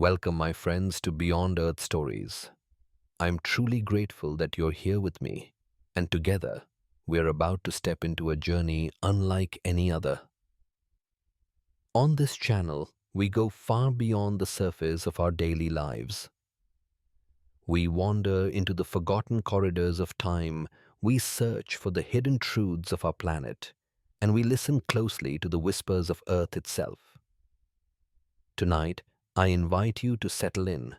Welcome, my friends, to Beyond Earth Stories. I'm truly grateful that you're here with me, and together, we're about to step into a journey unlike any other. On this channel, we go far beyond the surface of our daily lives. We wander into the forgotten corridors of time, we search for the hidden truths of our planet, and we listen closely to the whispers of Earth itself. Tonight, I invite you to settle in.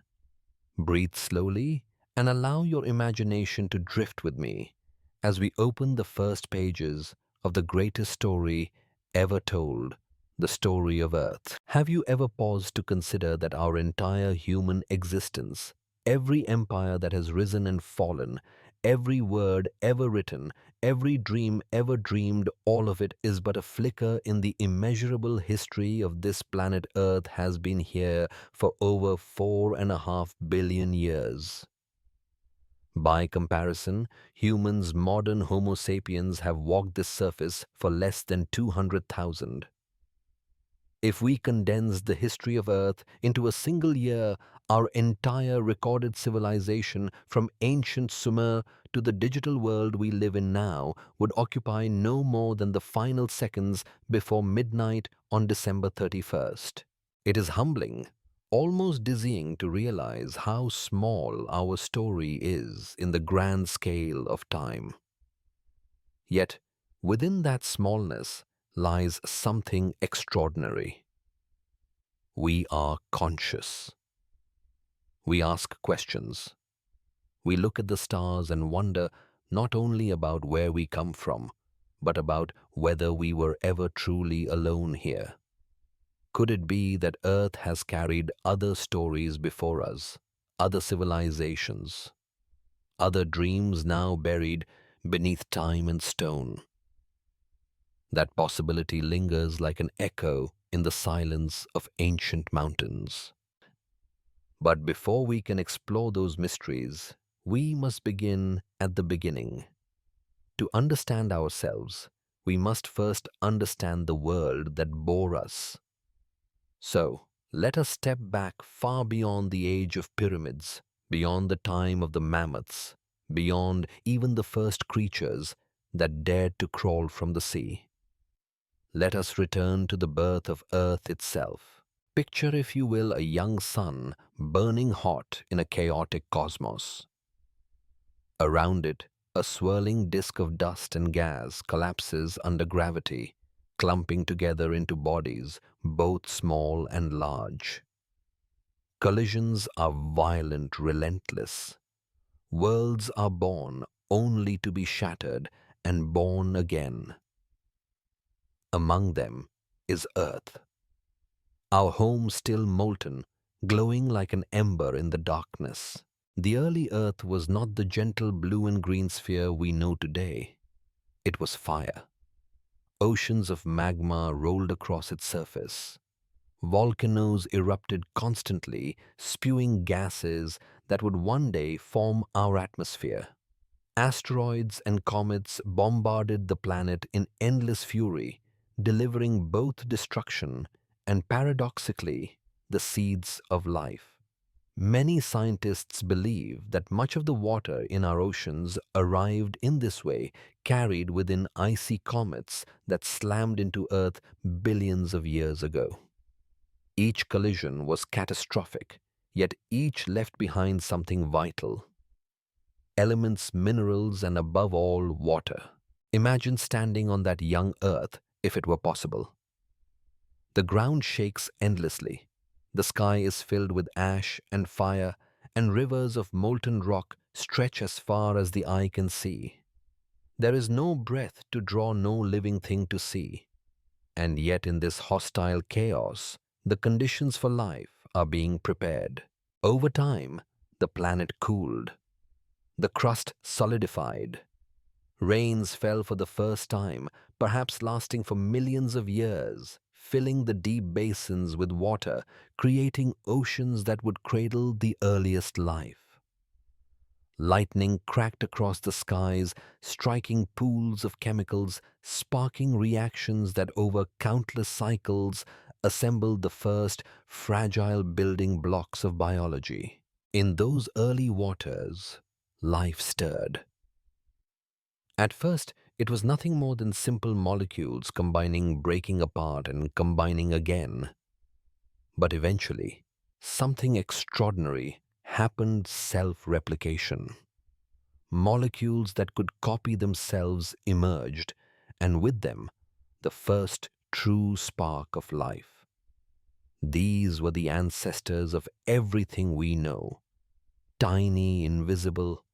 Breathe slowly and allow your imagination to drift with me as we open the first pages of the greatest story ever told, the story of Earth. Have you ever paused to consider that our entire human existence, every empire that has risen and fallen, every word ever written, every dream ever dreamed, all of it is but a flicker in the immeasurable history of this planet Earth has been here for over 4.5 billion years. By comparison, humans, modern Homo sapiens, have walked this surface for less than 200,000. If we condense the history of Earth into a single year, our entire recorded civilization, from ancient Sumer to the digital world we live in now, would occupy no more than the final seconds before midnight on December 31st. It is humbling, almost dizzying to realize how small our story is in the grand scale of time. Yet, within that smallness lies something extraordinary. We are conscious. We ask questions. We look at the stars and wonder not only about where we come from, but about whether we were ever truly alone here. Could it be that Earth has carried other stories before us, other civilizations, other dreams now buried beneath time and stone? That possibility lingers like an echo in the silence of ancient mountains. But before we can explore those mysteries, we must begin at the beginning. To understand ourselves, we must first understand the world that bore us. So, let us step back far beyond the age of pyramids, beyond the time of the mammoths, beyond even the first creatures that dared to crawl from the sea. Let us return to the birth of Earth itself. Picture, if you will, a young sun burning hot in a chaotic cosmos. Around it, a swirling disk of dust and gas collapses under gravity, clumping together into bodies, both small and large. Collisions are violent, relentless. Worlds are born only to be shattered and born again. Among them is Earth. Our home still molten, glowing like an ember in the darkness. The early Earth was not the gentle blue and green sphere we know today. It was fire. Oceans of magma rolled across its surface. Volcanoes erupted constantly, spewing gases that would one day form our atmosphere. Asteroids and comets bombarded the planet in endless fury, delivering both destruction and, paradoxically, the seeds of life. Many scientists believe that much of the water in our oceans arrived in this way, carried within icy comets that slammed into Earth billions of years ago. Each collision was catastrophic, yet each left behind something vital. Elements, minerals, and above all, water. Imagine standing on that young Earth if it were possible. The ground shakes endlessly. The sky is filled with ash and fire, and rivers of molten rock stretch as far as the eye can see. There is no breath to draw, no living thing to see. And yet in this hostile chaos, the conditions for life are being prepared. Over time, the planet cooled. The crust solidified. Rains fell for the first time, perhaps lasting for millions of years, filling the deep basins with water, creating oceans that would cradle the earliest life. Lightning cracked across the skies, striking pools of chemicals, sparking reactions that over countless cycles assembled the first fragile building blocks of biology. In those early waters, life stirred. At first, it was nothing more than simple molecules combining, breaking apart, and combining again. But eventually, something extraordinary happened: self-replication. Molecules that could copy themselves emerged, and with them, the first true spark of life. These were the ancestors of everything we know: tiny, invisible,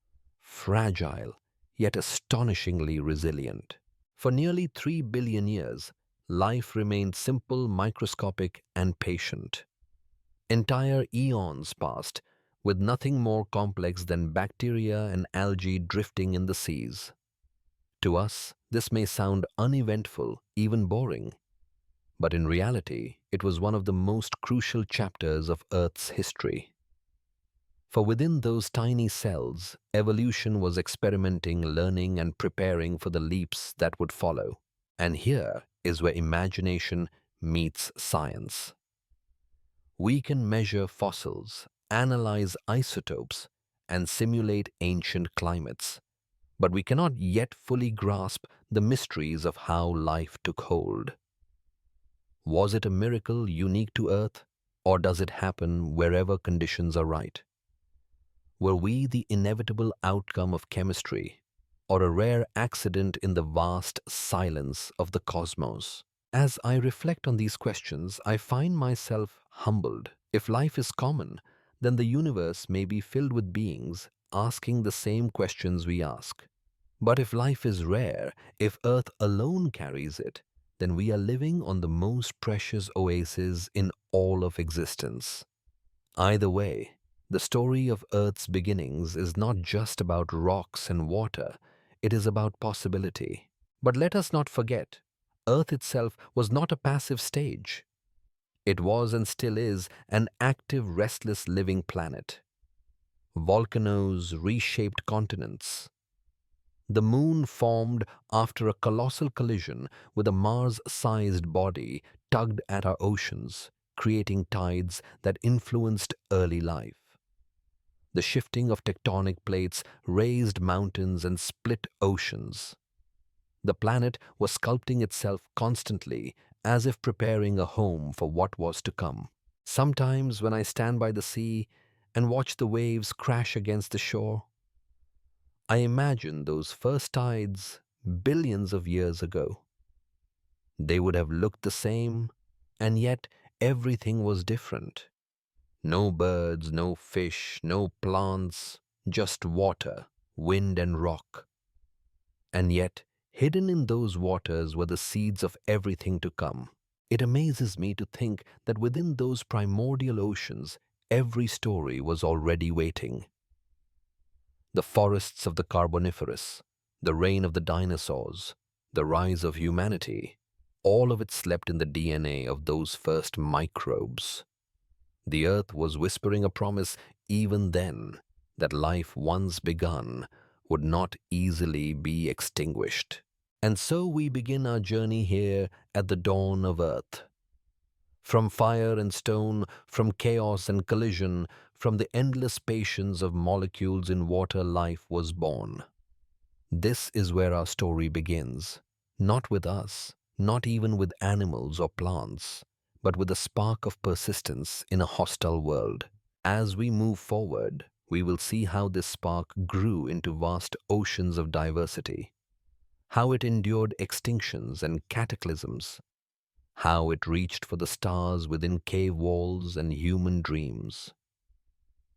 fragile, yet astonishingly resilient. For nearly 3 billion years, life remained simple, microscopic, and patient. Entire eons passed, with nothing more complex than bacteria and algae drifting in the seas. To us, this may sound uneventful, even boring, but in reality, it was one of the most crucial chapters of Earth's history. For within those tiny cells, evolution was experimenting, learning, and preparing for the leaps that would follow. And here is where imagination meets science. We can measure fossils, analyze isotopes, and simulate ancient climates, but we cannot yet fully grasp the mysteries of how life took hold. Was it a miracle unique to Earth, or does it happen wherever conditions are right? Were we the inevitable outcome of chemistry, or a rare accident in the vast silence of the cosmos? As I reflect on these questions, I find myself humbled. If life is common, then the universe may be filled with beings asking the same questions we ask. But if life is rare, if Earth alone carries it, then we are living on the most precious oasis in all of existence. Either way, the story of Earth's beginnings is not just about rocks and water, it is about possibility. But let us not forget, Earth itself was not a passive stage. It was and still is an active, restless living planet. Volcanoes reshaped continents. The moon formed after a colossal collision with a Mars-sized body tugged at our oceans, creating tides that influenced early life. The shifting of tectonic plates raised mountains and split oceans. The planet was sculpting itself constantly, as if preparing a home for what was to come. Sometimes when I stand by the sea and watch the waves crash against the shore, I imagine those first tides billions of years ago. They would have looked the same, and yet everything was different. No birds, no fish, no plants, just water, wind and rock. And yet, hidden in those waters were the seeds of everything to come. It amazes me to think that within those primordial oceans, every story was already waiting. The forests of the Carboniferous, the reign of the dinosaurs, the rise of humanity, all of it slept in the DNA of those first microbes. The earth was whispering a promise even then that life once begun would not easily be extinguished. And so we begin our journey here at the dawn of Earth. From fire and stone, from chaos and collision, from the endless patience of molecules in water, life was born. This is where our story begins, not with us, not even with animals or plants, but with a spark of persistence in a hostile world. As we move forward, we will see how this spark grew into vast oceans of diversity, how it endured extinctions and cataclysms, how it reached for the stars within cave walls and human dreams.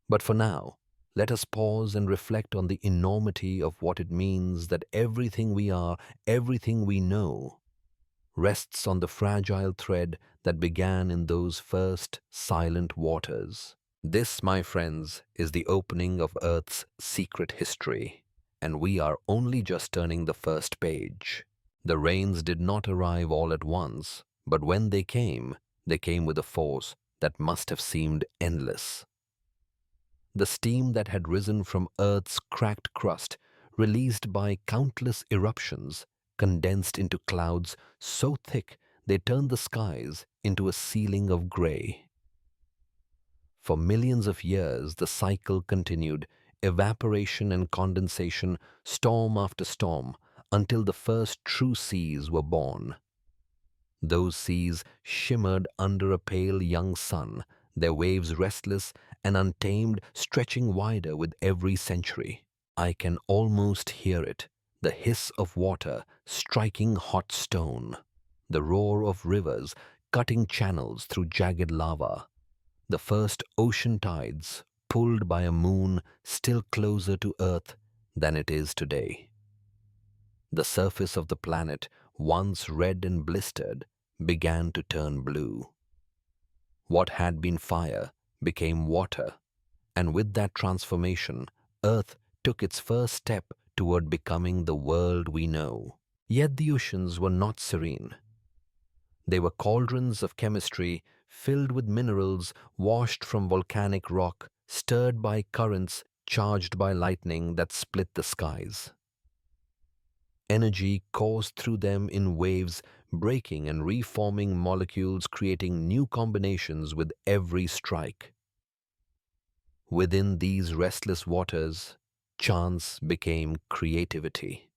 But for now, let us pause and reflect on the enormity of what it means that everything we are, everything we know, rests on the fragile thread that began in those first silent waters. This, my friends, is the opening of Earth's secret history, and we are only just turning the first page. The rains did not arrive all at once, but when they came with a force that must have seemed endless. The steam that had risen from Earth's cracked crust, released by countless eruptions, condensed into clouds so thick they turned the skies into a ceiling of gray. For millions of years, the cycle continued, evaporation and condensation, storm after storm, until the first true seas were born. Those seas shimmered under a pale young sun, their waves restless and untamed, stretching wider with every century. I can almost hear it, the hiss of water striking hot stone, the roar of rivers cutting channels through jagged lava, the first ocean tides pulled by a moon still closer to Earth than it is today. The surface of the planet, once red and blistered, began to turn blue. What had been fire became water, and with that transformation, Earth took its first step toward becoming the world we know. Yet the oceans were not serene. They were cauldrons of chemistry filled with minerals washed from volcanic rock, stirred by currents charged by lightning that split the skies. Energy coursed through them in waves, breaking and reforming molecules, creating new combinations with every strike. Within these restless waters, chance became creativity.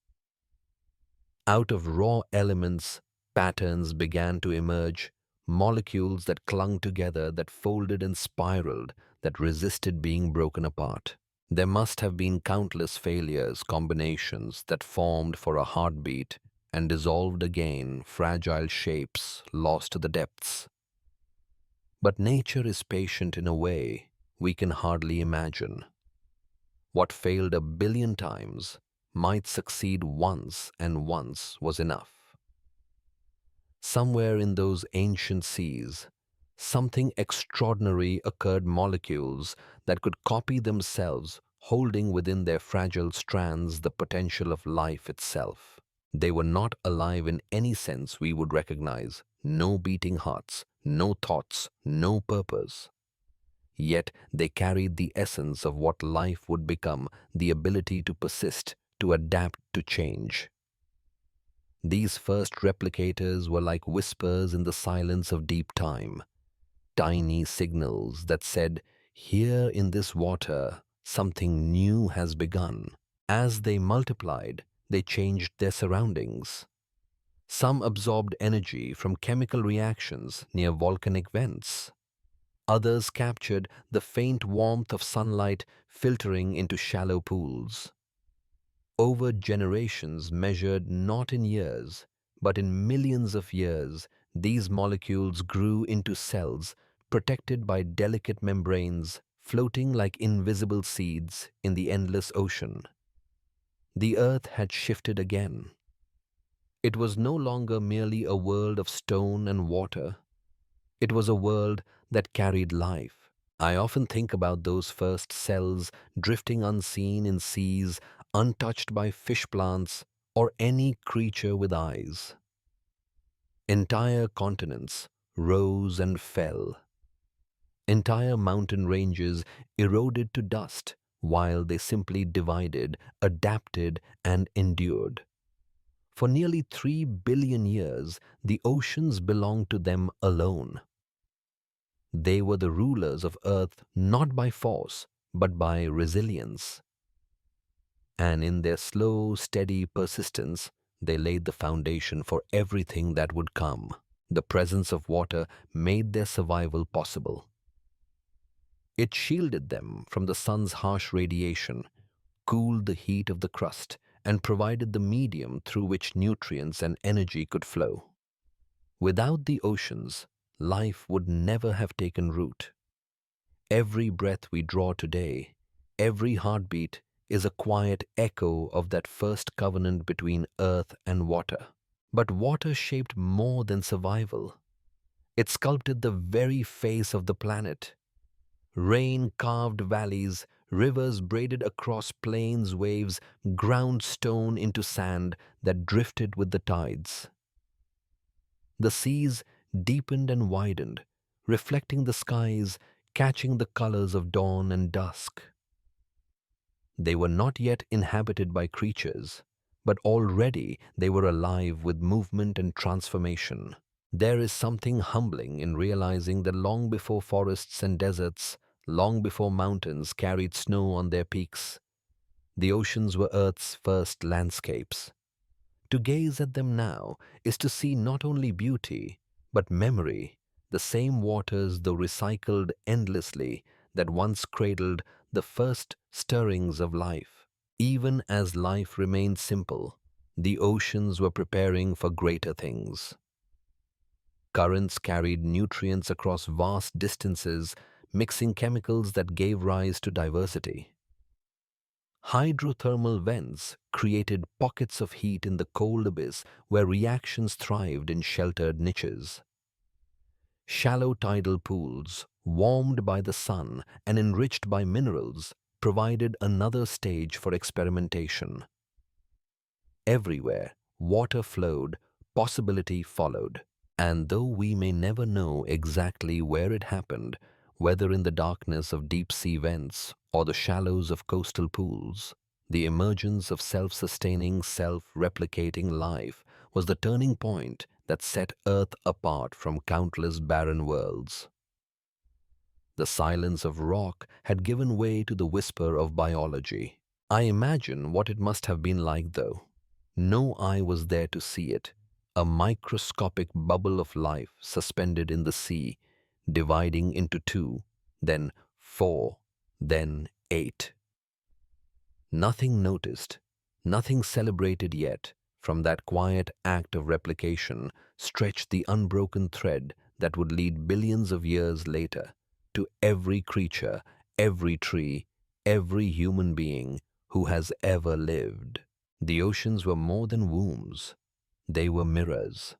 Out of raw elements, patterns began to emerge, molecules that clung together, that folded and spiraled, that resisted being broken apart. There must have been countless failures, combinations that formed for a heartbeat and dissolved again, fragile shapes lost to the depths. But nature is patient in a way we can hardly imagine. What failed a billion times might succeed once, and once was enough. Somewhere in those ancient seas, something extraordinary occurred, molecules that could copy themselves, holding within their fragile strands the potential of life itself. They were not alive in any sense we would recognize, no beating hearts, no thoughts, no purpose. Yet they carried the essence of what life would become, the ability to persist, to adapt, to change. These first replicators were like whispers in the silence of deep time, tiny signals that said, "Here in this water, something new has begun." As they multiplied, they changed their surroundings. Some absorbed energy from chemical reactions near volcanic vents. Others captured the faint warmth of sunlight filtering into shallow pools. Over generations measured not in years, but in millions of years, these molecules grew into cells protected by delicate membranes, floating like invisible seeds in the endless ocean. The Earth had shifted again. It was no longer merely a world of stone and water. It was a world that carried life. I often think about those first cells drifting unseen in seas, untouched by fish plants or any creature with eyes. Entire continents rose and fell. Entire mountain ranges eroded to dust while they simply divided, adapted, and endured. For nearly 3 billion years, the oceans belonged to them alone. They were the rulers of Earth not by force, but by resilience. And in their slow, steady persistence, they laid the foundation for everything that would come. The presence of water made their survival possible. It shielded them from the sun's harsh radiation, cooled the heat of the crust, and provided the medium through which nutrients and energy could flow. Without the oceans, life would never have taken root. Every breath we draw today, every heartbeat, is a quiet echo of that first covenant between earth and water. But water shaped more than survival. It sculpted the very face of the planet. Rain carved valleys, rivers braided across plains, waves ground stone into sand that drifted with the tides. The seas deepened and widened, reflecting the skies, catching the colors of dawn and dusk. They were not yet inhabited by creatures, but already they were alive with movement and transformation. There is something humbling in realizing that long before forests and deserts, long before mountains carried snow on their peaks, the oceans were Earth's first landscapes. To gaze at them now is to see not only beauty, but memory, the same waters, though recycled endlessly, that once cradled the first stirrings of life. Even as life remained simple, the oceans were preparing for greater things. Currents carried nutrients across vast distances, mixing chemicals that gave rise to diversity. Hydrothermal vents created pockets of heat in the cold abyss where reactions thrived in sheltered niches. Shallow tidal pools, warmed by the sun and enriched by minerals, provided another stage for experimentation. Everywhere, water flowed, possibility followed. And though we may never know exactly where it happened, whether in the darkness of deep-sea vents or the shallows of coastal pools, the emergence of self-sustaining, self-replicating life was the turning point that set Earth apart from countless barren worlds. The silence of rock had given way to the whisper of biology. I imagine what it must have been like, though. No eye was there to see it, a microscopic bubble of life suspended in the sea, dividing into two, then four, then eight. Nothing noticed, nothing celebrated yet. From that quiet act of replication stretched the unbroken thread that would lead billions of years later to every creature, every tree, every human being who has ever lived. The oceans were more than wombs. They were mirrors.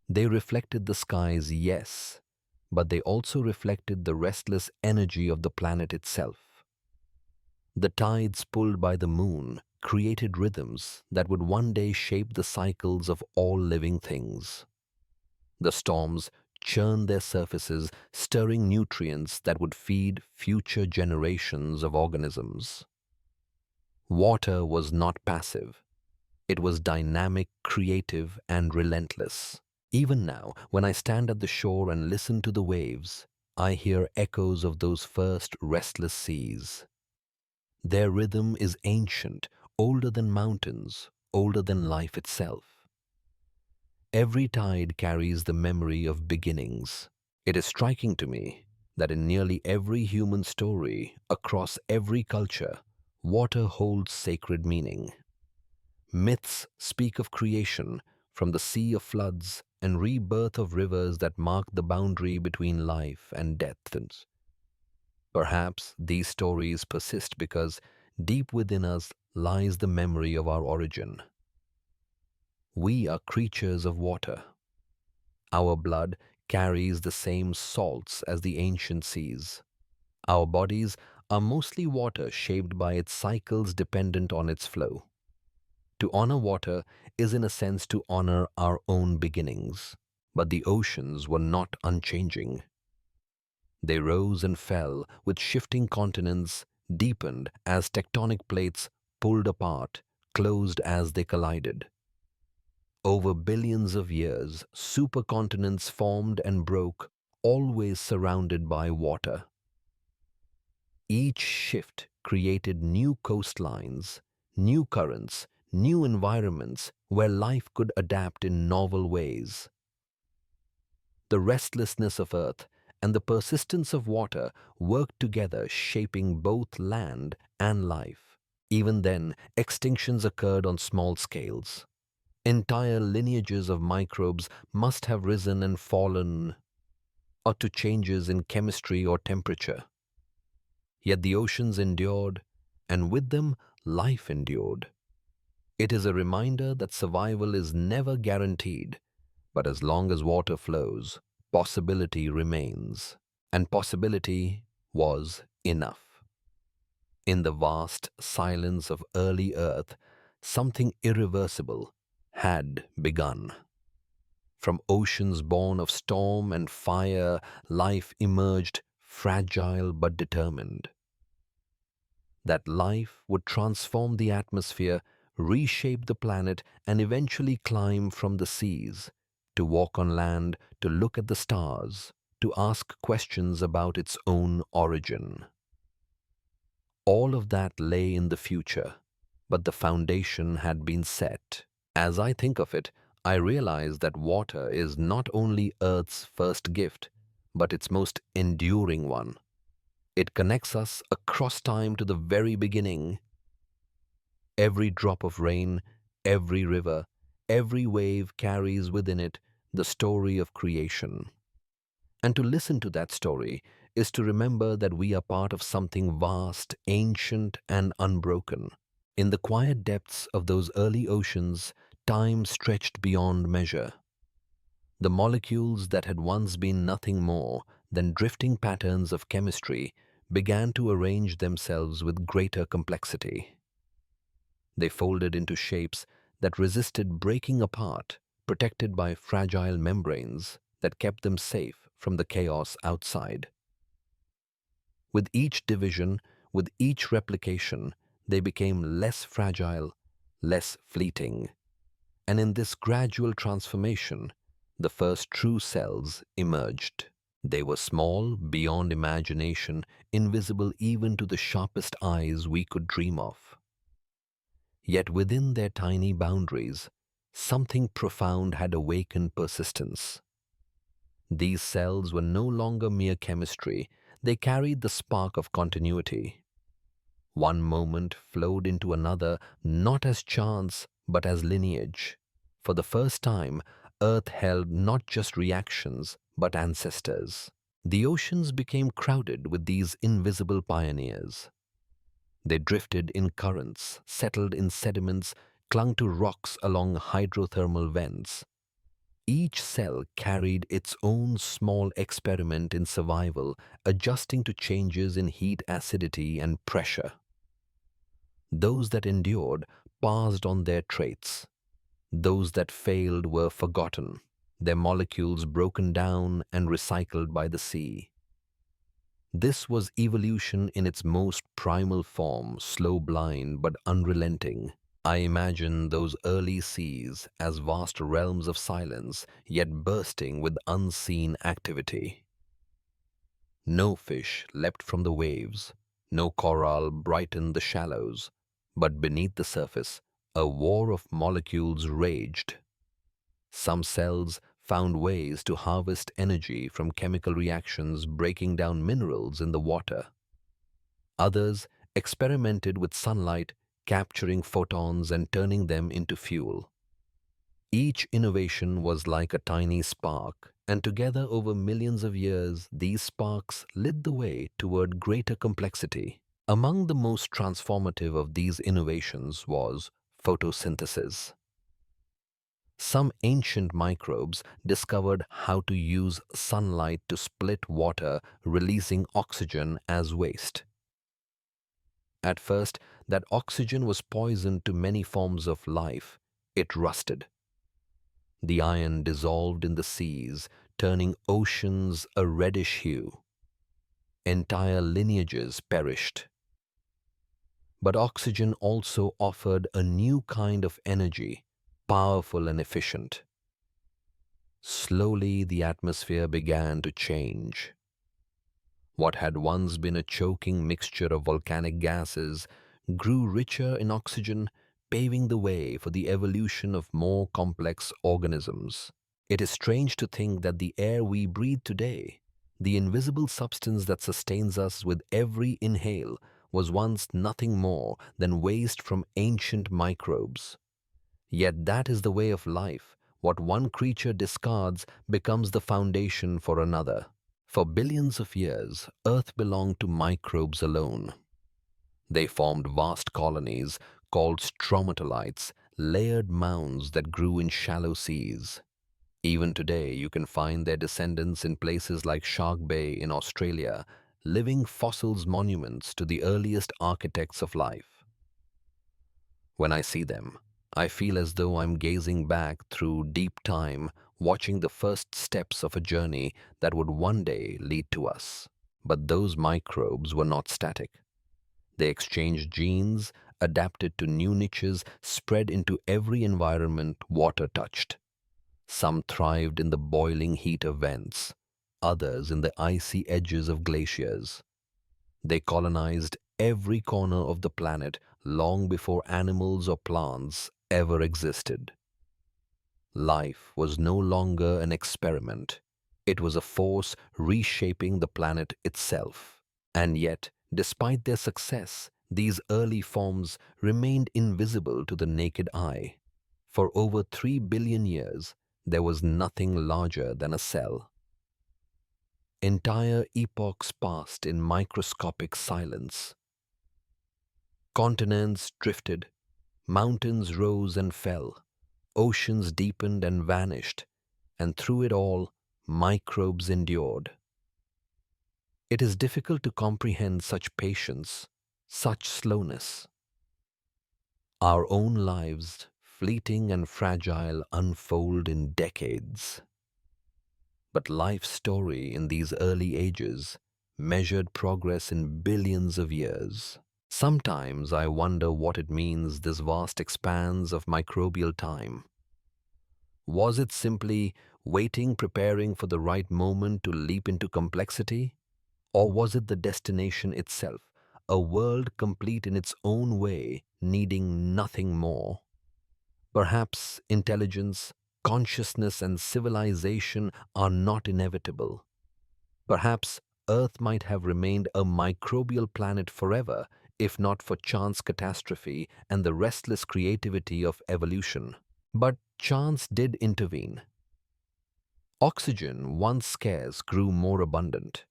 They reflected the skies, yes, but they also reflected the restless energy of the planet itself. The tides pulled by the moon created rhythms that would one day shape the cycles of all living things. The storms churned their surfaces, stirring nutrients that would feed future generations of organisms. Water was not passive. It was dynamic, creative, and relentless. Even now, when I stand at the shore and listen to the waves, I hear echoes of those first restless seas. Their rhythm is ancient, older than mountains, older than life itself. Every tide carries the memory of beginnings. It is striking to me that in nearly every human story, across every culture, water holds sacred meaning. Myths speak of creation, from the sea of floods and rebirth of rivers that mark the boundary between life and death. Perhaps these stories persist because deep within us lies the memory of our origin. We are creatures of water. Our blood carries the same salts as the ancient seas. Our bodies are mostly water shaped by its cycles dependent on its flow. To honor water is in a sense to honor our own beginnings. But the oceans were not unchanging. They rose and fell with shifting continents, deepened as tectonic plates pulled apart, closed as they collided. Over billions of years, supercontinents formed and broke, always surrounded by water. Each shift created new coastlines, new currents, new environments where life could adapt in novel ways. The restlessness of Earth and the persistence of water worked together, shaping both land and life. Even then, extinctions occurred on small scales. Entire lineages of microbes must have risen and fallen, or to changes in chemistry or temperature. Yet the oceans endured, and with them, life endured. It is a reminder that survival is never guaranteed, but as long as water flows, possibility remains. And possibility was enough. In the vast silence of early Earth, something irreversible had begun. From oceans born of storm and fire, life emerged, fragile but determined. That life would transform the atmosphere, reshape the planet, and eventually climb from the seas, to walk on land, to look at the stars, to ask questions about its own origin. All of that lay in the future, but the foundation had been set. As I think of it, I realize that water is not only Earth's first gift, but its most enduring one. It connects us across time to the very beginning. Every drop of rain, every river, every wave carries within it the story of creation. And to listen to that story is to remember that we are part of something vast, ancient, and unbroken. In the quiet depths of those early oceans, time stretched beyond measure. The molecules that had once been nothing more than drifting patterns of chemistry began to arrange themselves with greater complexity. They folded into shapes that resisted breaking apart, protected by fragile membranes that kept them safe from the chaos outside. With each division, with each replication, they became less fragile, less fleeting. And in this gradual transformation, the first true cells emerged. They were small, beyond imagination, invisible even to the sharpest eyes we could dream of. Yet within their tiny boundaries, something profound had awakened persistence. These cells were no longer mere chemistry, they carried the spark of continuity. One moment flowed into another, not as chance, but as lineage. For the first time, Earth held not just reactions, but ancestors. The oceans became crowded with these invisible pioneers. They drifted in currents, settled in sediments, clung to rocks along hydrothermal vents. Each cell carried its own small experiment in survival, adjusting to changes in heat, acidity, and pressure. Those that endured passed on their traits. Those that failed were forgotten, their molecules broken down and recycled by the sea. This was evolution in its most primal form, slow, blind, but unrelenting. I imagine those early seas as vast realms of silence, yet bursting with unseen activity. No fish leapt from the waves, no coral brightened the shallows, but beneath the surface, a war of molecules raged. Some cells found ways to harvest energy from chemical reactions breaking down minerals in the water. Others experimented with sunlight, capturing photons and turning them into fuel. Each innovation was like a tiny spark, and together over millions of years, these sparks lit the way toward greater complexity. Among the most transformative of these innovations was photosynthesis. Some ancient microbes discovered how to use sunlight to split water, releasing oxygen as waste. At first, that oxygen was poison to many forms of life. It rusted. The iron dissolved in the seas, turning oceans a reddish hue. Entire lineages perished. But oxygen also offered a new kind of energy, powerful and efficient. Slowly, the atmosphere began to change. What had once been a choking mixture of volcanic gases grew richer in oxygen, paving the way for the evolution of more complex organisms. It is strange to think that the air we breathe today, the invisible substance that sustains us with every inhale, was once nothing more than waste from ancient microbes. Yet that is the way of life. What one creature discards becomes the foundation for another. For billions of years, Earth belonged to microbes alone. They formed vast colonies called stromatolites, layered mounds that grew in shallow seas. Even today, you can find their descendants in places like Shark Bay in Australia, living fossils monuments to the earliest architects of life. When I see them, I feel as though I'm gazing back through deep time, watching the first steps of a journey that would one day lead to us. But those microbes were not static. They exchanged genes, adapted to new niches, spread into every environment water touched. Some thrived in the boiling heat of vents, others in the icy edges of glaciers. They colonized every corner of the planet long before animals or plants ever existed. Life was no longer an experiment. It was a force reshaping the planet itself. And yet, despite their success, these early forms remained invisible to the naked eye. For over 3 billion years, there was nothing larger than a cell. Entire epochs passed in microscopic silence. Continents drifted, mountains rose and fell, oceans deepened and vanished, and through it all, microbes endured. It is difficult to comprehend such patience, such slowness. Our own lives, fleeting and fragile, unfold in decades. But life's story in these early ages measured progress in billions of years. Sometimes I wonder what it means, this vast expanse of microbial time. Was it simply waiting, preparing for the right moment to leap into complexity? Or was it the destination itself, a world complete in its own way, needing nothing more? Perhaps intelligence, consciousness, and civilization are not inevitable. Perhaps Earth might have remained a microbial planet forever if not for chance catastrophe and the restless creativity of evolution. But chance did intervene. Oxygen, once scarce, grew more abundant.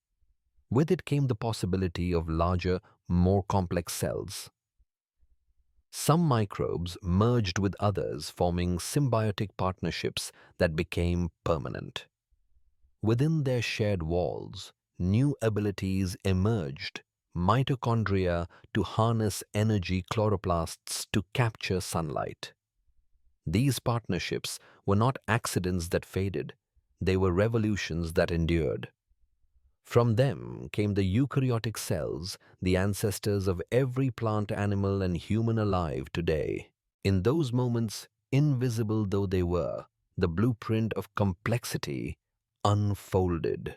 With it came the possibility of larger, more complex cells. Some microbes merged with others, forming symbiotic partnerships that became permanent. Within their shared walls, new abilities emerged: mitochondria to harness energy, chloroplasts to capture sunlight. These partnerships were not accidents that faded, they were revolutions that endured. From them came the eukaryotic cells, the ancestors of every plant, animal, and human alive today. In those moments, invisible though they were, the blueprint of complexity unfolded.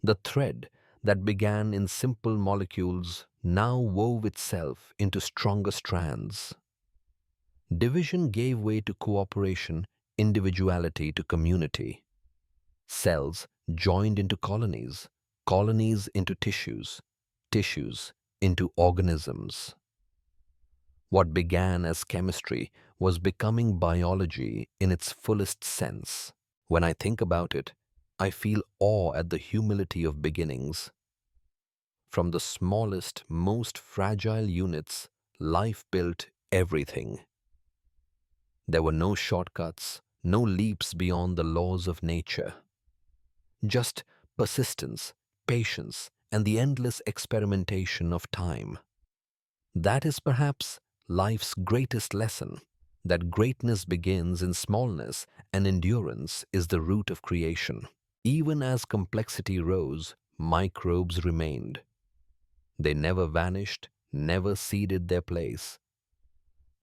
The thread that began in simple molecules now wove itself into stronger strands. Division gave way to cooperation, individuality to community. Cells joined into colonies, colonies into tissues, tissues into organisms. What began as chemistry was becoming biology in its fullest sense. When I think about it, I feel awe at the humility of beginnings. From the smallest, most fragile units, life built everything. There were no shortcuts, no leaps beyond the laws of nature. Just persistence, patience, and the endless experimentation of time. That is perhaps life's greatest lesson, that greatness begins in smallness and endurance is the root of creation. Even as complexity rose, microbes remained. They never vanished, never ceded their place.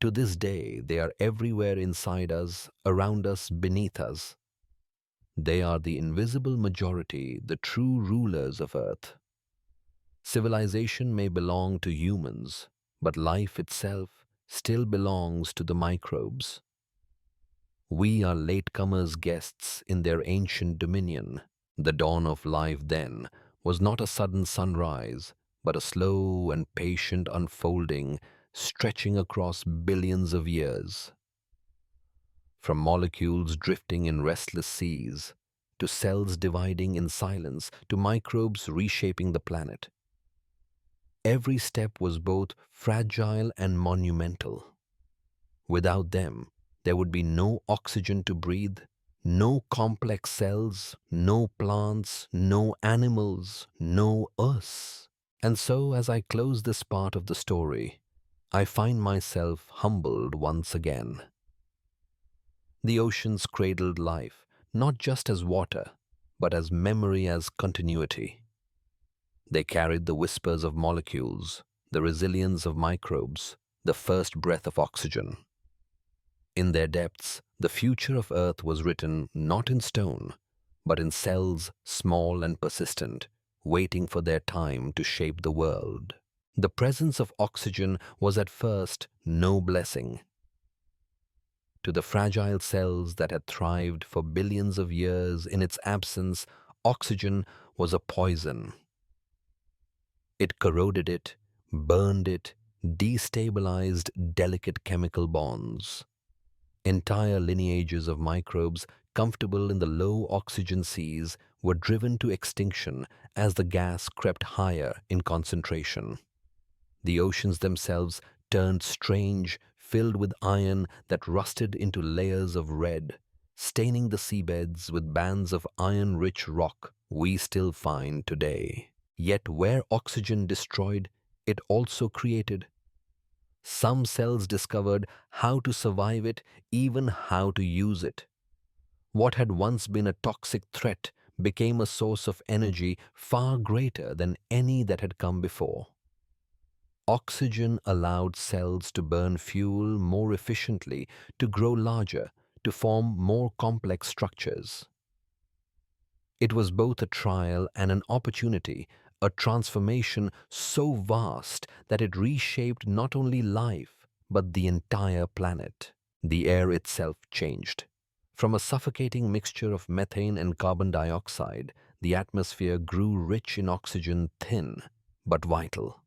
To this day, they are everywhere inside us, around us, beneath us. They are the invisible majority, the true rulers of Earth. Civilization may belong to humans, but life itself still belongs to the microbes. We are latecomers, guests in their ancient dominion. The dawn of life then was not a sudden sunrise, but a slow and patient unfolding stretching across billions of years. From molecules drifting in restless seas, to cells dividing in silence, to microbes reshaping the planet. Every step was both fragile and monumental. Without them, there would be no oxygen to breathe, no complex cells, no plants, no animals, no us. And so, as I close this part of the story, I find myself humbled once again. The oceans cradled life, not just as water, but as memory, as continuity. They carried the whispers of molecules, the resilience of microbes, the first breath of oxygen. In their depths, The future of Earth was written not in stone, but in cells small and persistent, waiting for their time to shape the world. The presence of oxygen was at first no blessing. To the fragile cells that had thrived for billions of years in its absence, oxygen was a poison. It corroded it, burned it, destabilized delicate chemical bonds. Entire lineages of microbes comfortable in the low oxygen seas were driven to extinction as the gas crept higher in concentration. The oceans themselves turned strange, filled with iron that rusted into layers of red, staining the seabeds with bands of iron-rich rock we still find today. Yet where oxygen destroyed, it also created. Some cells discovered how to survive it, even how to use it. What had once been a toxic threat became a source of energy far greater than any that had come before. Oxygen allowed cells to burn fuel more efficiently, to grow larger, to form more complex structures. It was both a trial and an opportunity, a transformation so vast that it reshaped not only life, but the entire planet. The air itself changed. From a suffocating mixture of methane and carbon dioxide, the atmosphere grew rich in oxygen, thin but vital.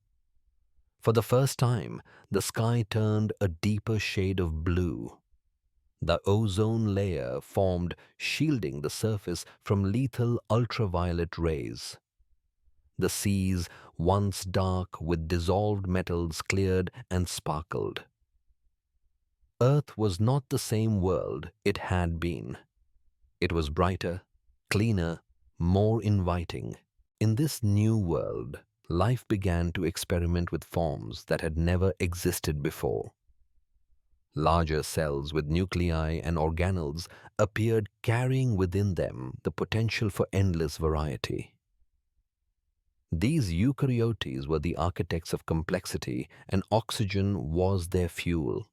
For the first time, the sky turned a deeper shade of blue. The ozone layer formed, shielding the surface from lethal ultraviolet rays. The seas, once dark with dissolved metals, cleared and sparkled. Earth was not the same world it had been. It was brighter, cleaner, more inviting. In this new world, life began to experiment with forms that had never existed before. Larger cells with nuclei and organelles appeared, carrying within them the potential for endless variety. These eukaryotes were the architects of complexity, and oxygen was their fuel.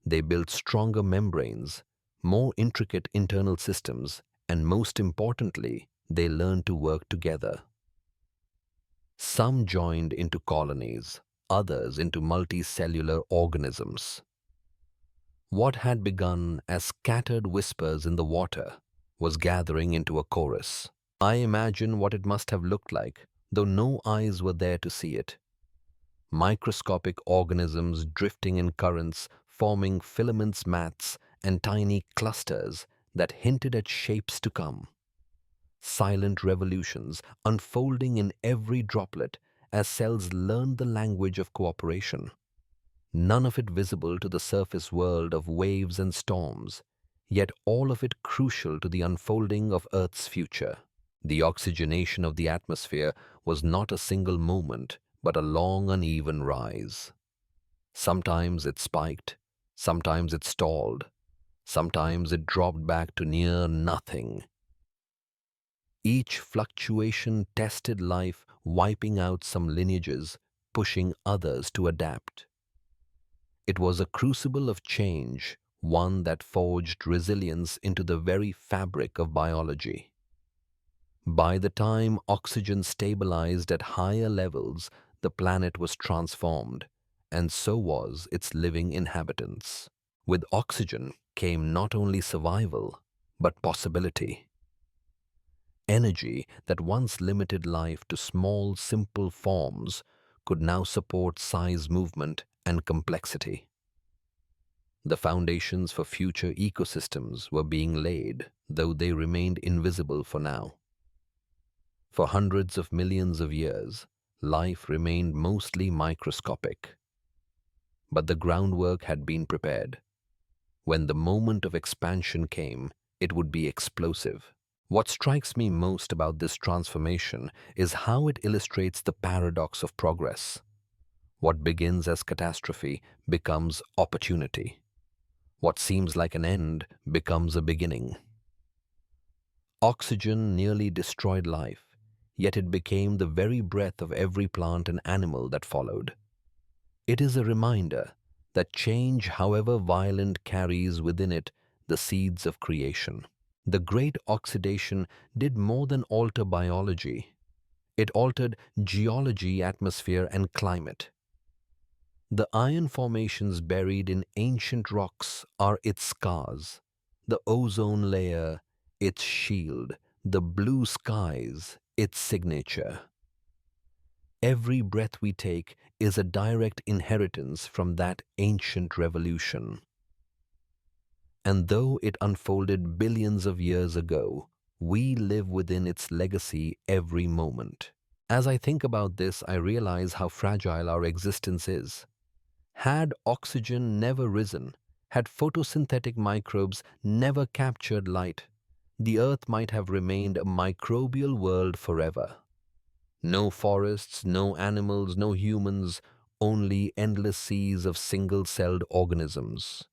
They built stronger membranes, more intricate internal systems, and most importantly, they learned to work together. Some joined into colonies, others into multicellular organisms. What had begun as scattered whispers in the water was gathering into a chorus. I imagine what it must have looked like, though no eyes were there to see it. Microscopic organisms drifting in currents, forming filaments, mats, and tiny clusters that hinted at shapes to come. Silent revolutions unfolding in every droplet as cells learned the language of cooperation. None of it visible to the surface world of waves and storms, yet all of it crucial to the unfolding of Earth's future. The oxygenation of the atmosphere was not a single moment, but a long, uneven rise. Sometimes it spiked, sometimes it stalled, sometimes it dropped back to near nothing. Each fluctuation tested life, wiping out some lineages, pushing others to adapt. It was a crucible of change, one that forged resilience into the very fabric of biology. By the time oxygen stabilized at higher levels, the planet was transformed, and so was its living inhabitants. With oxygen came not only survival, but possibility. Energy that once limited life to small, simple forms could now support size, movement, and complexity. The foundations for future ecosystems were being laid, though they remained invisible for now. For hundreds of millions of years, life remained mostly microscopic. But the groundwork had been prepared. When the moment of expansion came, it would be explosive. What strikes me most about this transformation is how it illustrates the paradox of progress. What begins as catastrophe becomes opportunity. What seems like an end becomes a beginning. Oxygen nearly destroyed life, yet it became the very breath of every plant and animal that followed. It is a reminder that change, however violent, carries within it the seeds of creation. The great oxidation did more than alter biology. It altered geology, atmosphere, and climate. The iron formations buried in ancient rocks are its scars, the ozone layer, its shield, the blue skies, its signature. Every breath we take is a direct inheritance from that ancient revolution. And though it unfolded billions of years ago, we live within its legacy every moment. As I think about this, I realize how fragile our existence is. Had oxygen never risen, had photosynthetic microbes never captured light, the Earth might have remained a microbial world forever. No forests, no animals, no humans, only endless seas of single-celled organisms.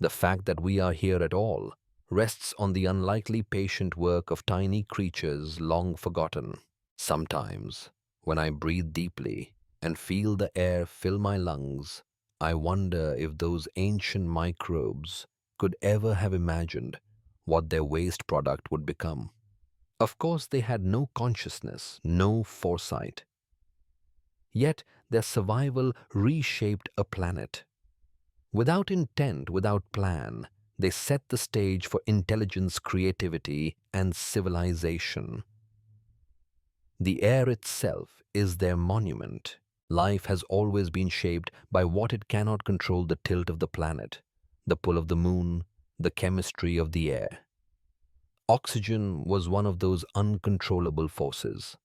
The fact that we are here at all rests on the unlikely patient work of tiny creatures long forgotten. Sometimes, when I breathe deeply and feel the air fill my lungs, I wonder if those ancient microbes could ever have imagined what their waste product would become. Of course, they had no consciousness, no foresight. Yet their survival reshaped a planet. Without intent, without plan, they set the stage for intelligence, creativity, and civilization. The air itself is their monument. Life has always been shaped by what it cannot control: the tilt of the planet, the pull of the moon, the chemistry of the air. Oxygen was one of those uncontrollable forces.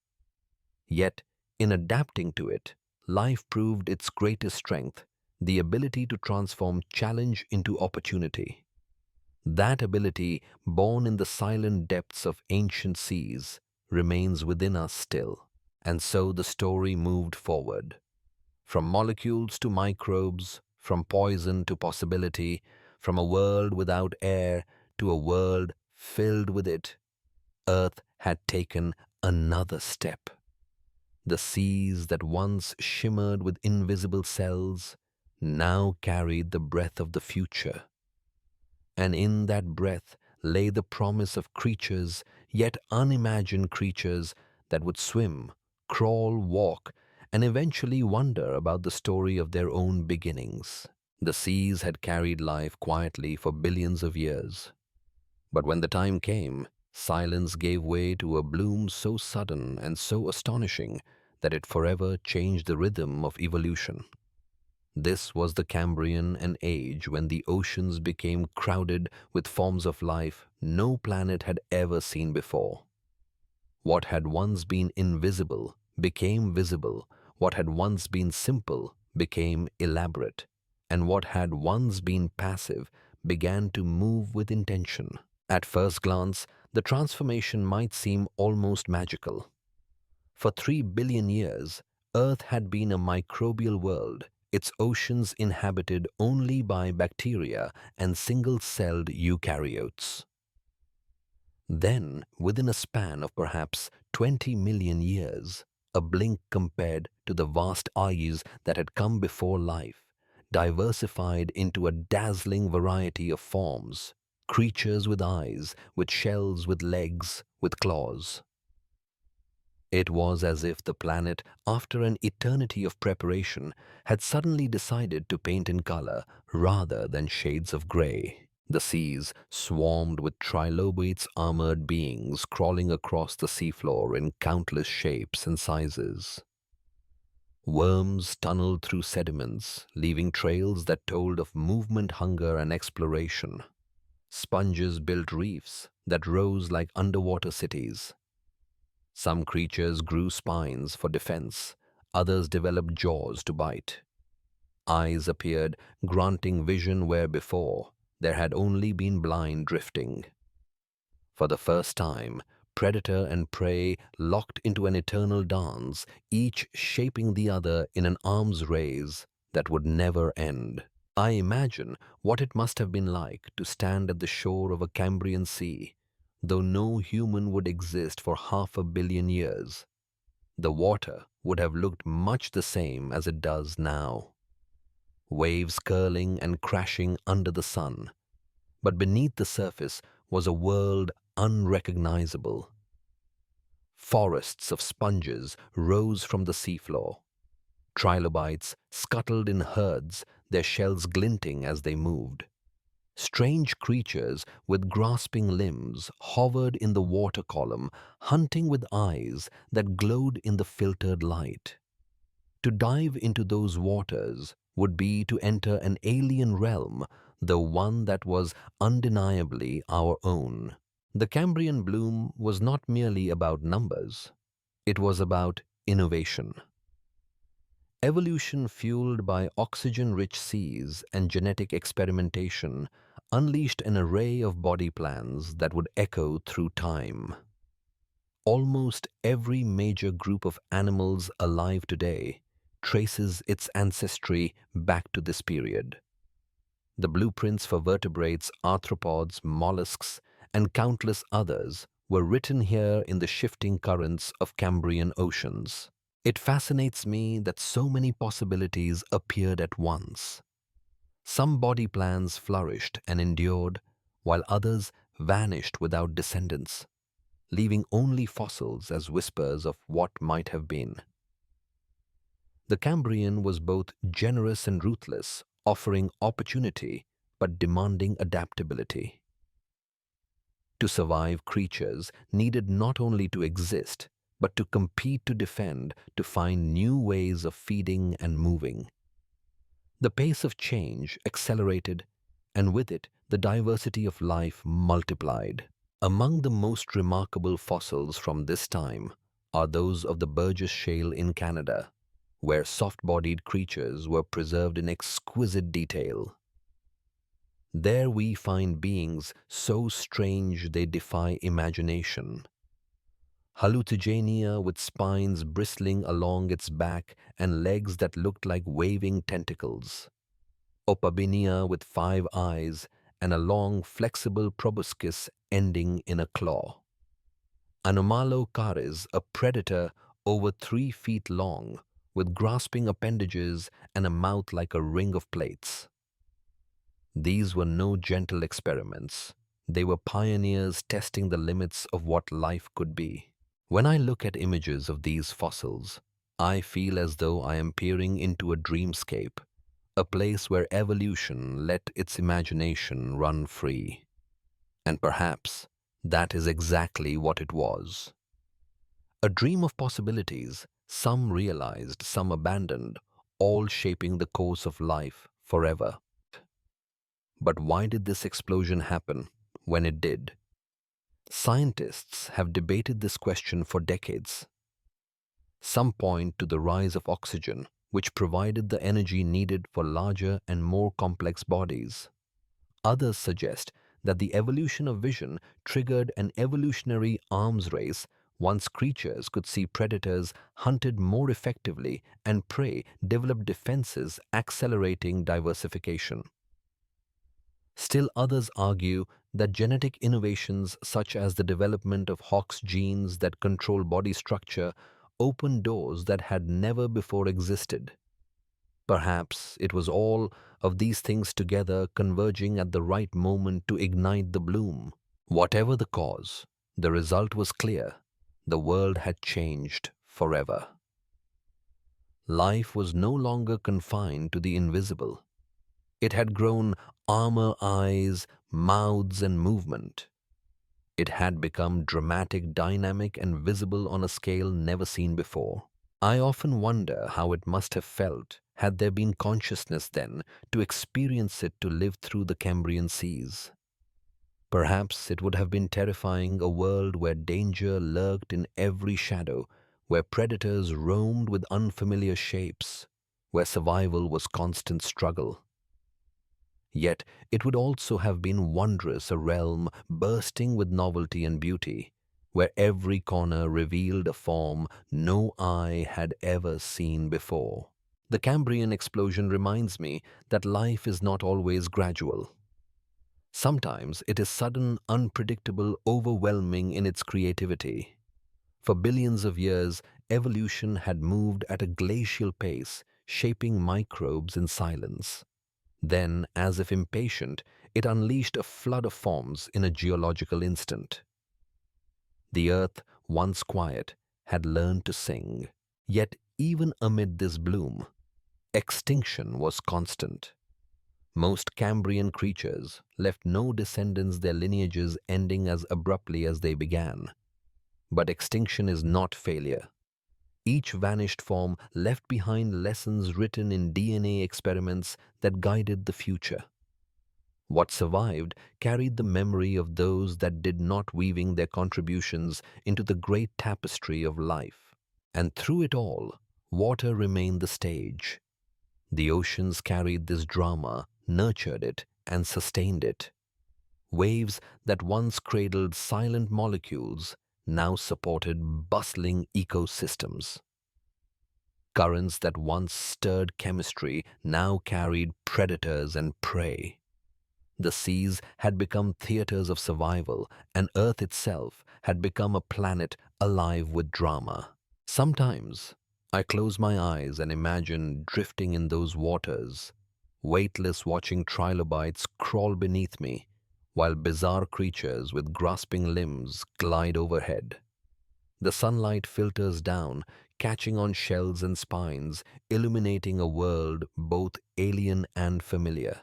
Yet, in adapting to it, life proved its greatest strength, the ability to transform challenge into opportunity. That ability, born in the silent depths of ancient seas, remains within us still. And so the story moved forward. From molecules to microbes, from poison to possibility, from a world without air to a world filled with it, Earth had taken another step. The seas that once shimmered with invisible cells now carried the breath of the future. And in that breath lay the promise of creatures, yet unimagined creatures, that would swim, crawl, walk, and eventually wonder about the story of their own beginnings. The seas had carried life quietly for billions of years. But when the time came, silence gave way to a bloom so sudden and so astonishing that it forever changed the rhythm of evolution. This was the Cambrian, an age when the oceans became crowded with forms of life no planet had ever seen before. What had once been invisible became visible, what had once been simple became elaborate, and what had once been passive began to move with intention. At first glance, the transformation might seem almost magical. For 3 billion years, Earth had been a microbial world, its oceans inhabited only by bacteria and single-celled eukaryotes. Then, within a span of perhaps 20 million years, a blink compared to the vast ages that had come before, life diversified into a dazzling variety of forms, creatures with eyes, with shells, with legs, with claws. It was as if the planet, after an eternity of preparation, had suddenly decided to paint in color rather than shades of gray. The seas swarmed with trilobites, armored beings crawling across the seafloor in countless shapes and sizes. Worms tunneled through sediments, leaving trails that told of movement, hunger, and exploration. Sponges built reefs that rose like underwater cities. Some creatures grew spines for defense, others developed jaws to bite. Eyes appeared, granting vision where before there had only been blind drifting. For the first time, predator and prey locked into an eternal dance, each shaping the other in an arms race that would never end. I imagine what it must have been like to stand at the shore of a Cambrian sea, though no human would exist for 500 million years. The water would have looked much the same as it does now. Waves curling and crashing under the sun, But beneath the surface was a world unrecognizable. Forests of sponges rose from the seafloor. Trilobites scuttled in herds, their shells glinting as they moved. Strange creatures with grasping limbs hovered in the water column, hunting with eyes that glowed in the filtered light. To dive into those waters would be to enter an alien realm, though one that was undeniably our own. The Cambrian bloom was not merely about numbers. It was about innovation. Evolution fueled by oxygen-rich seas and genetic experimentation unleashed an array of body plans that would echo through time. Almost every major group of animals alive today traces its ancestry back to this period. The blueprints for vertebrates, arthropods, mollusks, and countless others were written here in the shifting currents of Cambrian oceans. It fascinates me that so many possibilities appeared at once. Some body plans flourished and endured, while others vanished without descendants, leaving only fossils as whispers of what might have been. The Cambrian was both generous and ruthless, offering opportunity but demanding adaptability. To survive, creatures needed not only to exist, but to compete, to defend, to find new ways of feeding and moving. The pace of change accelerated, and with it, the diversity of life multiplied. Among the most remarkable fossils from this time are those of the Burgess Shale in Canada, where soft-bodied creatures were preserved in exquisite detail. There we find beings so strange they defy imagination. Hallucigenia with spines bristling along its back and legs that looked like waving tentacles. Opabinia with 5 eyes and a long flexible proboscis ending in a claw. Anomalocaris, a predator over 3 feet long, with grasping appendages and a mouth like a ring of plates. These were no gentle experiments. They were pioneers testing the limits of what life could be. When I look at images of these fossils, I feel as though I am peering into a dreamscape, a place where evolution let its imagination run free. And perhaps that is exactly what it was. A dream of possibilities, some realized, some abandoned, all shaping the course of life forever. But why did this explosion happen when it did? Scientists have debated this question for decades. Some point to the rise of oxygen, which provided the energy needed for larger and more complex bodies. Others suggest that the evolution of vision triggered an evolutionary arms race once creatures could see predators hunted more effectively and prey developed defenses, accelerating diversification. Still others argue that genetic innovations such as the development of Hox genes that control body structure opened doors that had never before existed. Perhaps it was all of these things together converging at the right moment to ignite the bloom. Whatever the cause, the result was clear. The world had changed forever. Life was no longer confined to the invisible. It had grown armor, eyes, mouths, and movement. It had become dramatic, dynamic, and visible on a scale never seen before. I often wonder how it must have felt had there been consciousness then to experience it, to live through the Cambrian seas. Perhaps it would have been terrifying, a world where danger lurked in every shadow, where predators roamed with unfamiliar shapes, where survival was constant struggle. Yet it would also have been wondrous, a realm bursting with novelty and beauty, where every corner revealed a form no eye had ever seen before. The Cambrian explosion reminds me that life is not always gradual. Sometimes it is sudden, unpredictable, overwhelming in its creativity. For billions of years, evolution had moved at a glacial pace, shaping microbes in silence. Then, as if impatient, it unleashed a flood of forms in a geological instant. The earth, once quiet, had learned to sing. Yet, even amid this bloom, extinction was constant. Most Cambrian creatures left no descendants, their lineages ending as abruptly as they began. But extinction is not failure. Each vanished form left behind lessons written in DNA experiments that guided the future. What survived carried the memory of those that did not, weaving their contributions into the great tapestry of life. And through it all, water remained the stage. The oceans carried this drama, nurtured it, and sustained it. Waves that once cradled silent molecules now supported bustling ecosystems. Currents that once stirred chemistry now carried predators and prey. The seas had become theaters of survival, and Earth itself had become a planet alive with drama. Sometimes I close my eyes and imagine drifting in those waters, weightless, watching trilobites crawl beneath me, while bizarre creatures with grasping limbs glide overhead. The sunlight filters down, catching on shells and spines, illuminating a world both alien and familiar.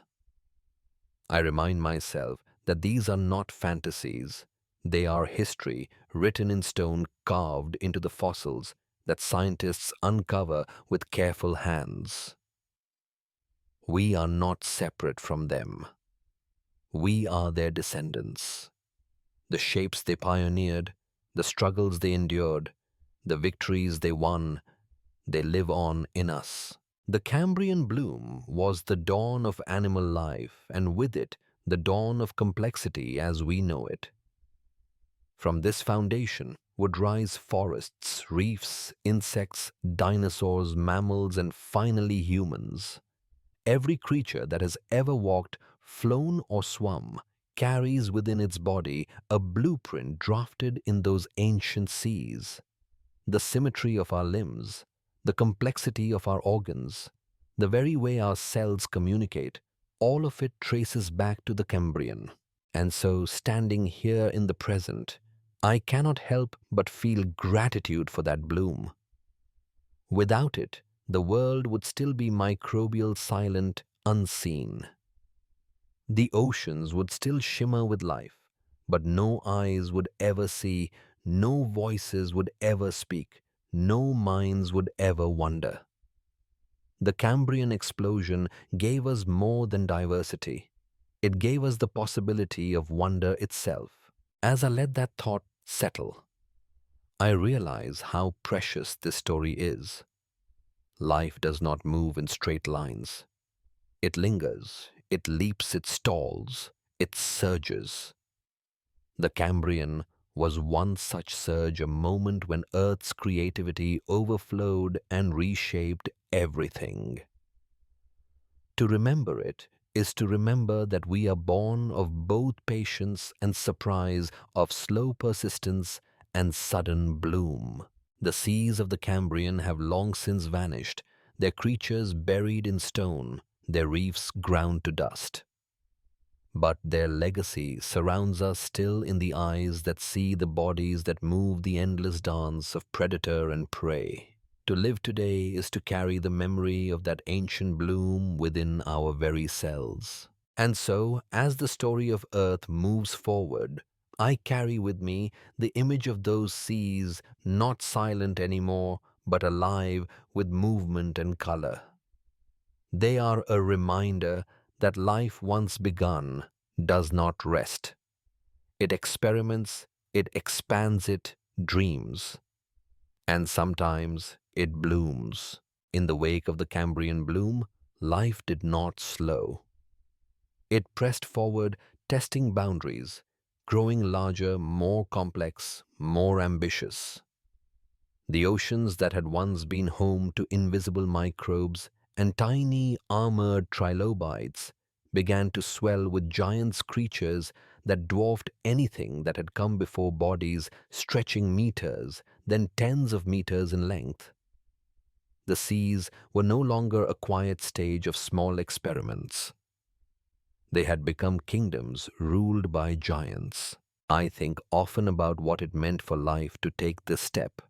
I remind myself that these are not fantasies. They are history written in stone, carved into the fossils that scientists uncover with careful hands. We are not separate from them. We are their descendants. The shapes they pioneered, the struggles they endured, the victories they won, they live on in us. The Cambrian bloom was the dawn of animal life, and with it, the dawn of complexity as we know it. From this foundation would rise forests, reefs, insects, dinosaurs, mammals, and finally humans. Every creature that has ever walked, flown, or swum carries within its body a blueprint drafted in those ancient seas. The symmetry of our limbs, the complexity of our organs, the very way our cells communicate, all of it traces back to the Cambrian. And so, standing here in the present, I cannot help but feel gratitude for that bloom. Without it, the world would still be microbial, silent, unseen. The oceans would still shimmer with life, but no eyes would ever see, no voices would ever speak, no minds would ever wonder. The Cambrian explosion gave us more than diversity. It gave us the possibility of wonder itself. As I let that thought settle, I realize how precious this story is. Life does not move in straight lines. It lingers, it leaps, it stalls, it surges. The Cambrian was one such surge, a moment when Earth's creativity overflowed and reshaped everything. To remember it is to remember that we are born of both patience and surprise, of slow persistence and sudden bloom. The seas of the Cambrian have long since vanished, their creatures buried in stone, their reefs ground to dust. But their legacy surrounds us still in the eyes that see, the bodies that move the endless dance of predator and prey. To live today is to carry the memory of that ancient bloom within our very cells. And so, as the story of Earth moves forward, I carry with me the image of those seas, not silent anymore, but alive with movement and color. They are a reminder that life once begun does not rest. It experiments, it expands, it dreams. And sometimes it blooms. In the wake of the Cambrian bloom, life did not slow. It pressed forward, testing boundaries, growing larger, more complex, more ambitious. The oceans that had once been home to invisible microbes and tiny armored trilobites began to swell with giant creatures that dwarfed anything that had come before, bodies stretching meters, then tens of meters in length. The seas were no longer a quiet stage of small experiments. They had become kingdoms ruled by giants. I think often about what it meant for life to take this step.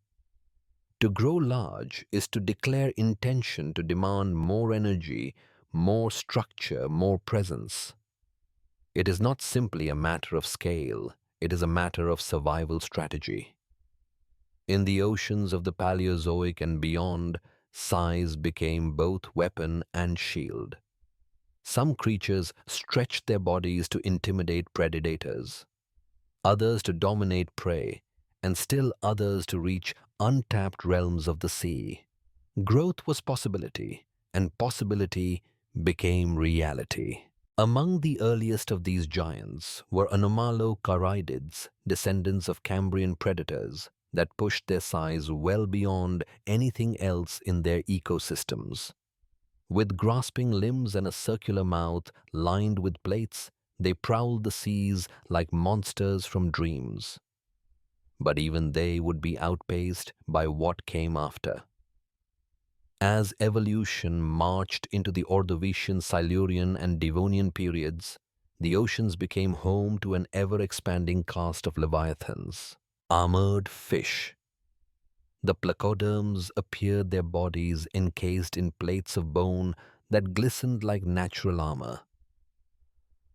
To grow large is to declare intention to demand more energy, more structure, more presence. It is not simply a matter of scale, it is a matter of survival strategy. In the oceans of the Paleozoic and beyond, size became both weapon and shield. Some creatures stretched their bodies to intimidate predators, others to dominate prey, and still others to reach untapped realms of the sea. Growth was possibility, and possibility became reality. Among the earliest of these giants were anomalocaridids, descendants of Cambrian predators that pushed their size well beyond anything else in their ecosystems. With grasping limbs and a circular mouth lined with plates, they prowled the seas like monsters from dreams. But even they would be outpaced by what came after. As evolution marched into the Ordovician, Silurian, and Devonian periods, the oceans became home to an ever-expanding caste of leviathans, armored fish. The placoderms appeared, their bodies encased in plates of bone that glistened like natural armor.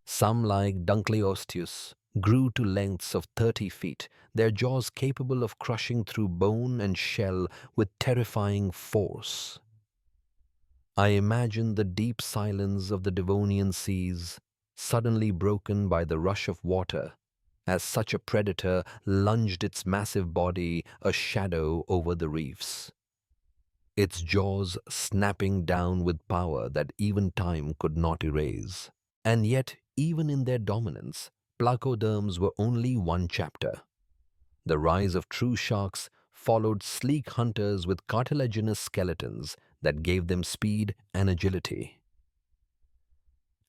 Some, like Dunkleosteus, grew to lengths of 30 feet, their jaws capable of crushing through bone and shell with terrifying force. I imagine the deep silence of the Devonian seas, suddenly broken by the rush of water, as such a predator lunged its massive body a shadow over the reefs, its jaws snapping down with power that even time could not erase. And yet, even in their dominance, placoderms were only one chapter. The rise of true sharks followed sleek hunters with cartilaginous skeletons that gave them speed and agility.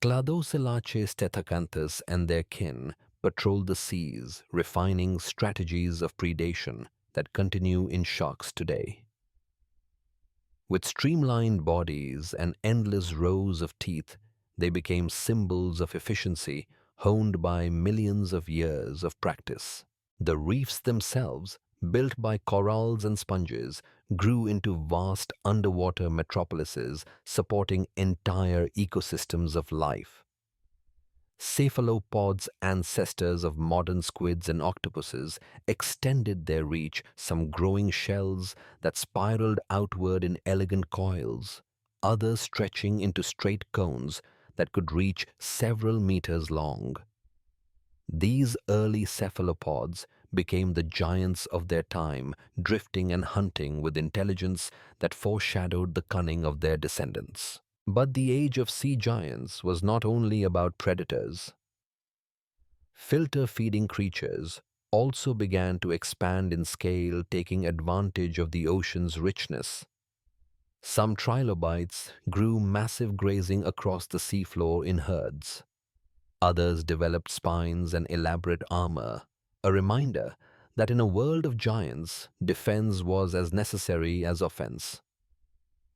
Cladocelaces tethacanthus and their kin patrolled the seas, refining strategies of predation that continue in sharks today. With streamlined bodies and endless rows of teeth, they became symbols of efficiency honed by millions of years of practice. The reefs themselves, built by corals and sponges, grew into vast underwater metropolises supporting entire ecosystems of life. Cephalopods, ancestors of modern squids and octopuses, extended their reach, some growing shells that spiraled outward in elegant coils, others stretching into straight cones that could reach several meters long. These early cephalopods became the giants of their time, drifting and hunting with intelligence that foreshadowed the cunning of their descendants. But the age of sea giants was not only about predators. Filter-feeding creatures also began to expand in scale, taking advantage of the ocean's richness. Some trilobites grew massive, grazing across the seafloor in herds. Others developed spines and elaborate armor, a reminder that in a world of giants, defense was as necessary as offense.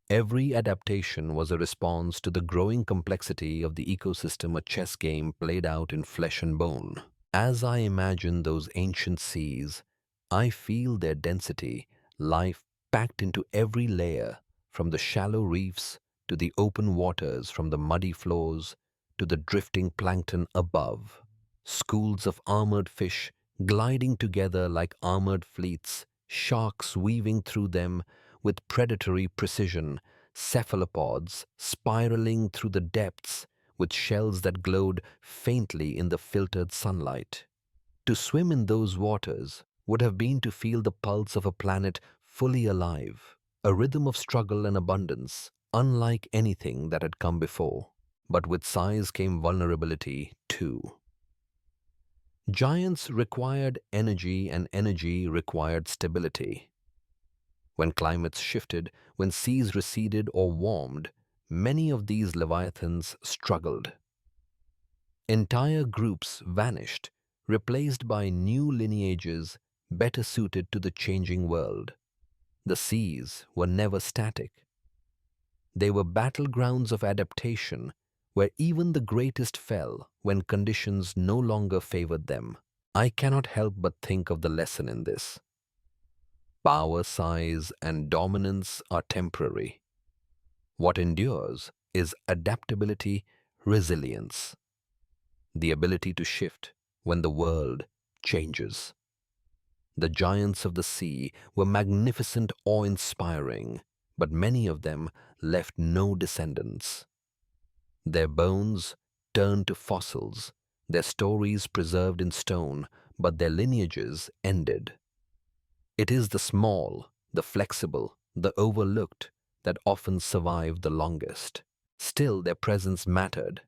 Every adaptation was a response to the growing complexity of the ecosystem, a chess game played out in flesh and bone. As I imagine those ancient seas, I feel their density, life packed into every layer, from the shallow reefs to the open waters, from the muddy floors to the drifting plankton above. Schools of armored fish gliding together like armored fleets, sharks weaving through them with predatory precision, cephalopods spiraling through the depths with shells that glowed faintly in the filtered sunlight. To swim in those waters would have been to feel the pulse of a planet fully alive, a rhythm of struggle and abundance, unlike anything that had come before. But with size came vulnerability too. Giants required energy, and energy required stability. When climates shifted, when seas receded or warmed, many of these leviathans struggled. Entire groups vanished, replaced by new lineages better suited to the changing world. The seas were never static. They were battlegrounds of adaptation, where even the greatest fell when conditions no longer favored them. I cannot help but think of the lesson in this. Power, size, and dominance are temporary. What endures is adaptability, resilience, the ability to shift when the world changes. The giants of the sea were magnificent, awe-inspiring, but many of them left no descendants. Their bones turned to fossils, their stories preserved in stone, but their lineages ended. It is the small, the flexible, the overlooked that often survive the longest. Still, their presence mattered.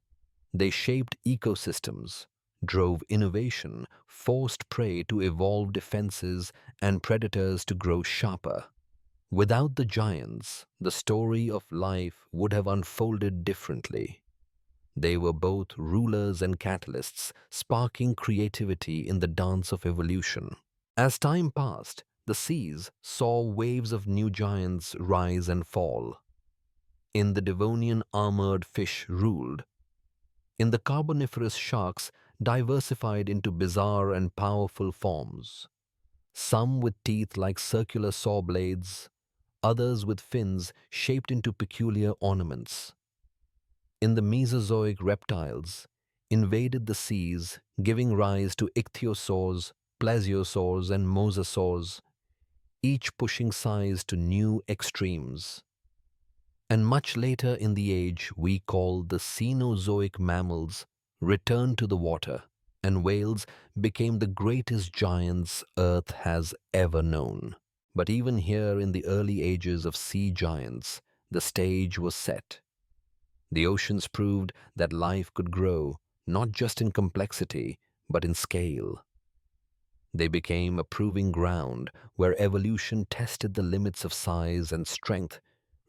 They shaped ecosystems, drove innovation, forced prey to evolve defenses, and predators to grow sharper. Without the giants, the story of life would have unfolded differently. They were both rulers and catalysts, sparking creativity in the dance of evolution. As time passed, the seas saw waves of new giants rise and fall. In the Devonian, armored fish ruled. In the Carboniferous, sharks diversified into bizarre and powerful forms. Some with teeth like circular saw blades, others with fins shaped into peculiar ornaments. In the Mesozoic, reptiles invaded the seas, giving rise to ichthyosaurs, plesiosaurs, and mosasaurs, each pushing size to new extremes. And much later in the age we call the Cenozoic, mammals returned to the water, and whales became the greatest giants Earth has ever known. But even here in the early ages of sea giants, the stage was set. The oceans proved that life could grow, not just in complexity, but in scale. They became a proving ground where evolution tested the limits of size and strength,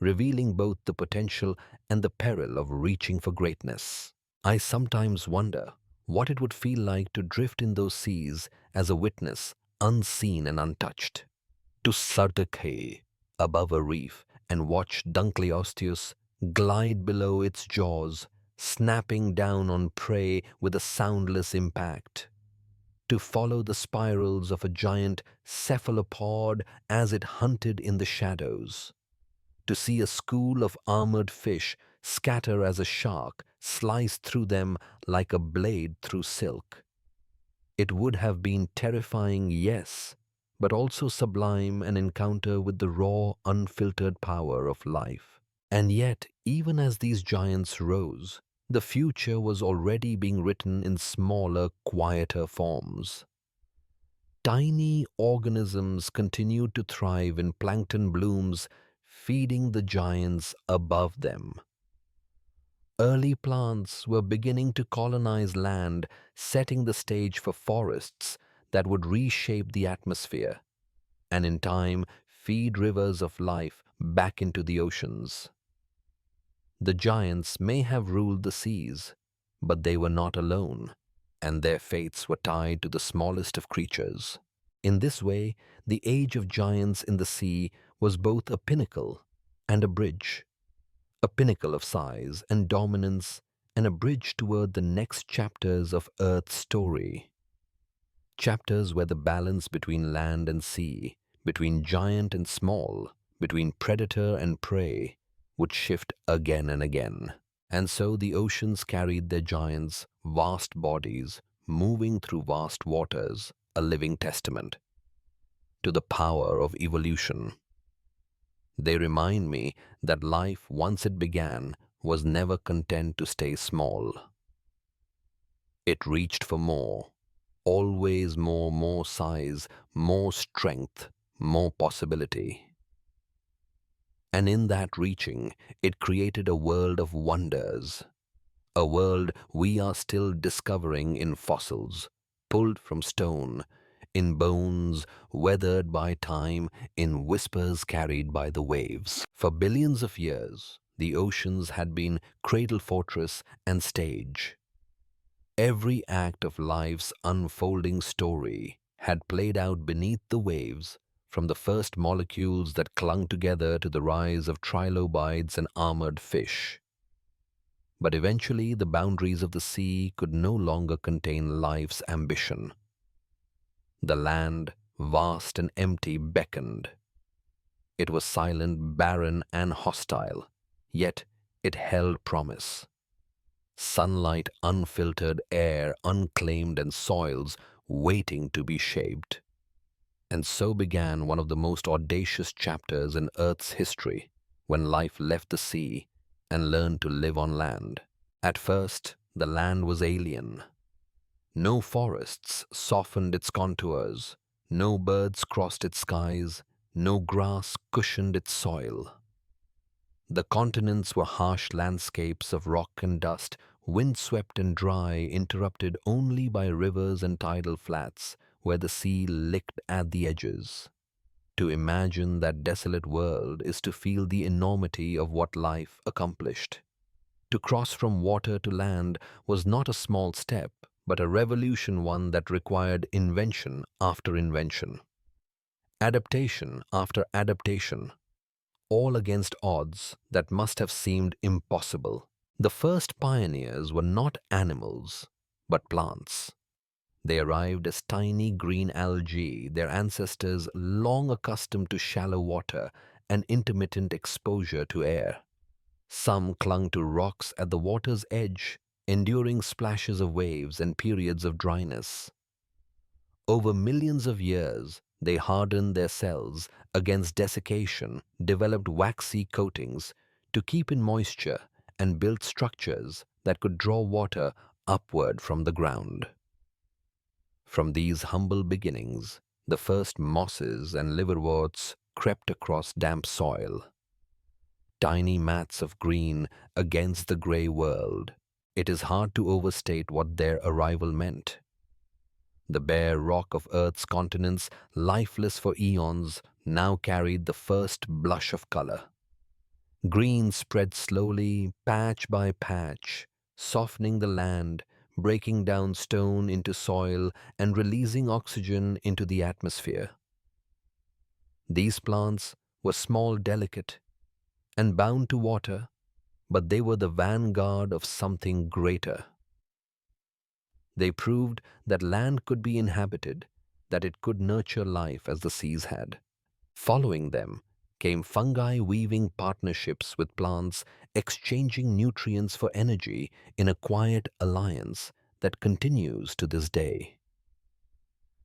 revealing both the potential and the peril of reaching for greatness. I sometimes wonder what it would feel like to drift in those seas as a witness, unseen and untouched. To Sardikai above a reef and watch Dunkleosteus glide below its jaws, snapping down on prey with a soundless impact. To follow the spirals of a giant cephalopod as it hunted in the shadows. To see a school of armored fish scatter as a shark sliced through them like a blade through silk. It would have been terrifying, yes, but also sublime, an encounter with the raw, unfiltered power of life. And yet, even as these giants rose, the future was already being written in smaller, quieter forms. Tiny organisms continued to thrive in plankton blooms, feeding the giants above them. Early plants were beginning to colonize land, setting the stage for forests that would reshape the atmosphere, and in time feed rivers of life back into the oceans. The giants may have ruled the seas, but they were not alone, and their fates were tied to the smallest of creatures. In this way, the age of giants in the sea was both a pinnacle and a bridge. A pinnacle of size and dominance, and a bridge toward the next chapters of Earth's story. Chapters where the balance between land and sea, between giant and small, between predator and prey, would shift again and again. And so the oceans carried their giants, vast bodies, moving through vast waters, a living testament to the power of evolution. They remind me that life, once it began, was never content to stay small. It reached for more, always more, more size, more strength, more possibility. And in that reaching, it created a world of wonders, a world we are still discovering in fossils, pulled from stone, in bones weathered by time, in whispers carried by the waves. For billions of years, the oceans had been cradle fortress and stage. Every act of life's unfolding story had played out beneath the waves, from the first molecules that clung together to the rise of trilobites and armored fish. But eventually the boundaries of the sea could no longer contain life's ambition. The land, vast and empty, beckoned. It was silent, barren, and hostile, yet it held promise. Sunlight, unfiltered air, unclaimed, and soils waiting to be shaped. And so began one of the most audacious chapters in Earth's history, when life left the sea and learned to live on land. At first, the land was alien. No forests softened its contours, no birds crossed its skies, no grass cushioned its soil. The continents were harsh landscapes of rock and dust, windswept and dry, interrupted only by rivers and tidal flats where the sea licked at the edges. To imagine that desolate world is to feel the enormity of what life accomplished. To cross from water to land was not a small step, but a revolution, one that required invention after invention, adaptation after adaptation, all against odds that must have seemed impossible. The first pioneers were not animals, but plants. They arrived as tiny green algae, their ancestors long accustomed to shallow water and intermittent exposure to air. Some clung to rocks at the water's edge, enduring splashes of waves and periods of dryness. Over millions of years, they hardened their cells against desiccation, developed waxy coatings to keep in moisture, and built structures that could draw water upward from the ground. From these humble beginnings, the first mosses and liverworts crept across damp soil. Tiny mats of green against the grey world. It is hard to overstate what their arrival meant. The bare rock of Earth's continents, lifeless for eons, now carried the first blush of color. Green spread slowly, patch by patch, softening the land, breaking down stone into soil, and releasing oxygen into the atmosphere. These plants were small, delicate, and bound to water, but they were the vanguard of something greater. They proved that land could be inhabited, that it could nurture life as the seas had. Following them came fungi weaving partnerships with plants, exchanging nutrients for energy in a quiet alliance that continues to this day.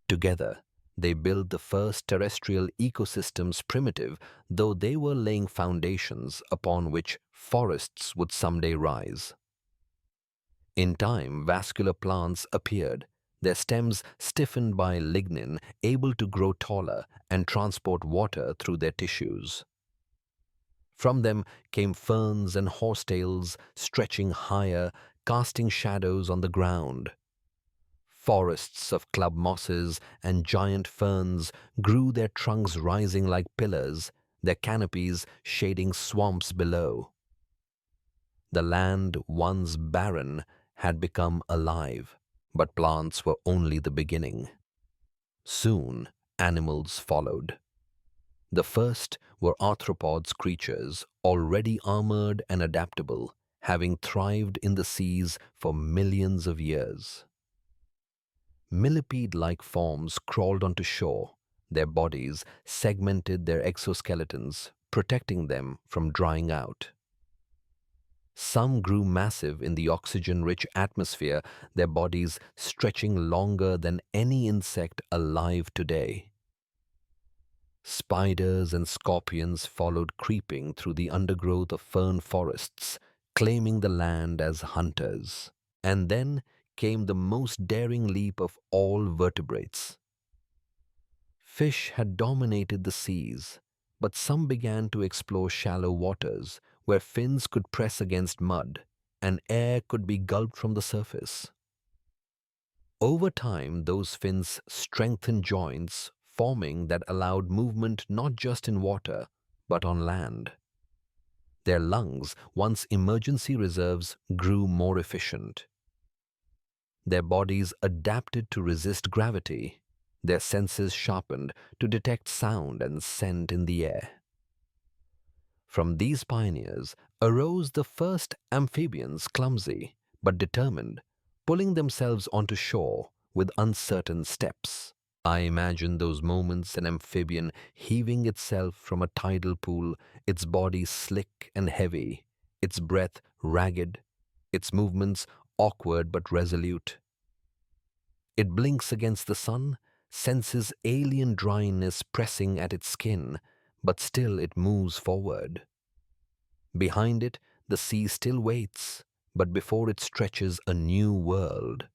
Together, they built the first terrestrial ecosystems, primitive though they were, laying foundations upon which forests would someday rise. In time, vascular plants appeared, their stems stiffened by lignin, able to grow taller and transport water through their tissues. From them came ferns and horsetails, stretching higher, casting shadows on the ground. Forests of club mosses and giant ferns grew, their trunks rising like pillars, their canopies shading swamps below. The land, once barren, had become alive, but plants were only the beginning. Soon, animals followed. The first were arthropods, creatures already armored and adaptable, having thrived in the seas for millions of years. Millipede-like forms crawled onto shore, their bodies segmented, their exoskeletons protecting them from drying out. Some grew massive in the oxygen-rich atmosphere, their bodies stretching longer than any insect alive today. Spiders and scorpions followed, creeping through the undergrowth of fern forests, claiming the land as hunters. And then came the most daring leap of all vertebrates. Fish had dominated the seas, but some began to explore shallow waters where fins could press against mud and air could be gulped from the surface. Over time, those fins strengthened joints, forming that allowed movement not just in water, but on land. Their lungs, once emergency reserves, grew more efficient. Their bodies adapted to resist gravity, their senses sharpened to detect sound and scent in the air. From these pioneers arose the first amphibians, clumsy but determined, pulling themselves onto shore with uncertain steps. I imagine those moments, an amphibian heaving itself from a tidal pool, its body slick and heavy, its breath ragged, its movements awkward but resolute. It blinks against the sun, senses alien dryness pressing at its skin, but still it moves forward. Behind it, the sea still waits, but before it stretches a new world.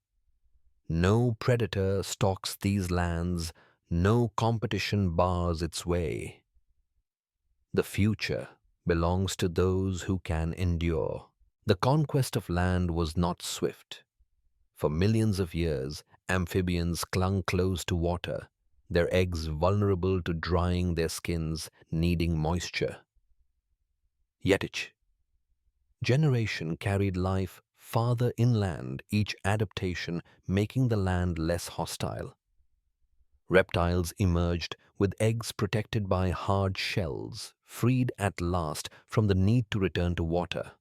No predator stalks these lands, no competition bars its way. The future belongs to those who can endure. The conquest of land was not swift. For millions of years, amphibians clung close to water, their eggs vulnerable to drying, their skins needing moisture. Yet each generation carried life farther inland, each adaptation making the land less hostile. Reptiles emerged with eggs protected by hard shells, freed at last from the need to return to water.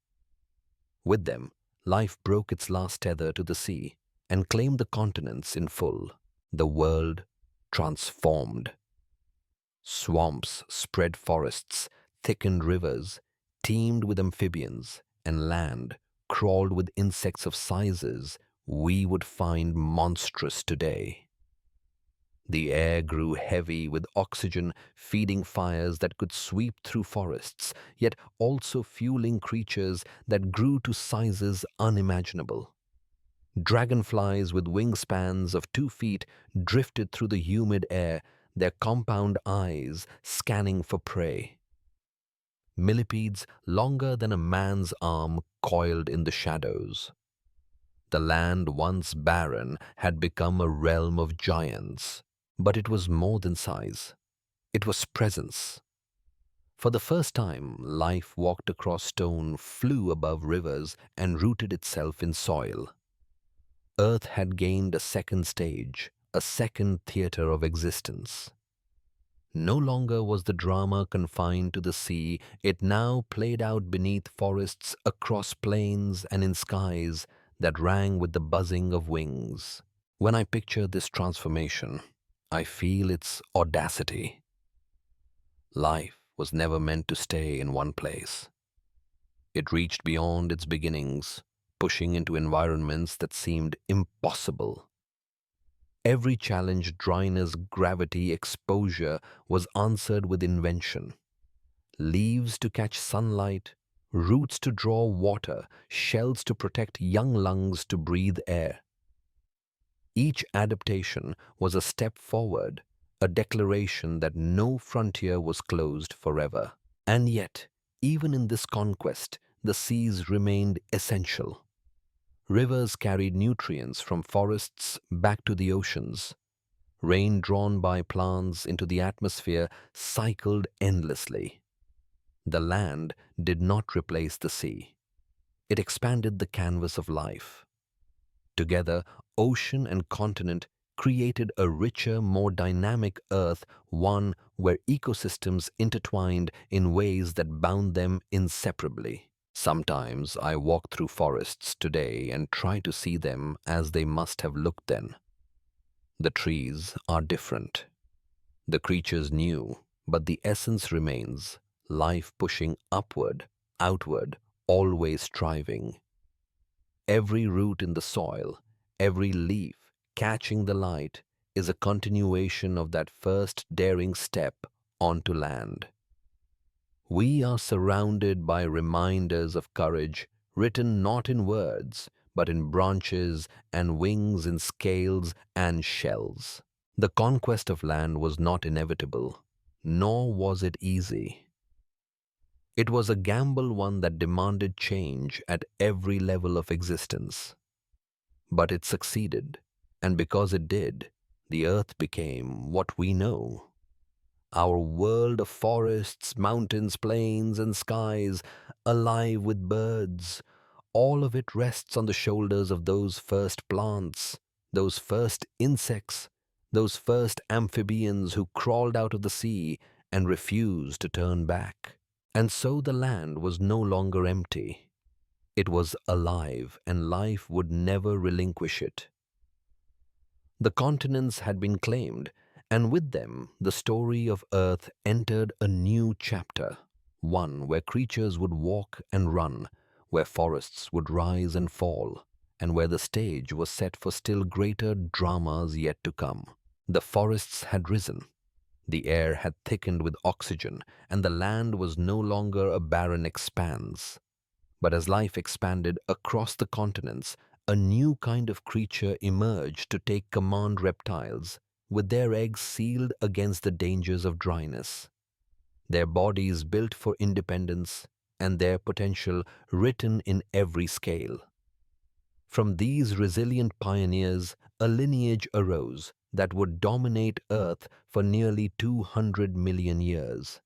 With them, life broke its last tether to the sea and claimed the continents in full. The world transformed. Swamps spread forests, thickened rivers, teemed with amphibians, and land crawled with insects of sizes we would find monstrous today. The air grew heavy with oxygen, feeding fires that could sweep through forests, yet also fueling creatures that grew to sizes unimaginable. Dragonflies with wingspans of 2 feet drifted through the humid air, their compound eyes scanning for prey. Millipedes longer than a man's arm coiled in the shadows. The land once barren had become a realm of giants. But it was more than size. It was presence. For the first time, life walked across stone, flew above rivers, and rooted itself in soil. Earth had gained a second stage, a second theater of existence. No longer was the drama confined to the sea, it now played out beneath forests, across plains, and in skies that rang with the buzzing of wings. When I picture this transformation, I feel its audacity. Life was never meant to stay in one place. It reached beyond its beginnings, pushing into environments that seemed impossible. Every challenge, dryness, gravity, exposure, was answered with invention. Leaves to catch sunlight, roots to draw water, shells to protect young lungs to breathe air. Each adaptation was a step forward, a declaration that no frontier was closed forever. And yet, even in this conquest, the seas remained essential. Rivers carried nutrients from forests back to the oceans. Rain drawn by plants into the atmosphere cycled endlessly. The land did not replace the sea. It expanded the canvas of life. Together, ocean and continent created a richer, more dynamic earth, one where ecosystems intertwined in ways that bound them inseparably. Sometimes I walk through forests today and try to see them as they must have looked then. The trees are different. The creatures new, but the essence remains, life pushing upward, outward, always striving. Every root in the soil, every leaf catching the light is a continuation of that first daring step onto land. We are surrounded by reminders of courage, written not in words, but in branches and wings, in scales and shells. The conquest of land was not inevitable, nor was it easy. It was a gamble, one that demanded change at every level of existence. But it succeeded, and because it did, the earth became what we know. Our world of forests, mountains, plains, and skies, alive with birds, all of it rests on the shoulders of those first plants, those first insects, those first amphibians who crawled out of the sea and refused to turn back. And so the land was no longer empty. It was alive, and life would never relinquish it. The continents had been claimed, and with them the story of Earth entered a new chapter, one where creatures would walk and run, where forests would rise and fall, and where the stage was set for still greater dramas yet to come. The forests had risen, the air had thickened with oxygen, and the land was no longer a barren expanse. But as life expanded across the continents, a new kind of creature emerged to take command: reptiles, with their eggs sealed against the dangers of dryness, their bodies built for independence, and their potential written in every scale. From these resilient pioneers, a lineage arose that would dominate Earth for nearly 200 million years.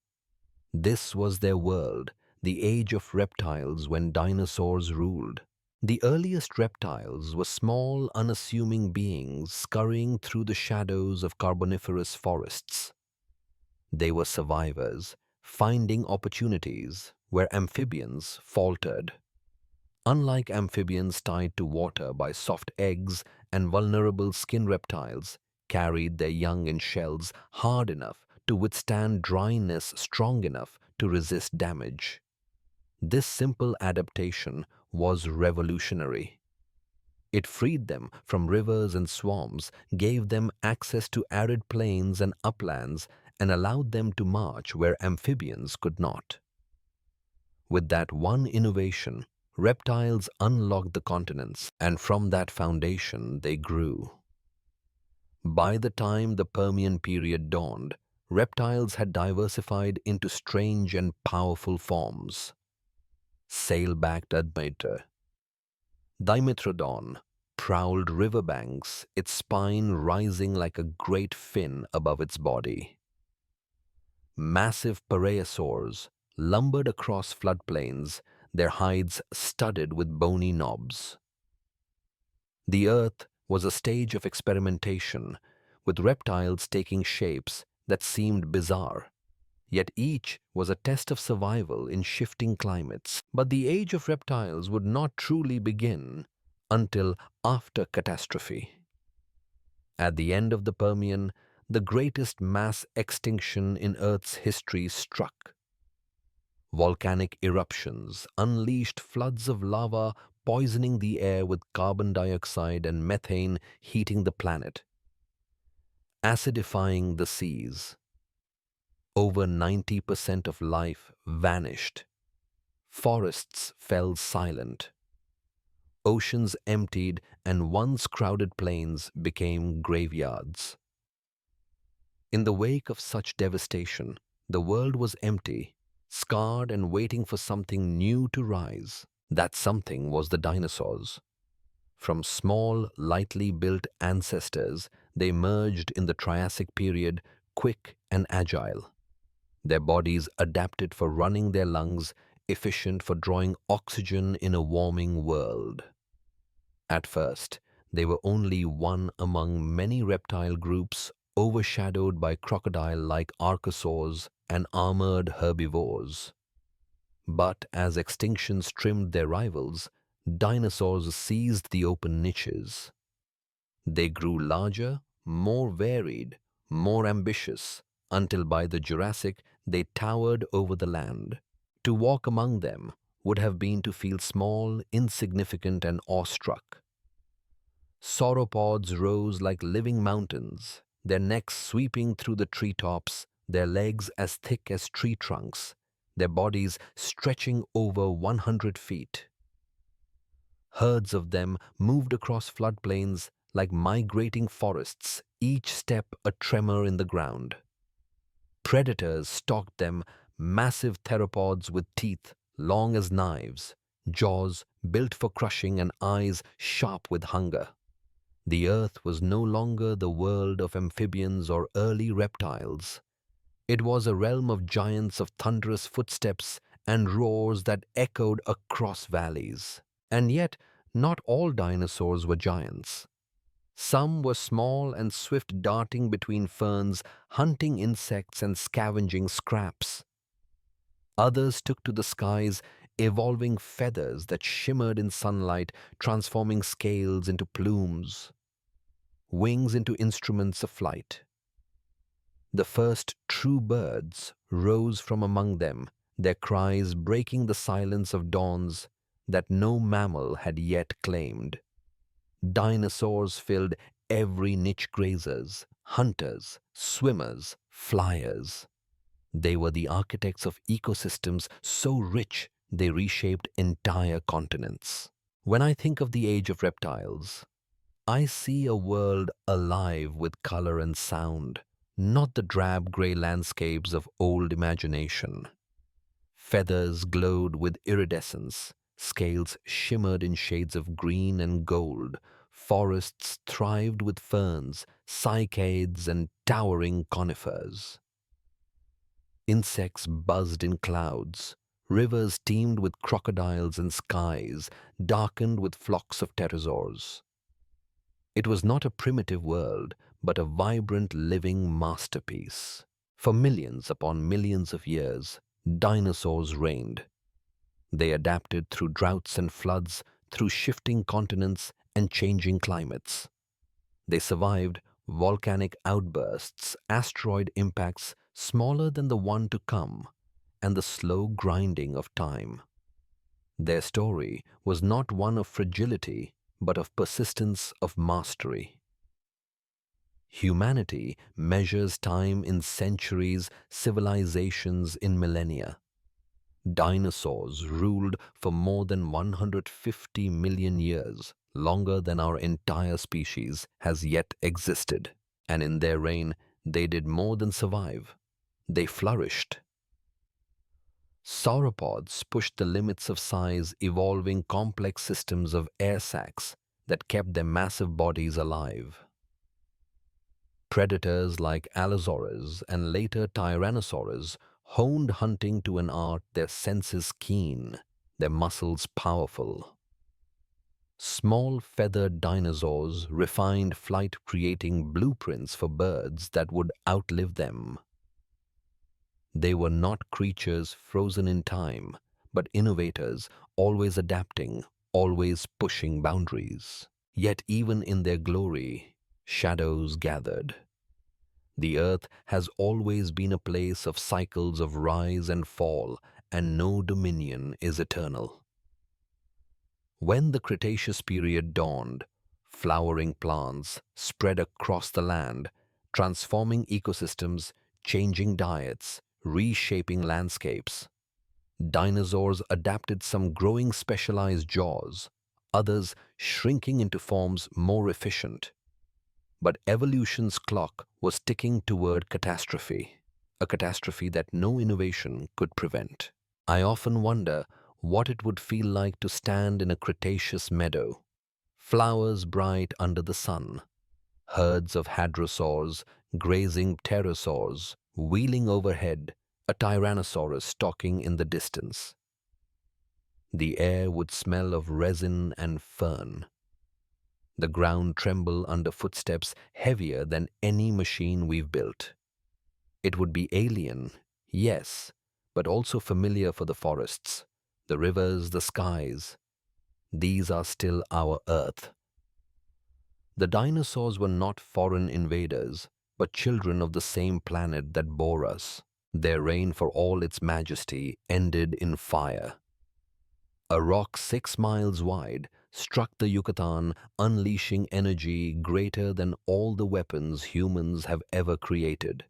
This was their world, the age of reptiles when dinosaurs ruled. The earliest reptiles were small, unassuming beings scurrying through the shadows of carboniferous forests. They were survivors, finding opportunities where amphibians faltered. Unlike amphibians tied to water by soft eggs, and vulnerable skin reptiles carried their young in shells hard enough to withstand dryness, strong enough to resist damage. This simple adaptation was revolutionary. It freed them from rivers and swamps, gave them access to arid plains and uplands, and allowed them to march where amphibians could not. With that one innovation, reptiles unlocked the continents, and from that foundation they grew. By the time the Permian period dawned, reptiles had diversified into strange and powerful forms. Sail-backed Admeter, Dimetrodon prowled riverbanks, its spine rising like a great fin above its body. Massive parasaurs lumbered across floodplains, their hides studded with bony knobs. The Earth was a stage of experimentation, with reptiles taking shapes that seemed bizarre. Yet each was a test of survival in shifting climates. But the age of reptiles would not truly begin until after catastrophe. At the end of the Permian, the greatest mass extinction in Earth's history struck. Volcanic eruptions unleashed floods of lava, poisoning the air with carbon dioxide and methane, heating the planet, acidifying the seas. Over 90% of life vanished. Forests fell silent. Oceans emptied, and once crowded plains became graveyards. In the wake of such devastation, the world was empty, scarred and waiting for something new to rise. That something was the dinosaurs. From small, lightly built ancestors, they emerged in the Triassic period, quick and agile. Their bodies adapted for running their lungs, efficient for drawing oxygen in a warming world. At first, they were only one among many reptile groups, overshadowed by crocodile-like archosaurs and armored herbivores. But as extinctions trimmed their rivals, dinosaurs seized the open niches. They grew larger, more varied, more ambitious, until by the Jurassic they towered over the land. To walk among them would have been to feel small, insignificant, and awestruck. Sauropods rose like living mountains, their necks sweeping through the treetops, their legs as thick as tree trunks, their bodies stretching over 100 feet. Herds of them moved across floodplains like migrating forests, each step a tremor in the ground. Predators stalked them, massive theropods with teeth long as knives, jaws built for crushing, and eyes sharp with hunger. The Earth was no longer the world of amphibians or early reptiles. It was a realm of giants, of thunderous footsteps and roars that echoed across valleys. And yet, not all dinosaurs were giants. Some were small and swift, darting between ferns, hunting insects and scavenging scraps. Others took to the skies, evolving feathers that shimmered in sunlight, transforming scales into plumes, wings into instruments of flight. The first true birds rose from among them, their cries breaking the silence of dawns that no mammal had yet claimed. Dinosaurs filled every niche: grazers, hunters, swimmers, flyers. They were the architects of ecosystems so rich they reshaped entire continents. When I think of the age of reptiles, I see a world alive with color and sound, not the drab gray landscapes of old imagination. Feathers glowed with iridescence, scales shimmered in shades of green and gold, forests thrived with ferns, cycads, and towering conifers. Insects buzzed in clouds, rivers teemed with crocodiles, and skies darkened with flocks of pterosaurs. It was not a primitive world, but a vibrant living masterpiece. For millions upon millions of years, dinosaurs reigned. They adapted through droughts and floods, through shifting continents and changing climates. They survived volcanic outbursts, asteroid impacts smaller than the one to come, and the slow grinding of time. Their story was not one of fragility, but of persistence, of mastery. Humanity measures time in centuries, civilizations in millennia. Dinosaurs ruled for more than 150 million years, longer than our entire species has yet existed. And in their reign, they did more than survive. They flourished. Sauropods pushed the limits of size, evolving complex systems of air sacs that kept their massive bodies alive. Predators like Allosaurus and later Tyrannosaurus honed hunting to an art, their senses keen, their muscles powerful. Small feathered dinosaurs refined flight, creating blueprints for birds that would outlive them. They were not creatures frozen in time, but innovators, always adapting, always pushing boundaries. Yet even in their glory, shadows gathered. The earth has always been a place of cycles of rise and fall, and no dominion is eternal. When the Cretaceous period dawned, flowering plants spread across the land, transforming ecosystems, changing diets, reshaping landscapes. Dinosaurs adapted, some growing specialized jaws, others shrinking into forms more efficient. But evolution's clock was ticking toward catastrophe, a catastrophe that no innovation could prevent. I often wonder what it would feel like to stand in a Cretaceous meadow, flowers bright under the sun, herds of hadrosaurs grazing pterosaurs, wheeling overhead, a tyrannosaurus stalking in the distance. The air would smell of resin and fern. The ground tremble under footsteps heavier than any machine we've built. It would be alien, yes, but also familiar for the forests, the rivers, the skies. These are still our Earth. The dinosaurs were not foreign invaders, but children of the same planet that bore us. Their reign, for all its majesty, ended in fire. A rock 6 miles wide struck the Yucatan, unleashing energy greater than all the weapons humans have ever created.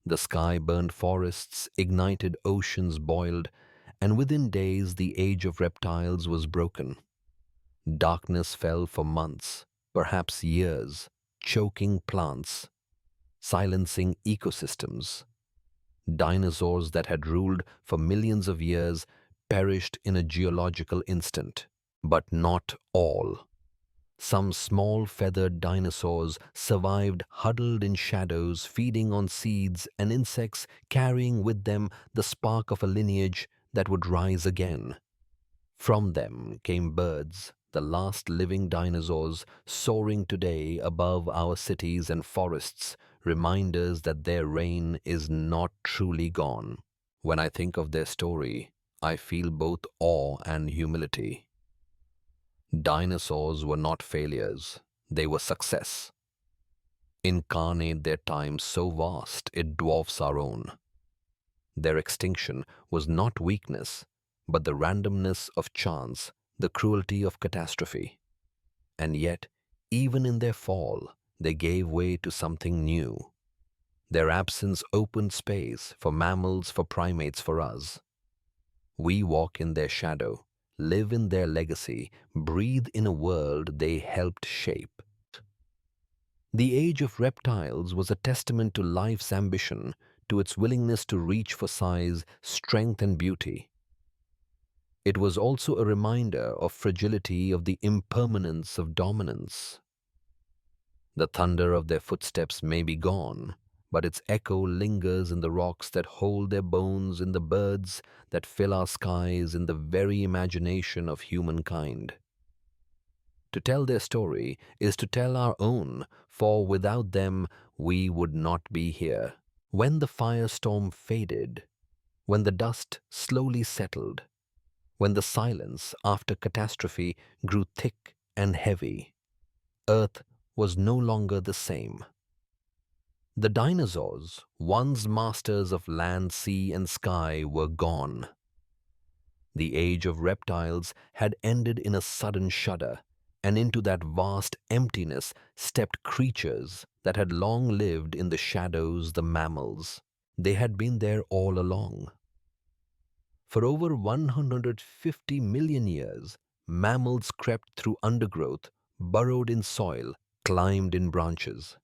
The sky burned forests, ignited oceans boiled, and within days the age of reptiles was broken. Darkness fell for months, perhaps years, choking plants, silencing ecosystems. Dinosaurs that had ruled for millions of years perished in a geological instant. But not all. Some small feathered dinosaurs survived, huddled in shadows, feeding on seeds and insects, carrying with them the spark of a lineage that would rise again. From them came birds, the last living dinosaurs, soaring today above our cities and forests, reminders that their reign is not truly gone. When I think of their story, I feel both awe and humility. Dinosaurs were not failures, they were success. Incarnate their time so vast it dwarfs our own. Their extinction was not weakness, but the randomness of chance, the cruelty of catastrophe. And yet, even in their fall, they gave way to something new. Their absence opened space for mammals, for primates, for us. We walk in their shadow, live in their legacy, breathe in a world they helped shape. The age of reptiles was a testament to life's ambition, to its willingness to reach for size, strength, and beauty. It was also a reminder of fragility, of the impermanence of dominance. The thunder of their footsteps may be gone, but its echo lingers in the rocks that hold their bones, in the birds that fill our skies, in the very imagination of humankind. To tell their story is to tell our own, for without them we would not be here. When the firestorm faded, when the dust slowly settled, when the silence after catastrophe grew thick and heavy, Earth was no longer the same. The dinosaurs, once masters of land, sea, and sky, were gone. The age of reptiles had ended in a sudden shudder, and into that vast emptiness stepped creatures that had long lived in the shadows, the mammals. They had been there all along. For over 150 million years, mammals crept through undergrowth, burrowed in soil, climbed in branches.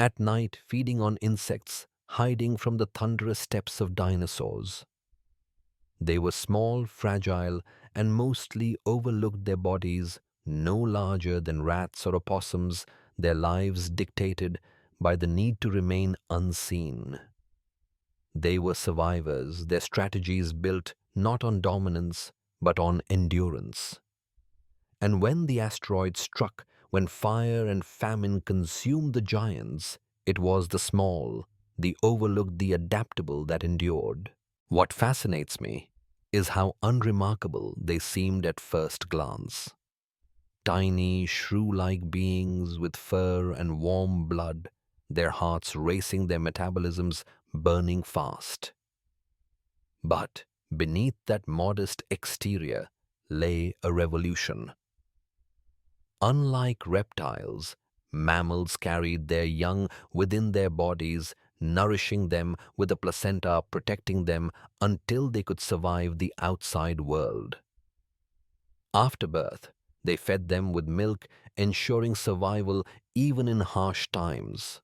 At night, feeding on insects, hiding from the thunderous steps of dinosaurs. They were small, fragile, and mostly overlooked, their bodies no larger than rats or opossums, their lives dictated by the need to remain unseen. They were survivors, their strategies built not on dominance, but on endurance. And when the asteroid struck, when fire and famine consumed the giants, it was the small, the overlooked, the adaptable that endured. What fascinates me is how unremarkable they seemed at first glance. Tiny, shrew-like beings with fur and warm blood, their hearts racing, their metabolisms burning fast. But beneath that modest exterior lay a revolution. Unlike reptiles, mammals carried their young within their bodies, nourishing them with a placenta, protecting them until they could survive the outside world. After birth, they fed them with milk, ensuring survival even in harsh times.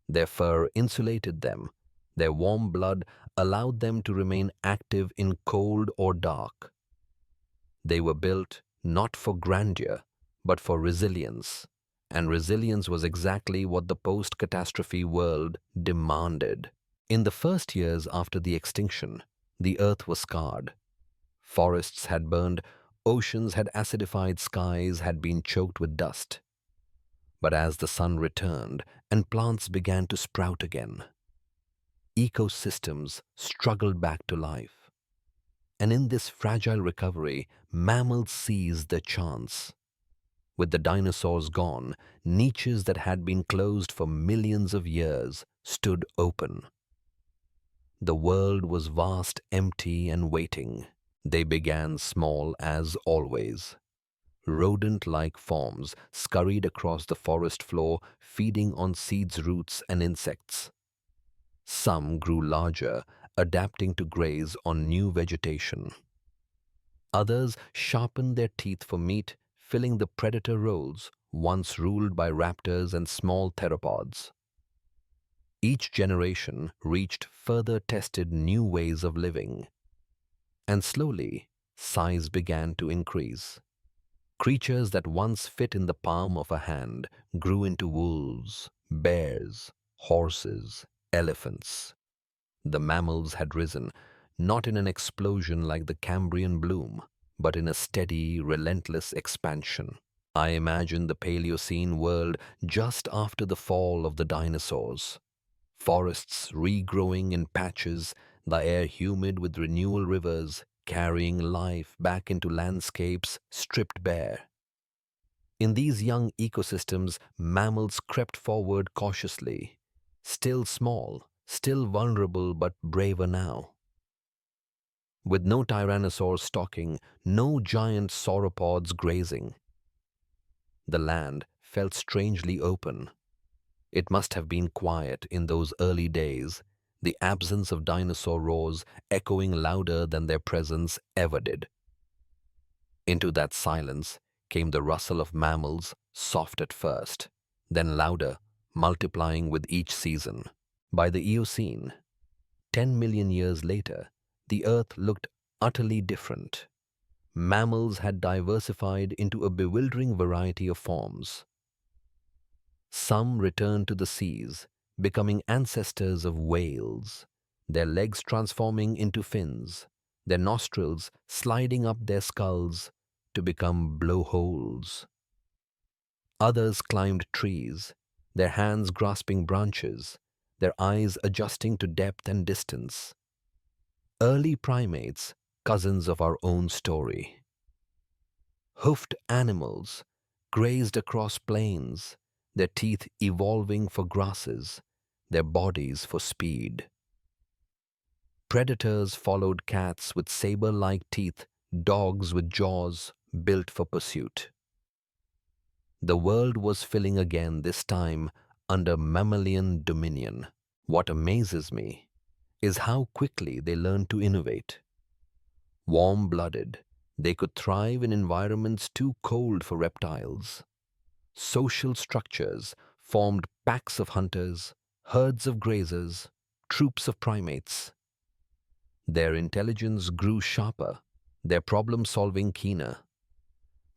Their fur insulated them. Their warm blood allowed them to remain active in cold or dark. They were built not for grandeur, but for resilience. And resilience was exactly what the post-catastrophe world demanded. In the first years after the extinction, the Earth was scarred. Forests had burned, oceans had acidified, skies had been choked with dust. But as the sun returned and plants began to sprout again, ecosystems struggled back to life. And in this fragile recovery, mammals seized their chance. With the dinosaurs gone, niches that had been closed for millions of years stood open. The world was vast, empty, and waiting. They began small as always. Rodent-like forms scurried across the forest floor, feeding on seeds, roots, and insects. Some grew larger, adapting to graze on new vegetation. Others sharpened their teeth for meat, filling the predator roles once ruled by raptors and small theropods. Each generation reached further tested new ways of living. And slowly, size began to increase. Creatures that once fit in the palm of a hand grew into wolves, bears, horses, elephants. The mammals had risen, not in an explosion like the Cambrian bloom, but in a steady, relentless expansion. I imagine the Paleocene world just after the fall of the dinosaurs. Forests regrowing in patches, the air humid with renewal rivers, carrying life back into landscapes stripped bare. In these young ecosystems, mammals crept forward cautiously, still small, still vulnerable but braver now. With no tyrannosaurs stalking, no giant sauropods grazing, the land felt strangely open. It must have been quiet in those early days, the absence of dinosaur roars echoing louder than their presence ever did. Into that silence came the rustle of mammals, soft at first, then louder, multiplying with each season. By the Eocene, 10 million years later, the Earth looked utterly different. Mammals had diversified into a bewildering variety of forms. Some returned to the seas, becoming ancestors of whales, their legs transforming into fins, their nostrils sliding up their skulls to become blowholes. Others climbed trees, their hands grasping branches, their eyes adjusting to depth and distance. Early primates, cousins of our own story. Hoofed animals grazed across plains, their teeth evolving for grasses, their bodies for speed. Predators followed cats with saber-like teeth, dogs with jaws built for pursuit. The world was filling again, this time under mammalian dominion. What amazes me is how quickly they learned to innovate. Warm-blooded, they could thrive in environments too cold for reptiles. Social structures formed packs of hunters, herds of grazers, troops of primates. Their intelligence grew sharper, their problem-solving keener.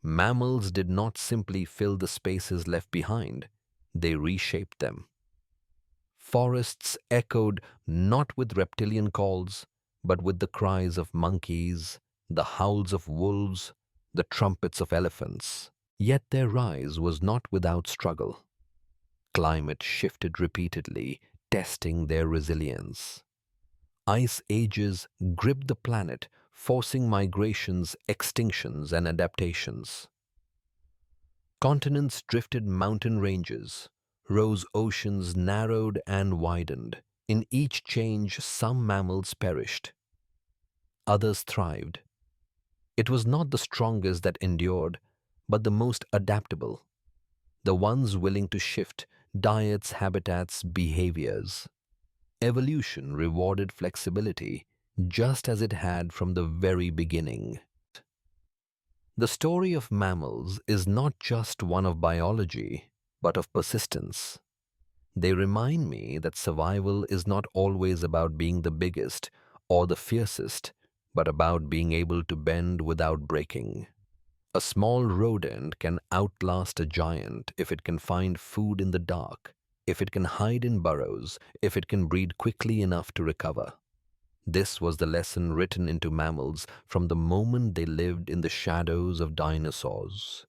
Mammals did not simply fill the spaces left behind, they reshaped them. Forests echoed not with reptilian calls, but with the cries of monkeys, the howls of wolves, the trumpets of elephants. Yet their rise was not without struggle. Climate shifted repeatedly, testing their resilience. Ice ages gripped the planet, forcing migrations, extinctions, and adaptations. Continents drifted mountain ranges, rose oceans narrowed and widened. In each change, some mammals perished. Others thrived. It was not the strongest that endured, but the most adaptable, the ones willing to shift diets, habitats, behaviors. Evolution rewarded flexibility, just as it had from the very beginning. The story of mammals is not just one of biology, but of persistence. They remind me that survival is not always about being the biggest or the fiercest, but about being able to bend without breaking. A small rodent can outlast a giant if it can find food in the dark, if it can hide in burrows, if it can breed quickly enough to recover. This was the lesson written into mammals from the moment they lived in the shadows of dinosaurs.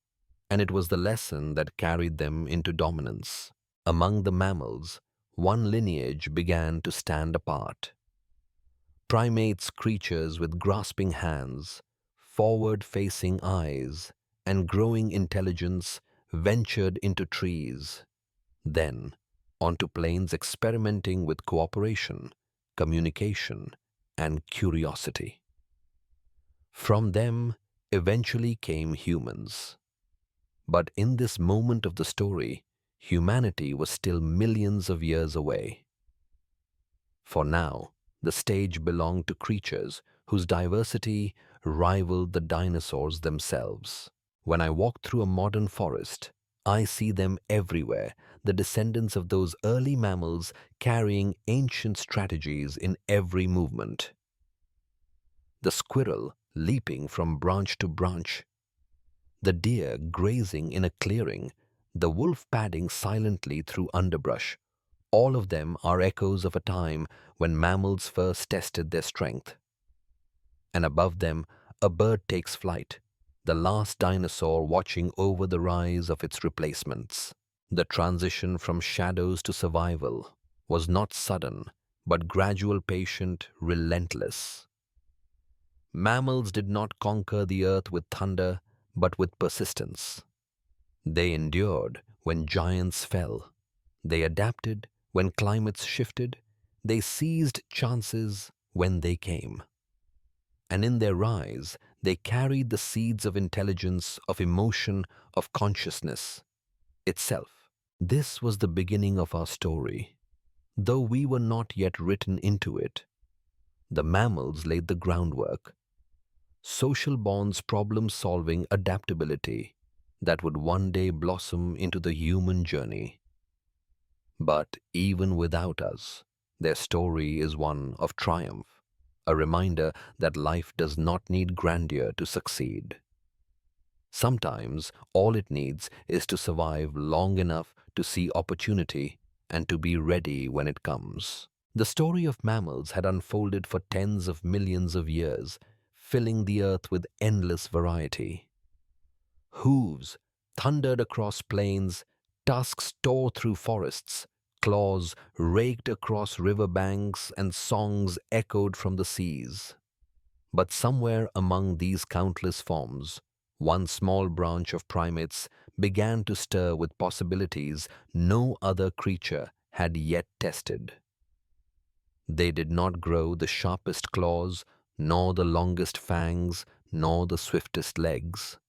And it was the lesson that carried them into dominance. Among the mammals, one lineage began to stand apart. Primates, creatures with grasping hands, forward-facing eyes, and growing intelligence, ventured into trees, then onto plains, experimenting with cooperation, communication, and curiosity. From them eventually came humans. But in this moment of the story, humanity was still millions of years away. For now, the stage belonged to creatures whose diversity rivaled the dinosaurs themselves. When I walk through a modern forest, I see them everywhere, the descendants of those early mammals carrying ancient strategies in every movement. The squirrel leaping from branch to branch, the deer grazing in a clearing, the wolf padding silently through underbrush. All of them are echoes of a time when mammals first tested their strength. And above them, a bird takes flight, the last dinosaur watching over the rise of its replacements. The transition from shadows to survival was not sudden, but gradual, patient, relentless. Mammals did not conquer the earth with thunder, but with persistence. They endured when giants fell. They adapted when climates shifted. They seized chances when they came. And in their rise, they carried the seeds of intelligence, of emotion, of consciousness itself. This was the beginning of our story. Though we were not yet written into it, the mammals laid the groundwork. Social bonds, problem-solving, adaptability that would one day blossom into the human journey. But even without us, their story is one of triumph, a reminder that life does not need grandeur to succeed. Sometimes all it needs is to survive long enough to see opportunity and to be ready when it comes. The story of mammals had unfolded for tens of millions of years, filling the earth with endless variety. Hooves thundered across plains, tusks tore through forests, claws raked across river banks, and songs echoed from the seas. But somewhere among these countless forms, one small branch of primates began to stir with possibilities no other creature had yet tested. They did not grow the sharpest claws, nor the longest fangs, nor the swiftest legs.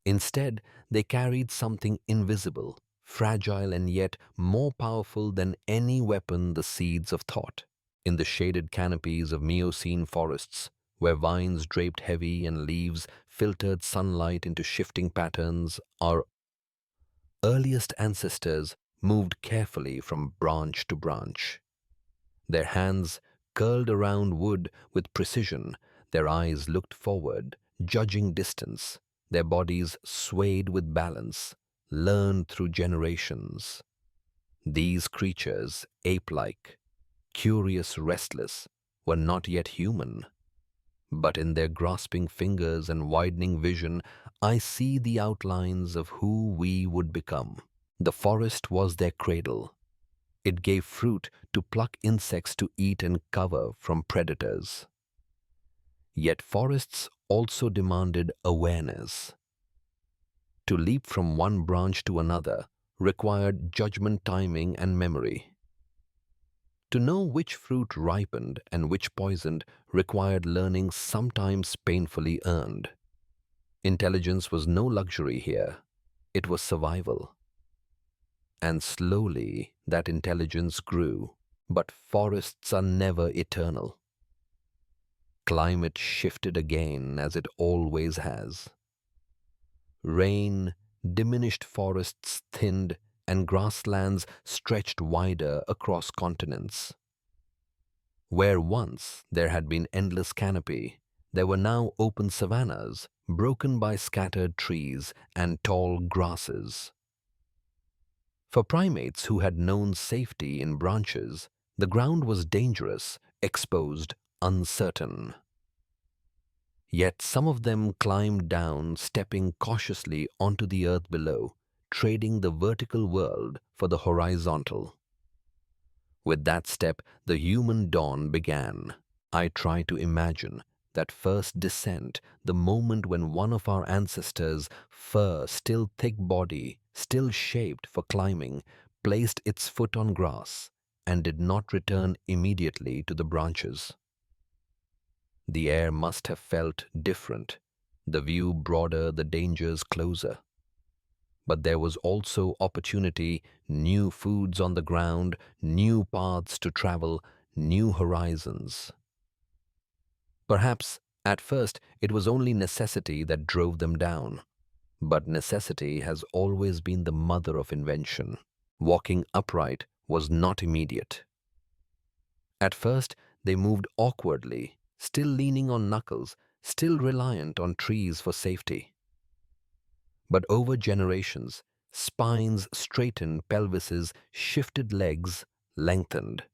Instead, they carried something invisible, fragile, and yet more powerful than any weapon: the seeds of thought. In the shaded canopies of Miocene forests, where vines draped heavy and leaves filtered sunlight into shifting patterns, our earliest ancestors moved carefully from branch to branch. Their hands curled around wood with precision, their eyes looked forward, judging distance, their bodies swayed with balance, learned through generations. These creatures, ape-like, curious, restless, were not yet human. But in their grasping fingers and widening vision, I see the outlines of who we would become. The forest was their cradle. It gave fruit to pluck, insects to eat, and cover from predators. Yet forests also demanded awareness. To leap from one branch to another required judgment, timing, and memory. To know which fruit ripened and which poisoned required learning, sometimes painfully earned. Intelligence was no luxury here. It was survival. And slowly that intelligence grew. But forests are never eternal. Climate shifted again, as it always has. Rain diminished, forests thinned, and grasslands stretched wider across continents. Where once there had been endless canopy, there were now open savannas, broken by scattered trees and tall grasses. For primates who had known safety in branches, the ground was dangerous, exposed, uncertain. Yet some of them climbed down, stepping cautiously onto the earth below, trading the vertical world for the horizontal. With that step, the human dawn began. I try to imagine that first descent, the moment when one of our ancestors' fur, still thick body, still shaped for climbing, placed its foot on grass and did not return immediately to the branches. The air must have felt different, the view broader, the dangers closer. But there was also opportunity, new foods on the ground, new paths to travel, new horizons. Perhaps, at first, it was only necessity that drove them down. But necessity has always been the mother of invention. Walking upright was not immediate. At first, they moved awkwardly, still leaning on knuckles, still reliant on trees for safety. But over generations, spines straightened, pelvises shifted, legs lengthened.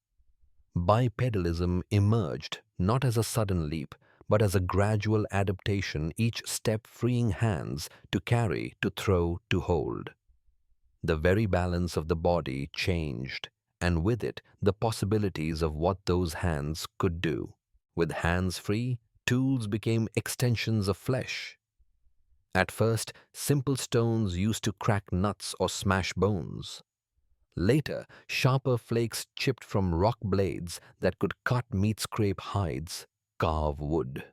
Bipedalism emerged, not as a sudden leap, but as a gradual adaptation, each step freeing hands to carry, to throw, to hold. The very balance of the body changed, and with it the possibilities of what those hands could do. With hands free, tools became extensions of flesh. At first, simple stones used to crack nuts or smash bones. Later, sharper flakes chipped from rock blades that could cut meat, scrape hides, carve wood.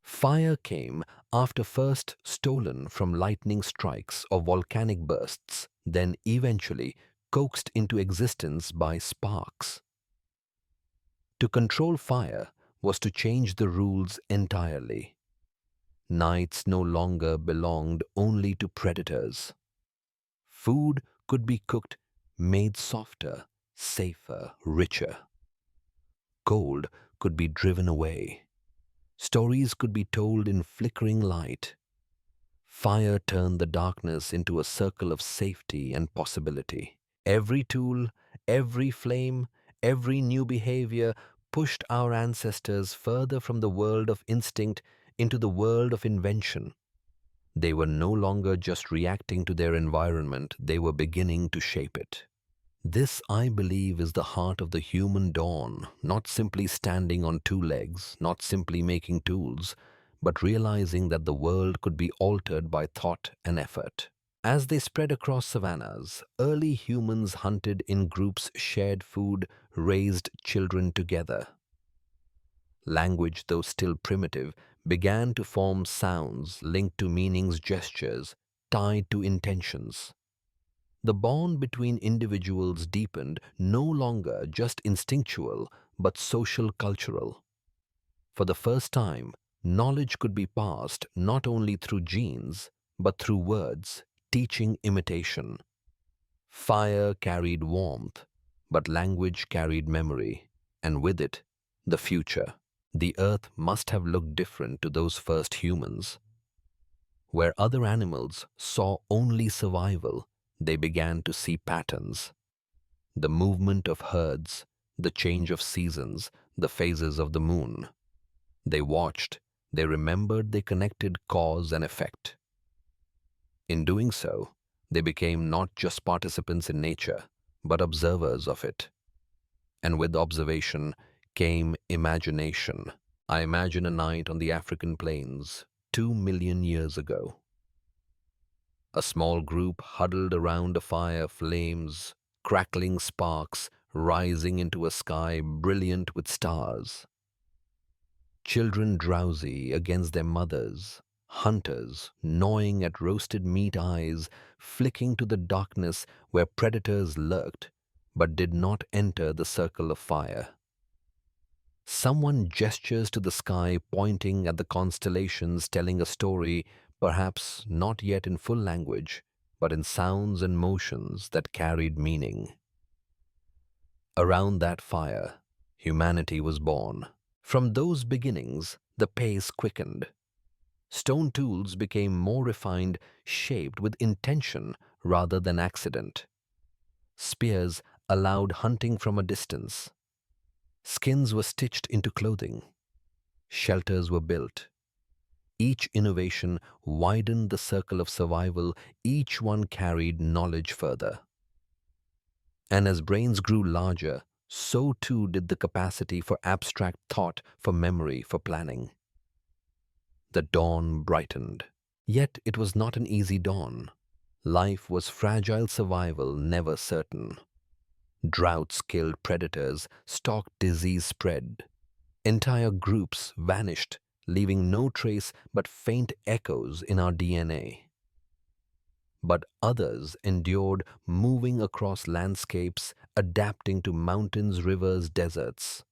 Fire came after first stolen from lightning strikes or volcanic bursts, then eventually coaxed into existence by sparks. To control fire was to change the rules entirely. Nights no longer belonged only to predators. Food could be cooked, made softer, safer, richer. Cold could be driven away. Stories could be told in flickering light. Fire turned the darkness into a circle of safety and possibility. Every tool, every flame, every new behavior pushed our ancestors further from the world of instinct into the world of invention. They were no longer just reacting to their environment, they were beginning to shape it. This, I believe, is the heart of the human dawn, not simply standing on two legs, not simply making tools, but realizing that the world could be altered by thought and effort. As they spread across savannas, early humans hunted in groups, shared food, raised children together. Language, though still primitive, began to form sounds linked to meanings, gestures, tied to intentions. The bond between individuals deepened, no longer just instinctual, but social cultural. For the first time, knowledge could be passed not only through genes, but through words, teaching imitation. Fire carried warmth, but language carried memory, and with it, the future. The earth must have looked different to those first humans. Where other animals saw only survival, they began to see patterns. The movement of herds, the change of seasons, the phases of the moon. They watched, they remembered, they connected cause and effect. In doing so, they became not just participants in nature, but observers of it. And with observation came imagination. I imagine a night on the African plains 2 million years ago. A small group huddled around a fire, flames, crackling sparks rising into a sky brilliant with stars. Children drowsy against their mothers, hunters gnawing at roasted meat, eyes flicking to the darkness where predators lurked but did not enter the circle of fire. Someone gestures to the sky, pointing at the constellations, telling a story, perhaps not yet in full language, but in sounds and motions that carried meaning. Around that fire, humanity was born. From those beginnings, the pace quickened. Stone tools became more refined, shaped with intention rather than accident. Spears allowed hunting from a distance. Skins were stitched into clothing. Shelters were built. Each innovation widened the circle of survival, each one carried knowledge further. And as brains grew larger, so too did the capacity for abstract thought, for memory, for planning. The dawn brightened. Yet it was not an easy dawn. Life was fragile, survival never certain. Droughts killed predators, stock disease spread. Entire groups vanished, leaving no trace but faint echoes in our DNA. But others endured, moving across landscapes, adapting to mountains, rivers, deserts.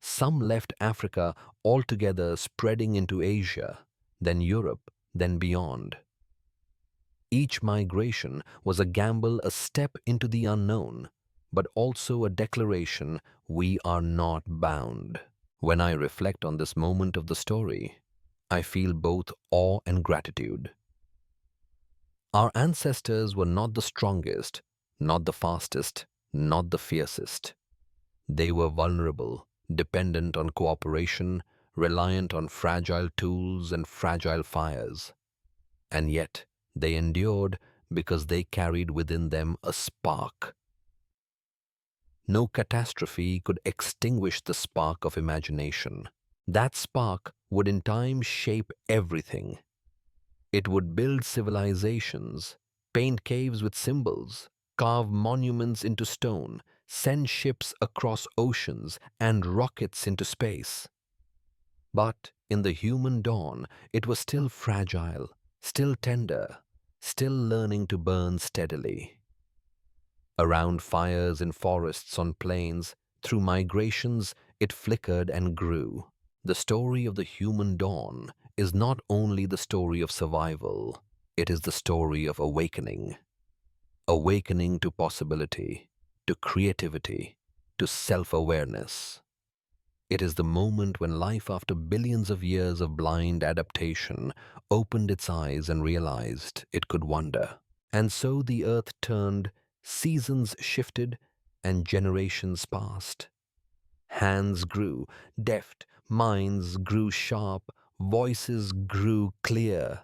Some left Africa altogether, spreading into Asia, then Europe, then beyond. Each migration was a gamble, a step into the unknown, but also a declaration we are not bound. When I reflect on this moment of the story, I feel both awe and gratitude. Our ancestors were not the strongest, not the fastest, not the fiercest. They were vulnerable, dependent on cooperation, reliant on fragile tools and fragile fires. And yet they endured because they carried within them a spark, No catastrophe could extinguish the spark of imagination. That spark would in time shape everything. It would build civilizations, paint caves with symbols, carve monuments into stone, send ships across oceans and rockets into space. But in the human dawn, it was still fragile, still tender, still learning to burn steadily. Around fires in forests on plains, through migrations, it flickered and grew. The story of the human dawn is not only the story of survival, it is the story of awakening. Awakening to possibility, to creativity, to self-awareness. It is the moment when life, after billions of years of blind adaptation, opened its eyes and realized it could wonder. And so the earth turned, seasons shifted, and generations passed. Hands grew deft, minds grew sharp, voices grew clear.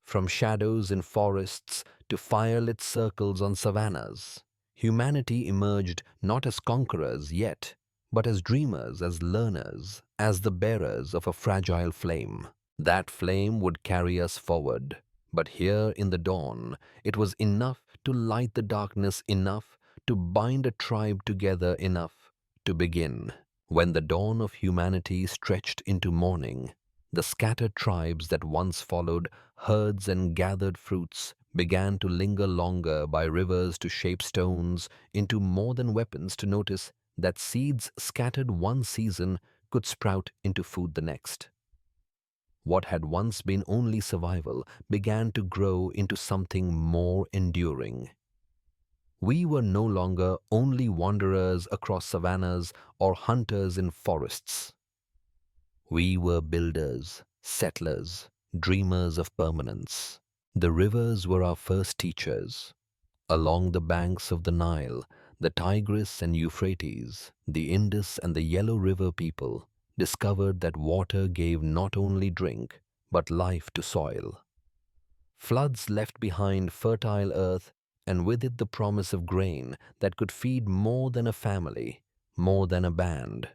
From shadows in forests to firelit circles on savannas, humanity emerged not as conquerors yet, but as dreamers, as learners, as the bearers of a fragile flame. That flame would carry us forward. But here in the dawn, it was enough to light the darkness, enough to bind a tribe together, enough to begin. When the dawn of humanity stretched into morning, the scattered tribes that once followed herds and gathered fruits began to linger longer by rivers to shape stones into more than weapons, to notice that seeds scattered one season could sprout into food the next. What had once been only survival began to grow into something more enduring. We were no longer only wanderers across savannas or hunters in forests. We were builders, settlers, dreamers of permanence. The rivers were our first teachers. Along the banks of the Nile, the Tigris and Euphrates, the Indus and the Yellow River people discovered that water gave not only drink, but life to soil. Floods left behind fertile earth, and with it the promise of grain that could feed more than a family, more than a band.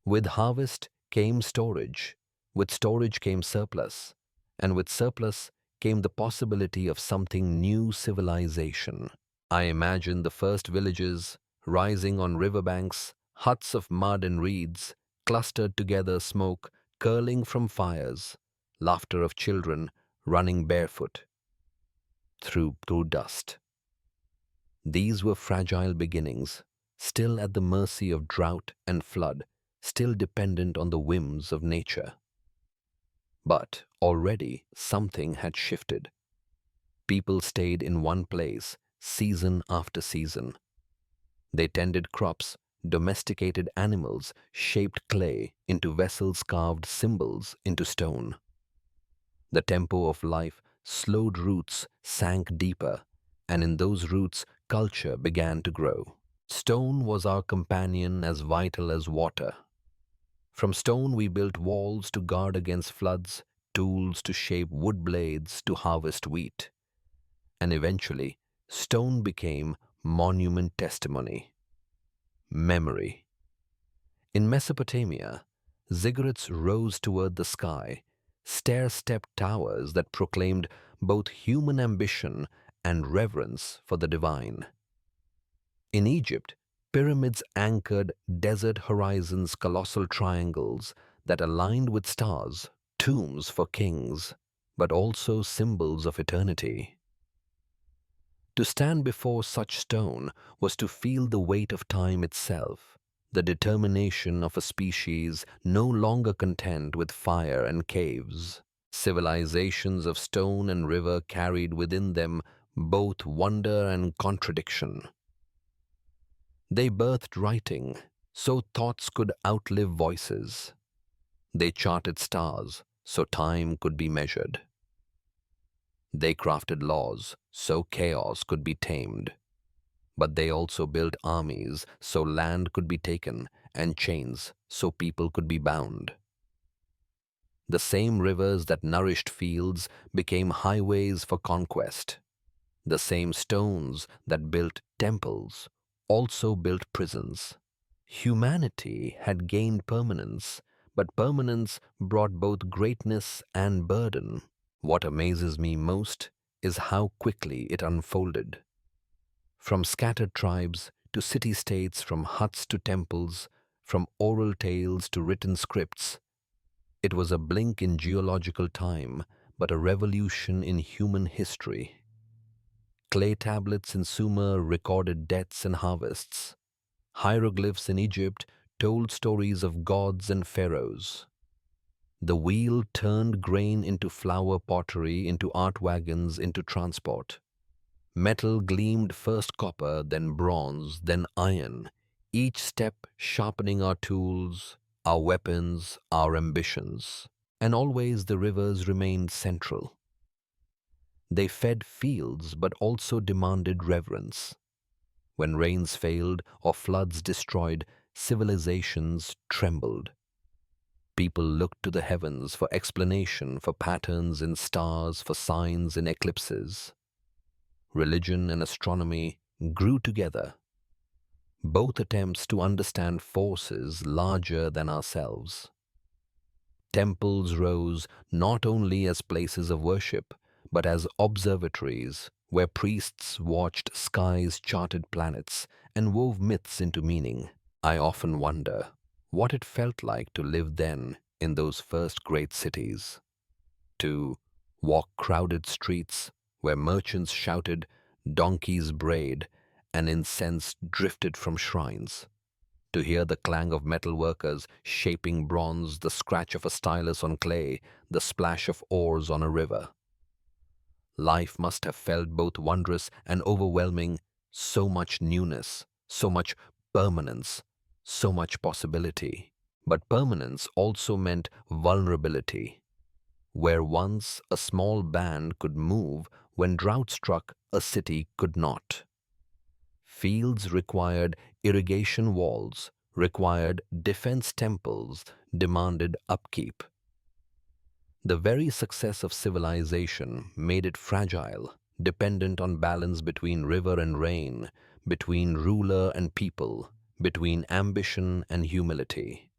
With harvest came storage, with storage came surplus, and with surplus came the possibility of something new: civilization. I imagine the first villages rising on riverbanks, huts of mud and reeds, clustered together, smoke curling from fires, laughter of children running barefoot through dust. These were fragile beginnings, still at the mercy of drought and flood, still dependent on the whims of nature. But already something had shifted. People stayed in one place season after season. They tended crops, domesticated animals, shaped clay into vessels, carved symbols into stone. The tempo of life slowed, roots sank deeper, and in those roots culture began to grow. Stone was our companion, as vital as water. From stone we built walls to guard against floods, tools to shape wood blades, to harvest wheat. And eventually, stone became monument, testimony, memory. In Mesopotamia, ziggurats rose toward the sky, stair-stepped towers that proclaimed both human ambition and reverence for the divine. In Egypt, pyramids anchored desert horizons, colossal triangles that aligned with stars, tombs for kings, but also symbols of eternity. To stand before such stone was to feel the weight of time itself, the determination of a species no longer content with fire and caves. Civilizations of stone and river carried within them both wonder and contradiction. They birthed writing, so thoughts could outlive voices. They charted stars, so time could be measured. They crafted laws, so chaos could be tamed. But they also built armies, so land could be taken, and chains, so people could be bound. The same rivers that nourished fields became highways for conquest. The same stones that built temples also built prisons. Humanity had gained permanence, but permanence brought both greatness and burden. What amazes me most is how quickly it unfolded. From scattered tribes to city-states, from huts to temples, from oral tales to written scripts, it was a blink in geological time, but a revolution in human history. Clay tablets in Sumer recorded deaths and harvests. Hieroglyphs in Egypt told stories of gods and pharaohs. The wheel turned grain into flour pottery, into art wagons, into transport. Metal gleamed first copper, then bronze, then iron, each step sharpening our tools, our weapons, our ambitions. And always the rivers remained central. They fed fields but also demanded reverence. When rains failed or floods destroyed, civilizations trembled. People looked to the heavens for explanation, for patterns in stars, for signs in eclipses. Religion and astronomy grew together, both attempts to understand forces larger than ourselves. Temples rose not only as places of worship, but as observatories where priests watched skies, charted planets, and wove myths into meaning. I often wonder what it felt like to live then in those first great cities, to walk crowded streets where merchants shouted, donkeys brayed, and incense drifted from shrines, to hear the clang of metal workers shaping bronze, the scratch of a stylus on clay, the splash of oars on a river. Life must have felt both wondrous and overwhelming, so much newness, so much permanence, so much possibility. But permanence also meant vulnerability. Where once a small band could move, when drought struck, a city could not. Fields required irrigation walls, required defense temples, demanded upkeep. The very success of civilization made it fragile, dependent on balance between river and rain, between ruler and people, between ambition and humility.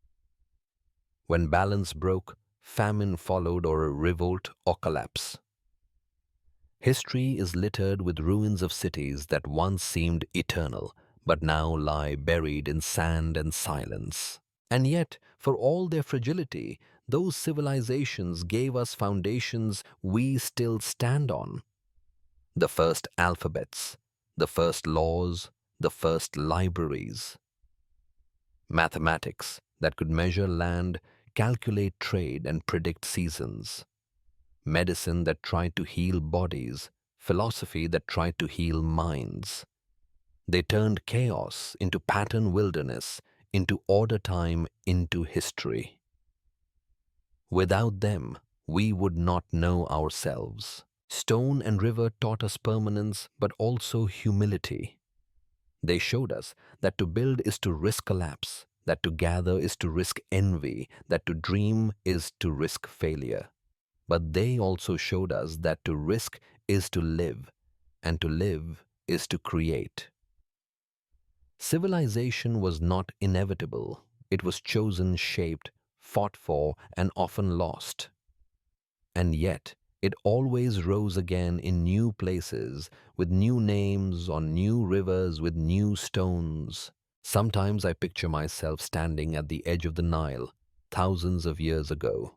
When balance broke, famine followed, or a revolt or collapse. History is littered with ruins of cities that once seemed eternal, but now lie buried in sand and silence. And yet, for all their fragility, those civilizations gave us foundations we still stand on. The first alphabets, the first laws, the first libraries. Mathematics that could measure land, calculate trade, and predict seasons. Medicine that tried to heal bodies, philosophy that tried to heal minds. They turned chaos into pattern wilderness, into order time, into history. Without them, we would not know ourselves. Stone and river taught us permanence, but also humility. They showed us that to build is to risk collapse, that to gather is to risk envy, that to dream is to risk failure. But they also showed us that to risk is to live, and to live is to create. Civilization was not inevitable. It was chosen, shaped, fought for, and often lost. And yet, it always rose again in new places, with new names, on new rivers, with new stones. Sometimes I picture myself standing at the edge of the Nile, thousands of years ago,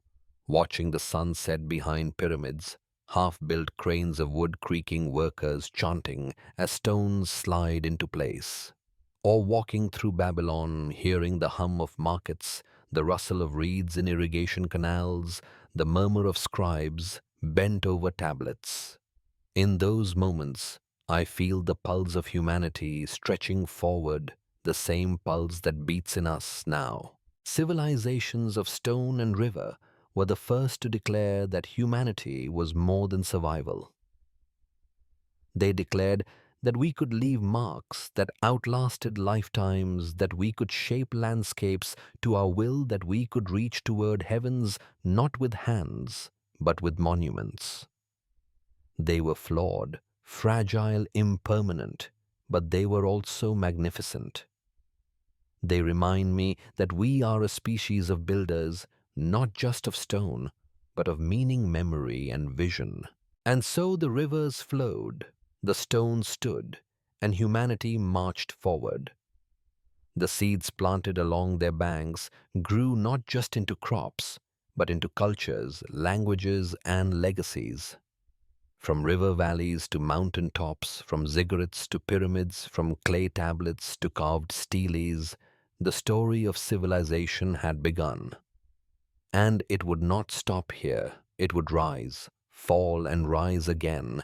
watching the sun set behind pyramids, half-built cranes of wood creaking, workers chanting as stones slide into place. Or walking through Babylon, hearing the hum of markets, the rustle of reeds in irrigation canals, the murmur of scribes bent over tablets. In those moments, I feel the pulse of humanity stretching forward, the same pulse that beats in us now. Civilizations of stone and river were the first to declare that humanity was more than survival. They declared that we could leave marks that outlasted lifetimes, that we could shape landscapes to our will, that we could reach toward heavens not with hands, but with monuments. They were flawed, fragile, impermanent, but they were also magnificent. They remind me that we are a species of builders, not just of stone, but of meaning, memory, and vision. And so the rivers flowed, the stones stood, and humanity marched forward. The seeds planted along their banks grew not just into crops, but into cultures, languages, and legacies. From river valleys to mountain tops, from ziggurats to pyramids, from clay tablets to carved steles, the story of civilization had begun. And it would not stop here. It would rise, fall, and rise again,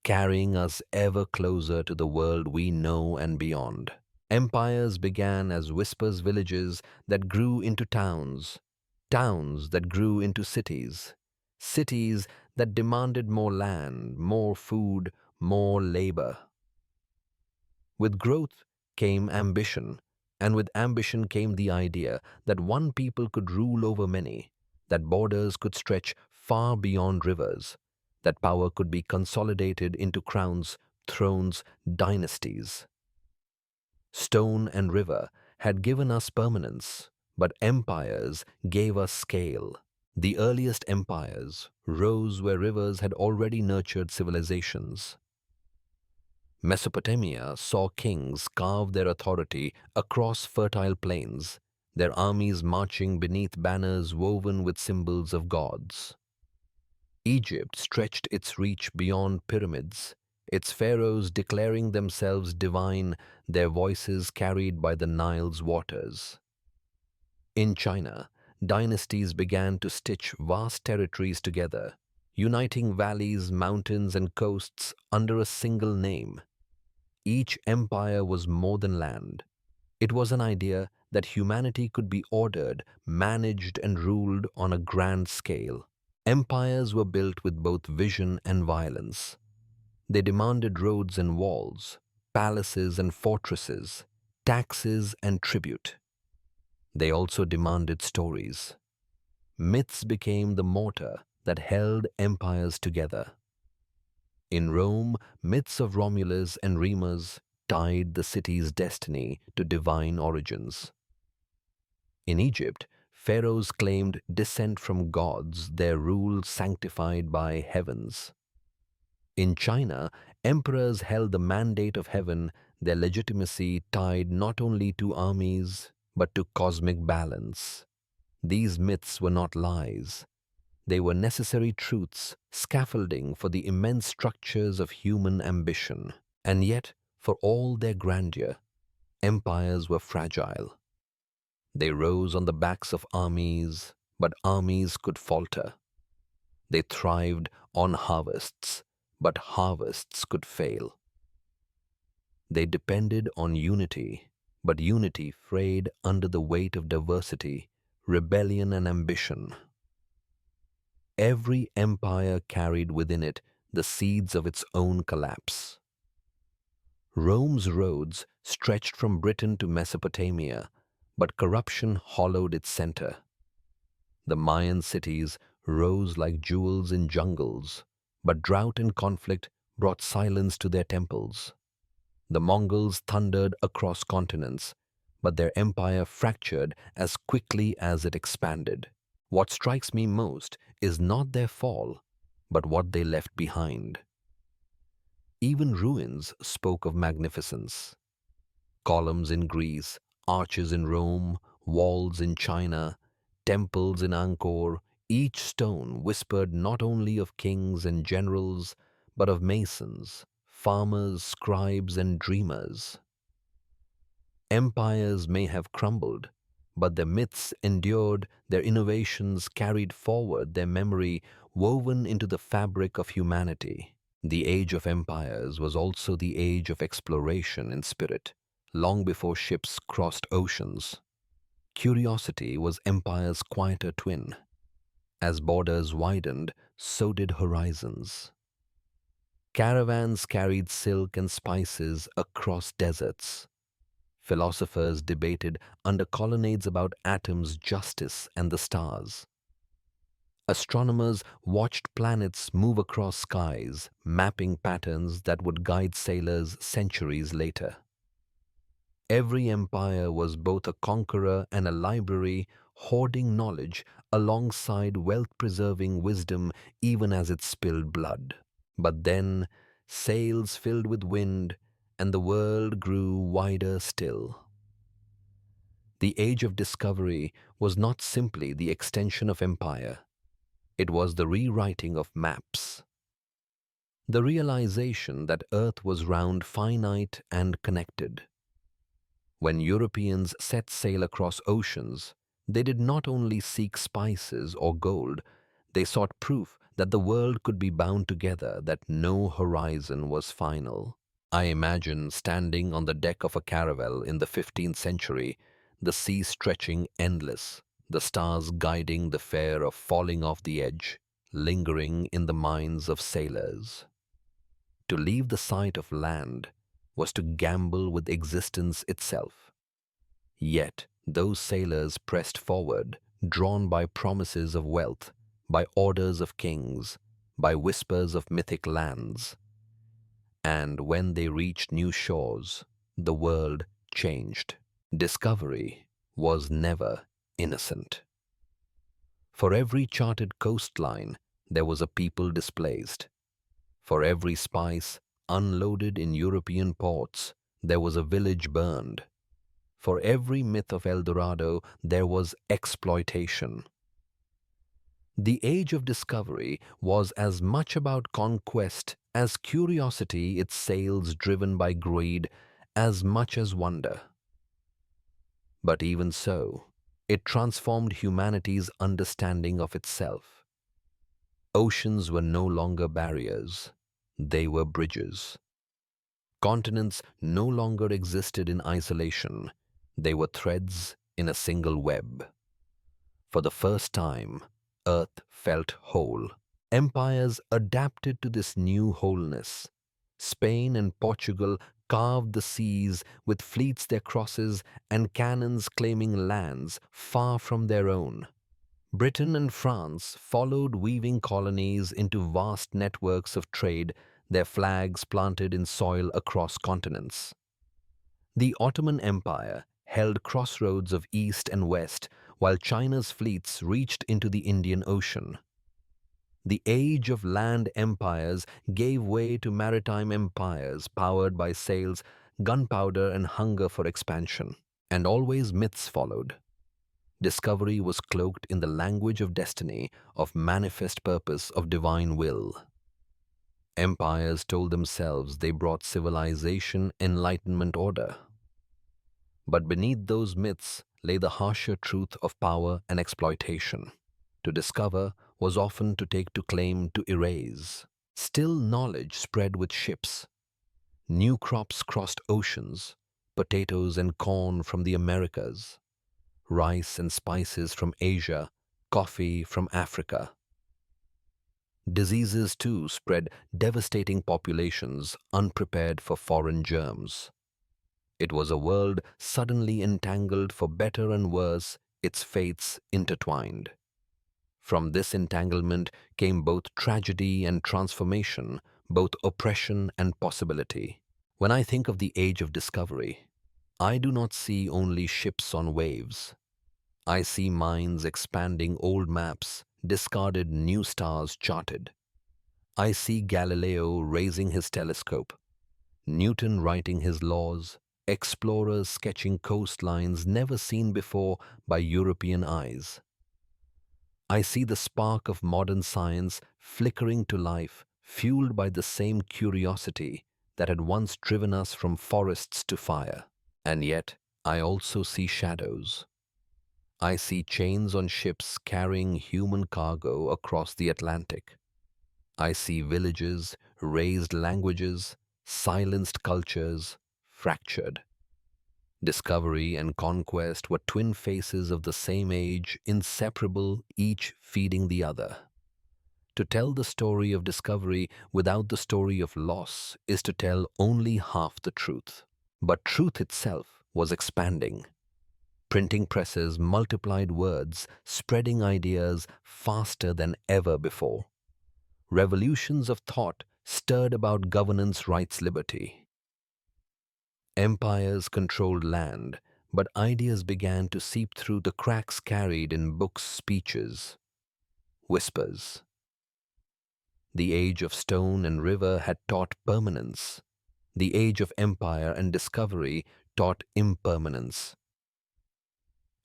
carrying us ever closer to the world we know and beyond. Empires began as whispers villages that grew into towns, towns that grew into cities, cities that demanded more land, more food, more labor. With growth came ambition, and with ambition came the idea that one people could rule over many, that borders could stretch far beyond rivers, that power could be consolidated into crowns, thrones, dynasties. Stone and river had given us permanence, but empires gave us scale. The earliest empires rose where rivers had already nurtured civilizations. Mesopotamia saw kings carve their authority across fertile plains, their armies marching beneath banners woven with symbols of gods. Egypt stretched its reach beyond pyramids, its pharaohs declaring themselves divine, their voices carried by the Nile's waters. In China, dynasties began to stitch vast territories together, uniting valleys, mountains, and coasts under a single name. Each empire was more than land. It was an idea that humanity could be ordered, managed, and ruled on a grand scale. Empires were built with both vision and violence. They demanded roads and walls, palaces and fortresses, taxes and tribute. They also demanded stories. Myths became the mortar that held empires together. In Rome, myths of Romulus and Remus tied the city's destiny to divine origins. In Egypt, pharaohs claimed descent from gods, their rule sanctified by heavens. In China, emperors held the mandate of heaven, their legitimacy tied not only to armies, but to cosmic balance. These myths were not lies. They were necessary truths, scaffolding for the immense structures of human ambition. And yet, for all their grandeur, empires were fragile. They rose on the backs of armies, but armies could falter. They thrived on harvests, but harvests could fail. They depended on unity, but unity frayed under the weight of diversity, rebellion, and ambition. Every empire carried within it the seeds of its own collapse. Rome's roads stretched from Britain to Mesopotamia, but corruption hollowed its center. The Mayan cities rose like jewels in jungles, but drought and conflict brought silence to their temples. The Mongols thundered across continents, but their empire fractured as quickly as it expanded. What strikes me most is not their fall, but what they left behind. Even ruins spoke of magnificence. Columns in Greece, arches in Rome, walls in China, temples in Angkor, each stone whispered not only of kings and generals, but of masons, farmers, scribes, and dreamers. Empires may have crumbled, but their myths endured, their innovations carried forward, their memory woven into the fabric of humanity. The age of empires was also the age of exploration in spirit, long before ships crossed oceans. Curiosity was empire's quieter twin. As borders widened, so did horizons. Caravans carried silk and spices across deserts. Philosophers debated under colonnades about atoms, justice, and the stars. Astronomers watched planets move across skies, mapping patterns that would guide sailors centuries later. Every empire was both a conqueror and a library, hoarding knowledge alongside wealth-preserving wisdom even as it spilled blood. But then, sails filled with wind, and the world grew wider still. The age of discovery was not simply the extension of empire. It was the rewriting of maps. The realization that Earth was round, finite, and connected. When Europeans set sail across oceans, they did not only seek spices or gold, they sought proof that the world could be bound together, that no horizon was final. I imagine standing on the deck of a caravel in the 15th century, the sea stretching endless, the stars guiding the fare of falling off the edge, lingering in the minds of sailors. To leave the sight of land was to gamble with existence itself. Yet those sailors pressed forward, drawn by promises of wealth, by orders of kings, by whispers of mythic lands. And when they reached new shores, the world changed. Discovery was never innocent. For every charted coastline, there was a people displaced. For every spice unloaded in European ports, there was a village burned. For every myth of El Dorado, there was exploitation. The age of discovery was as much about conquest as curiosity, its sails driven by greed, as much as wonder. But even so, it transformed humanity's understanding of itself. Oceans were no longer barriers, they were bridges. Continents no longer existed in isolation, they were threads in a single web. For the first time, Earth felt whole. Empires adapted to this new wholeness. Spain and Portugal carved the seas with fleets their crosses and cannons claiming lands far from their own. Britain and France followed, weaving colonies into vast networks of trade, their flags planted in soil across continents. The Ottoman Empire held crossroads of east and west, while China's fleets reached into the Indian Ocean. The age of land empires gave way to maritime empires powered by sails, gunpowder, and hunger for expansion. And always myths followed. Discovery was cloaked in the language of destiny, of manifest purpose, of divine will. Empires told themselves they brought civilization, enlightenment, order. But beneath those myths lay the harsher truth of power and exploitation. To discover was often to take, to claim, to erase. Still knowledge spread with ships. New crops crossed oceans, potatoes and corn from the Americas, rice and spices from Asia, coffee from Africa. Diseases too spread, devastating populations unprepared for foreign germs. It was a world suddenly entangled, for better and worse, its fates intertwined. From this entanglement came both tragedy and transformation, both oppression and possibility. When I think of the age of discovery, I do not see only ships on waves. I see minds expanding old maps, discarded new stars charted. I see Galileo raising his telescope, Newton writing his laws, explorers sketching coastlines never seen before by European eyes. I see the spark of modern science flickering to life, fueled by the same curiosity that had once driven us from forests to fire. And yet, I also see shadows. I see chains on ships carrying human cargo across the Atlantic. I see villages, raised languages, silenced cultures, fractured. Discovery and conquest were twin faces of the same age, inseparable, each feeding the other. To tell the story of discovery without the story of loss is to tell only half the truth. But truth itself was expanding. Printing presses multiplied words, spreading ideas faster than ever before. Revolutions of thought stirred about governance, rights, liberty. Empires controlled land, but ideas began to seep through the cracks carried in books, speeches, whispers. The age of stone and river had taught permanence. The age of empire and discovery taught impermanence.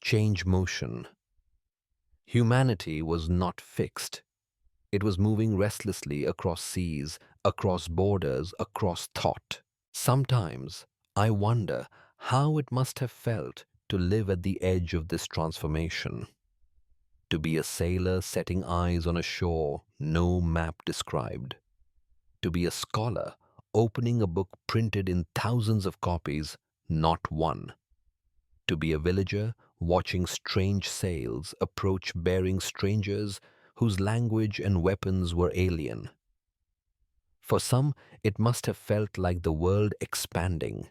Change motion. Humanity was not fixed. It was moving restlessly across seas, across borders, across thought. Sometimes I wonder how it must have felt to live at the edge of this transformation. To be a sailor setting eyes on a shore no map described. To be a scholar opening a book printed in thousands of copies, not one. To be a villager watching strange sails approach bearing strangers whose language and weapons were alien. For some, it must have felt like the world expanding.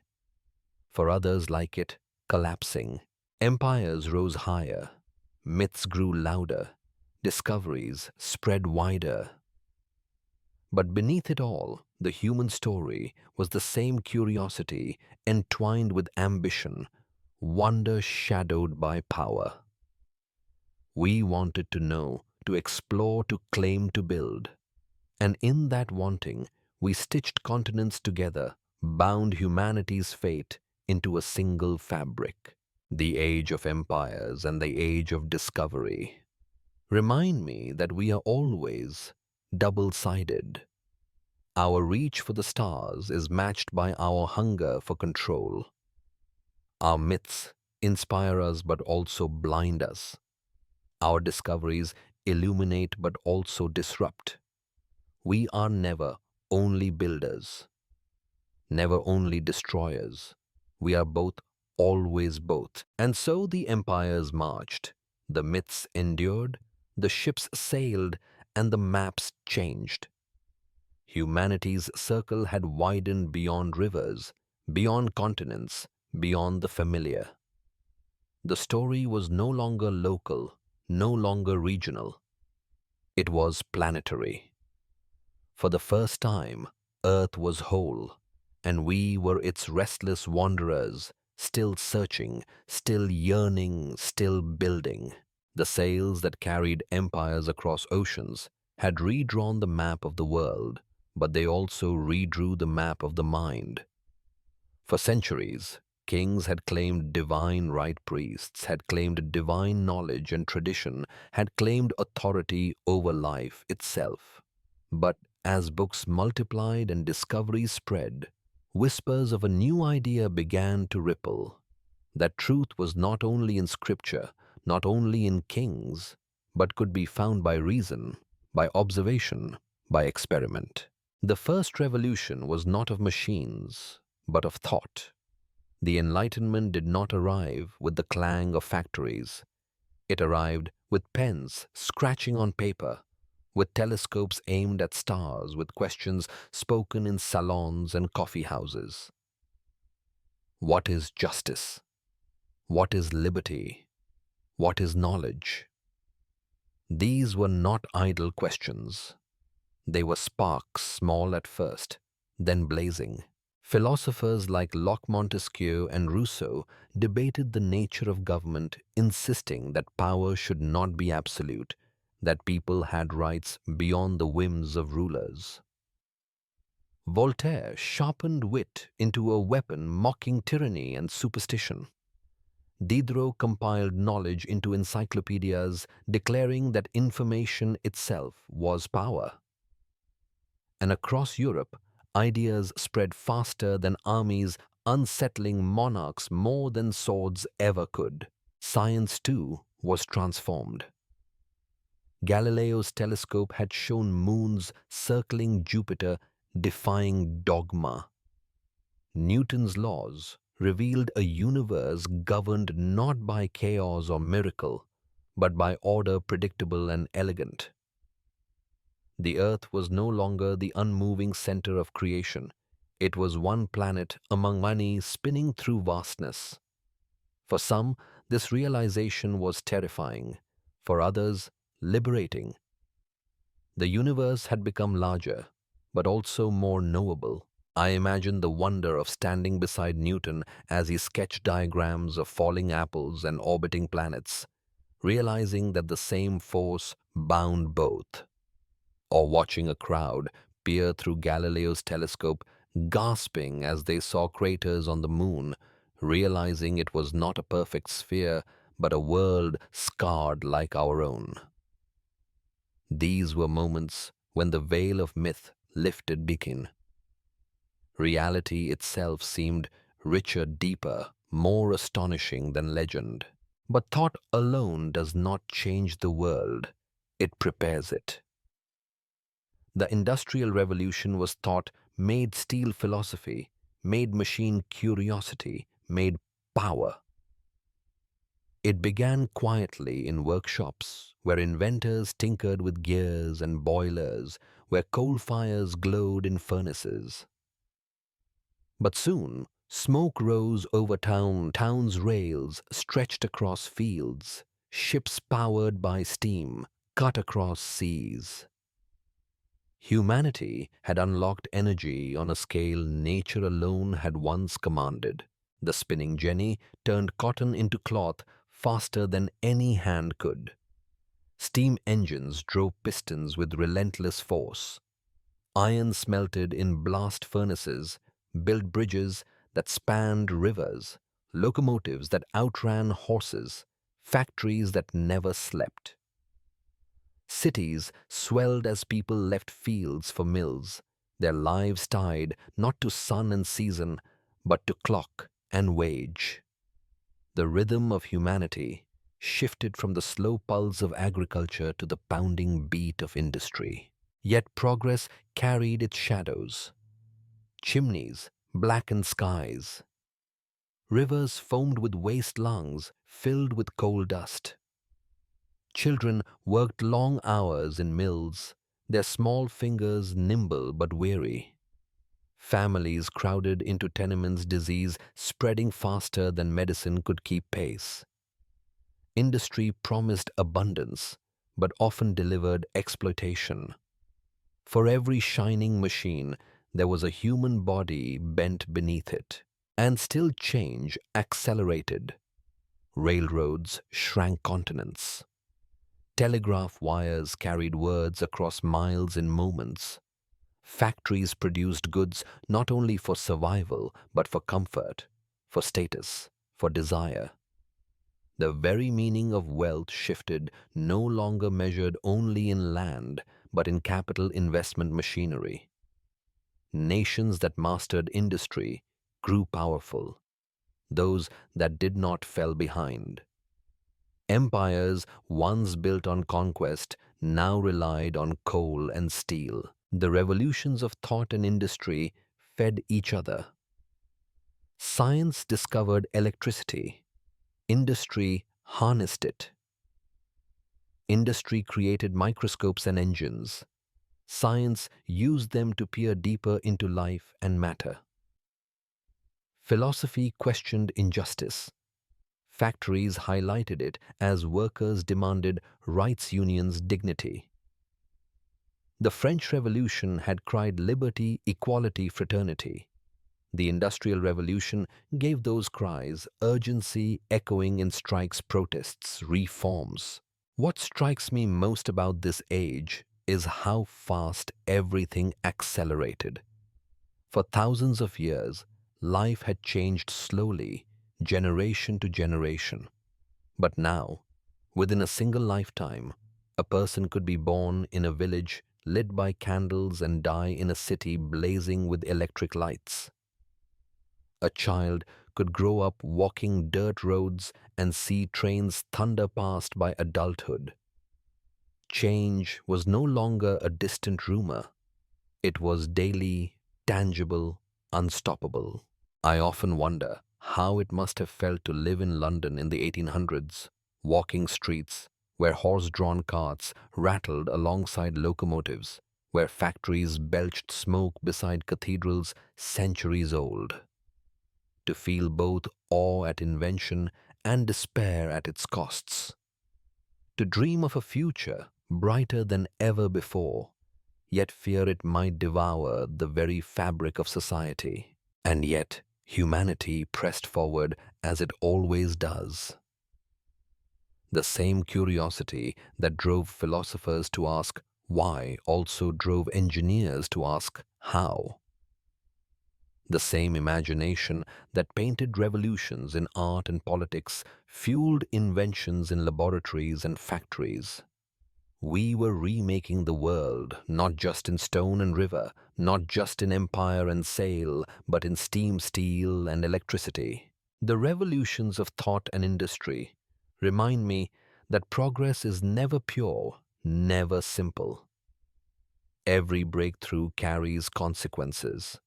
For others, like it collapsing. Empires rose higher. Myths grew louder. Discoveries spread wider. But beneath it all, the human story was the same curiosity entwined with ambition, wonder shadowed by power. We wanted to know, to explore, to claim, to build. And in that wanting, we stitched continents together, bound humanity's fate into a single fabric. The age of empires and the age of discovery remind me that we are always double-sided. Our reach for the stars is matched by our hunger for control. Our myths inspire us but also blind us. Our discoveries illuminate but also disrupt. We are never only builders, never only destroyers. We are both, always both. And so the empires marched, the myths endured, the ships sailed, and the maps changed. Humanity's circle had widened beyond rivers, beyond continents, beyond the familiar. The story was no longer local, no longer regional. It was planetary. For the first time, Earth was whole, and we were its restless wanderers, still searching, still yearning, still building. The sails that carried empires across oceans had redrawn the map of the world, but they also redrew the map of the mind. For centuries, kings had claimed divine right, priests had claimed divine knowledge and tradition, had claimed authority over life itself. But as books multiplied and discoveries spread, whispers of a new idea began to ripple. That truth was not only in scripture, not only in kings, but could be found by reason, by observation, by experiment. The first revolution was not of machines, but of thought. The Enlightenment did not arrive with the clang of factories. It arrived with pens scratching on paper, with telescopes aimed at stars, with questions spoken in salons and coffee houses. What is justice? What is liberty? What is knowledge? These were not idle questions. They were sparks, small at first, then blazing. Philosophers like Locke, Montesquieu, and Rousseau debated the nature of government, insisting that power should not be absolute, that people had rights beyond the whims of rulers. Voltaire sharpened wit into a weapon mocking tyranny and superstition. Diderot compiled knowledge into encyclopedias, declaring that information itself was power. And across Europe, ideas spread faster than armies, unsettling monarchs more than swords ever could. Science, too, was transformed. Galileo's telescope had shown moons circling Jupiter, defying dogma. Newton's laws revealed a universe governed not by chaos or miracle, but by order predictable and elegant. The Earth was no longer the unmoving center of creation. It was one planet among many spinning through vastness. For some, This realization was terrifying. For others, liberating. The universe had become larger, but also more knowable. I imagined the wonder of standing beside Newton as he sketched diagrams of falling apples and orbiting planets, realizing that the same force bound both. Or watching a crowd peer through Galileo's telescope, gasping as they saw craters on the moon, realizing it was not a perfect sphere, but a world scarred like our own. These were moments when the veil of myth lifted begin. Reality itself seemed richer, deeper, more astonishing than legend. But thought alone does not change the world, it prepares it. The Industrial Revolution was thought made steel philosophy, made machine curiosity, made power. It began quietly in workshops, where inventors tinkered with gears and boilers, where coal fires glowed in furnaces. But soon, smoke rose over towns' rails stretched across fields, ships powered by steam cut across seas. Humanity had unlocked energy on a scale nature alone had once commanded. The spinning jenny turned cotton into cloth faster than any hand could. Steam engines drove pistons with relentless force. Iron smelted in blast furnaces, built bridges that spanned rivers, locomotives that outran horses, factories that never slept. Cities swelled as people left fields for mills, their lives tied not to sun and season, but to clock and wage. The rhythm of humanity shifted from the slow pulse of agriculture to the pounding beat of industry. Yet progress carried its shadows. Chimneys blackened skies. Rivers foamed with waste lungs filled with coal dust. Children worked long hours in mills, their small fingers nimble but weary. Families crowded into tenements, disease spreading faster than medicine could keep pace. Industry promised abundance, but often delivered exploitation. For every shining machine, there was a human body bent beneath it. And still change accelerated. Railroads shrank continents. Telegraph wires carried words across miles in moments. Factories produced goods not only for survival, but for comfort, for status, for desire. The very meaning of wealth shifted, no longer measured only in land, but in capital investment machinery. Nations that mastered industry grew powerful. Those that did not fell behind. Empires once built on conquest now relied on coal and steel. The revolutions of thought and industry fed each other. Science discovered electricity. Industry harnessed it. Industry created microscopes and engines. Science used them to peer deeper into life and matter. Philosophy questioned injustice. Factories highlighted it as workers demanded rights unions' dignity. The French Revolution had cried liberty, equality, fraternity. The Industrial Revolution gave those cries urgency, echoing in strikes, protests, reforms. What strikes me most about this age is how fast everything accelerated. For thousands of years, life had changed slowly, generation to generation. But now, within a single lifetime, a person could be born in a village lit by candles and die in a city blazing with electric lights. A child could grow up walking dirt roads and see trains thunder past by adulthood. Change was no longer a distant rumor. It was daily, tangible, unstoppable. I often wonder how it must have felt to live in London in the 1800s, walking streets where horse-drawn carts rattled alongside locomotives, where factories belched smoke beside cathedrals centuries old. To feel both awe at invention and despair at its costs. To dream of a future brighter than ever before, yet fear it might devour the very fabric of society. And yet, humanity pressed forward as it always does. The same curiosity that drove philosophers to ask why also drove engineers to ask how. The same imagination that painted revolutions in art and politics fueled inventions in laboratories and factories. We were remaking the world, not just in stone and river, not just in empire and sail, but in steam, steel, and electricity. The revolutions of thought and industry remind me that progress is never pure, never simple. Every breakthrough carries consequences.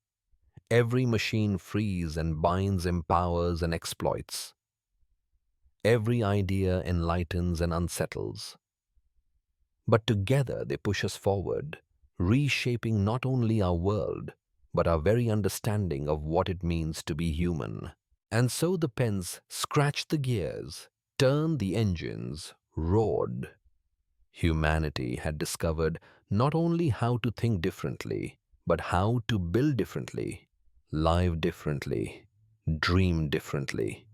Every machine frees and binds, empowers and exploits. Every idea enlightens and unsettles. But together they push us forward, reshaping not only our world, but our very understanding of what it means to be human. And so the pens scratched the gears, turned the engines, roared. Humanity had discovered not only how to think differently, but how to build differently, live differently, dream differently.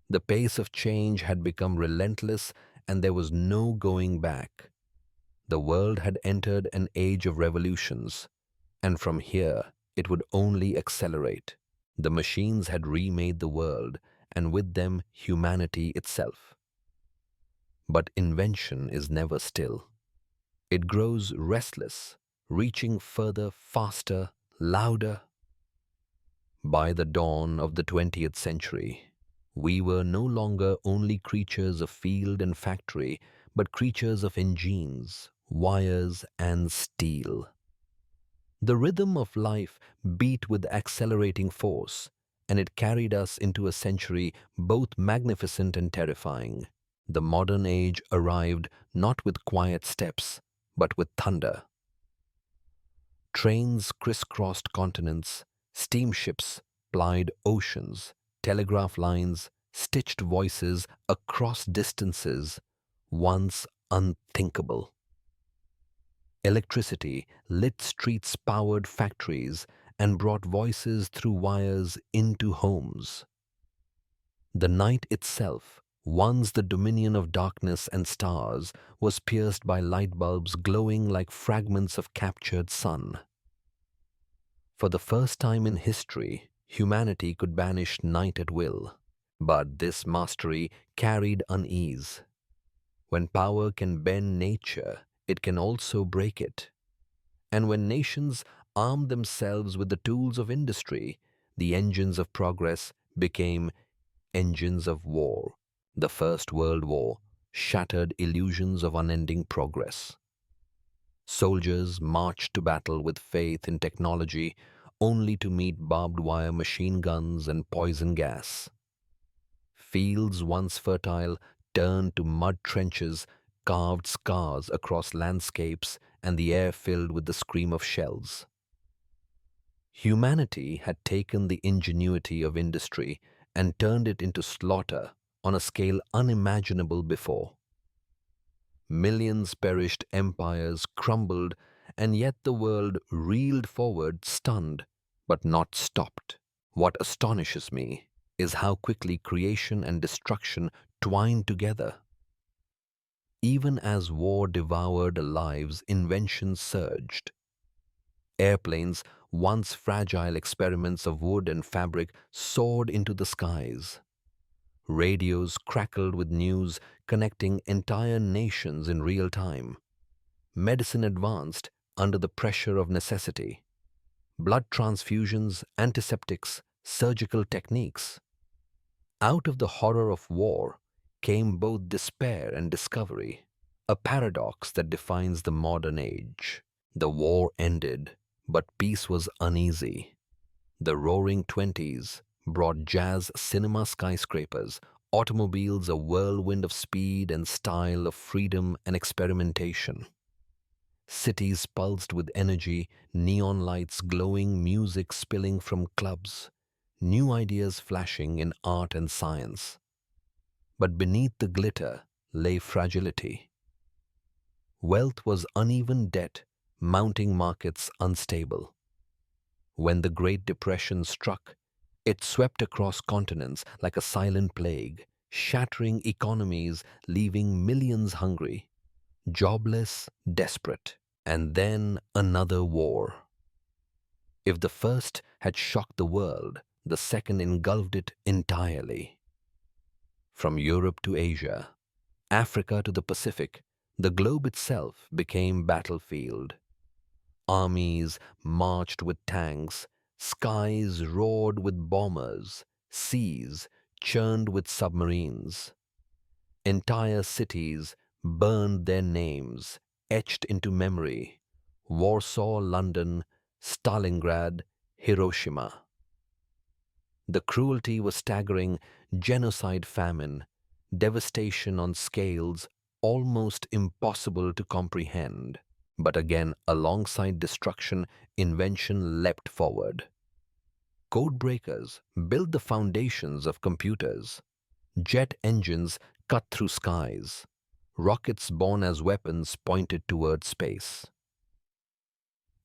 The pace of change had become relentless and there was no going back. The world had entered an age of revolutions, and from here it would only accelerate. The machines had remade the world, and with them humanity itself. But invention is never still. It grows restless, reaching further, faster, louder. By the dawn of the 20th century, we were no longer only creatures of field and factory, but creatures of engines, wires, and steel. The rhythm of life beat with accelerating force, and it carried us into a century both magnificent and terrifying. The modern age arrived not with quiet steps, but with thunder. Trains crisscrossed continents, steamships plied oceans, telegraph lines stitched voices across distances once unthinkable. Electricity lit streets, powered factories, and brought voices through wires into homes. The night itself, once the dominion of darkness and stars, was pierced by light bulbs glowing like fragments of captured sun. For the first time in history, humanity could banish night at will. But this mastery carried unease. When power can bend nature, it can also break it. And when nations armed themselves with the tools of industry, the engines of progress became engines of war. The First World War shattered illusions of unending progress. Soldiers marched to battle with faith in technology, only to meet barbed wire machine guns and poison gas. Fields once fertile turned to mud trenches, carved scars across landscapes, and the air filled with the scream of shells. Humanity had taken the ingenuity of industry and turned it into slaughter on a scale unimaginable before. Millions perished, empires crumbled, and yet the world reeled forward, stunned, but not stopped. What astonishes me is how quickly creation and destruction twined together. Even as war devoured lives, invention surged. Airplanes, once fragile experiments of wood and fabric, soared into the skies. Radios crackled with news, connecting entire nations in real time. Medicine advanced under the pressure of necessity. Blood transfusions, antiseptics, surgical techniques. Out of the horror of war came both despair and discovery, a paradox that defines the modern age. The war ended, but peace was uneasy. The roaring 20s brought jazz cinema skyscrapers, automobiles a whirlwind of speed and style, of freedom and experimentation. Cities pulsed with energy, neon lights glowing, music spilling from clubs, new ideas flashing in art and science. But beneath the glitter lay fragility. Wealth was uneven debt, mounting markets unstable. When the Great Depression struck, it swept across continents like a silent plague, shattering economies, leaving millions hungry, jobless, desperate. And then another war. If the first had shocked the world, the second engulfed it entirely. From Europe to Asia, Africa to the Pacific, the globe itself became battlefield. Armies marched with tanks, skies roared with bombers, seas churned with submarines. Entire cities burned their names, etched into memory. Warsaw, London, Stalingrad, Hiroshima. The cruelty was staggering: genocide, famine, devastation on scales almost impossible to comprehend. But again, alongside destruction, invention leapt forward. Code breakers built the foundations of computers. Jet engines cut through skies. Rockets born as weapons pointed toward space.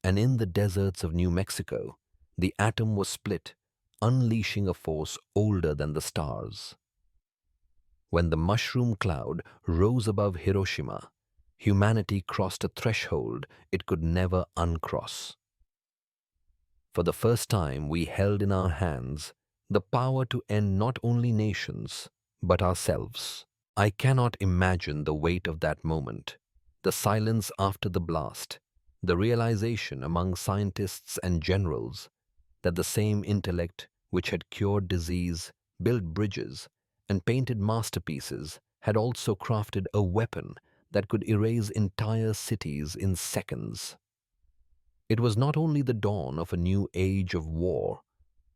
And in the deserts of New Mexico, the atom was split, unleashing a force older than the stars. When the mushroom cloud rose above Hiroshima, humanity crossed a threshold it could never uncross. For the first time, we held in our hands the power to end not only nations, but ourselves. I cannot imagine the weight of that moment, the silence after the blast, the realization among scientists and generals that the same intellect which had cured disease, built bridges, and painted masterpieces had also crafted a weapon that could erase entire cities in seconds. It was not only the dawn of a new age of war,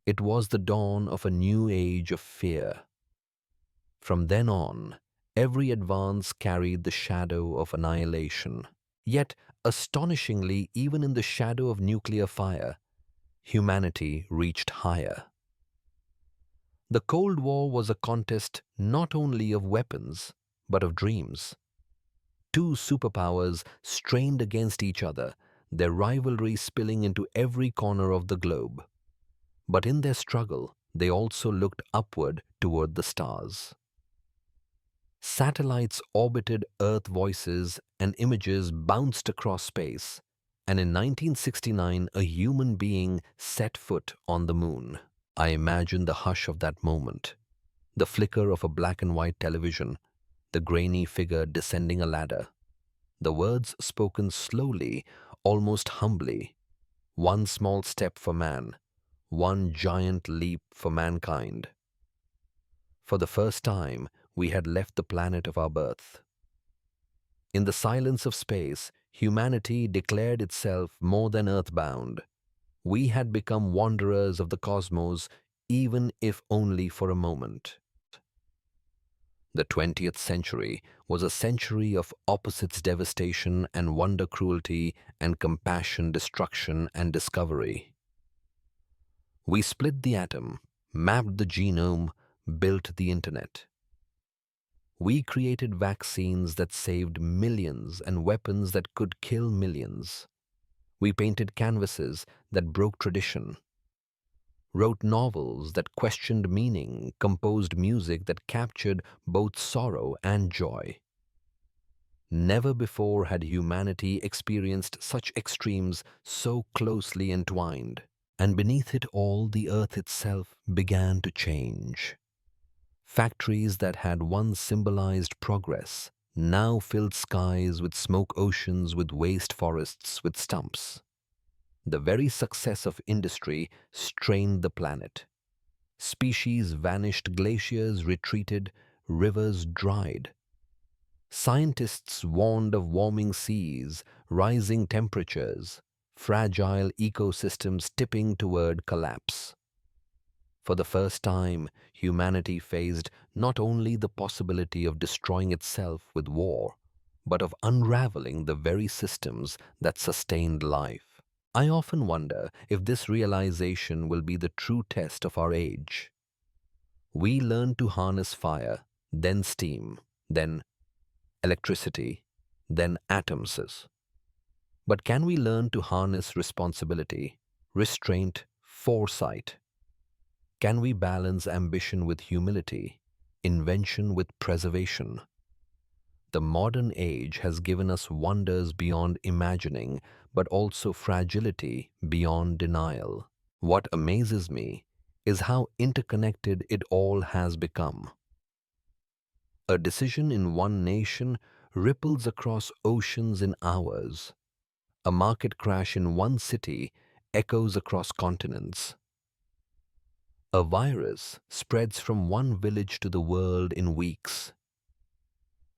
it was the dawn of a new age of fear. From then on, every advance carried the shadow of annihilation. Yet, astonishingly, even in the shadow of nuclear fire, humanity reached higher. The Cold War was a contest not only of weapons, but of dreams. Two superpowers strained against each other, their rivalry spilling into every corner of the globe. But in their struggle, they also looked upward toward the stars. Satellites orbited Earth, voices and images bounced across space, and in 1969 a human being set foot on the moon. I imagine the hush of that moment, the flicker of a black and white television, the grainy figure descending a ladder, the words spoken slowly, almost humbly: one small step for man, one giant leap for mankind. For the first time, we had left the planet of our birth. In the silence of space, humanity declared itself more than earthbound. We had become wanderers of the cosmos, even if only for a moment. The 20th century was a century of opposites: devastation and wonder, cruelty and compassion, destruction and discovery. We split the atom, mapped the genome, built the internet. We created vaccines that saved millions and weapons that could kill millions. We painted canvases that broke tradition, wrote novels that questioned meaning, composed music that captured both sorrow and joy. Never before had humanity experienced such extremes so closely entwined, and beneath it all the earth itself began to change. Factories that had once symbolized progress now filled skies with smoke, oceans with waste, forests with stumps. The very success of industry strained the planet. Species vanished, glaciers retreated, rivers dried. Scientists warned of warming seas, rising temperatures, fragile ecosystems tipping toward collapse. For the first time, humanity faced not only the possibility of destroying itself with war, but of unraveling the very systems that sustained life. I often wonder if this realization will be the true test of our age. We learned to harness fire, then steam, then electricity, then atoms. But can we learn to harness responsibility, restraint, foresight? Can we balance ambition with humility, invention with preservation? The modern age has given us wonders beyond imagining, but also fragility beyond denial. What amazes me is how interconnected it all has become. A decision in one nation ripples across oceans in hours. A market crash in one city echoes across continents. A virus spreads from one village to the world in weeks.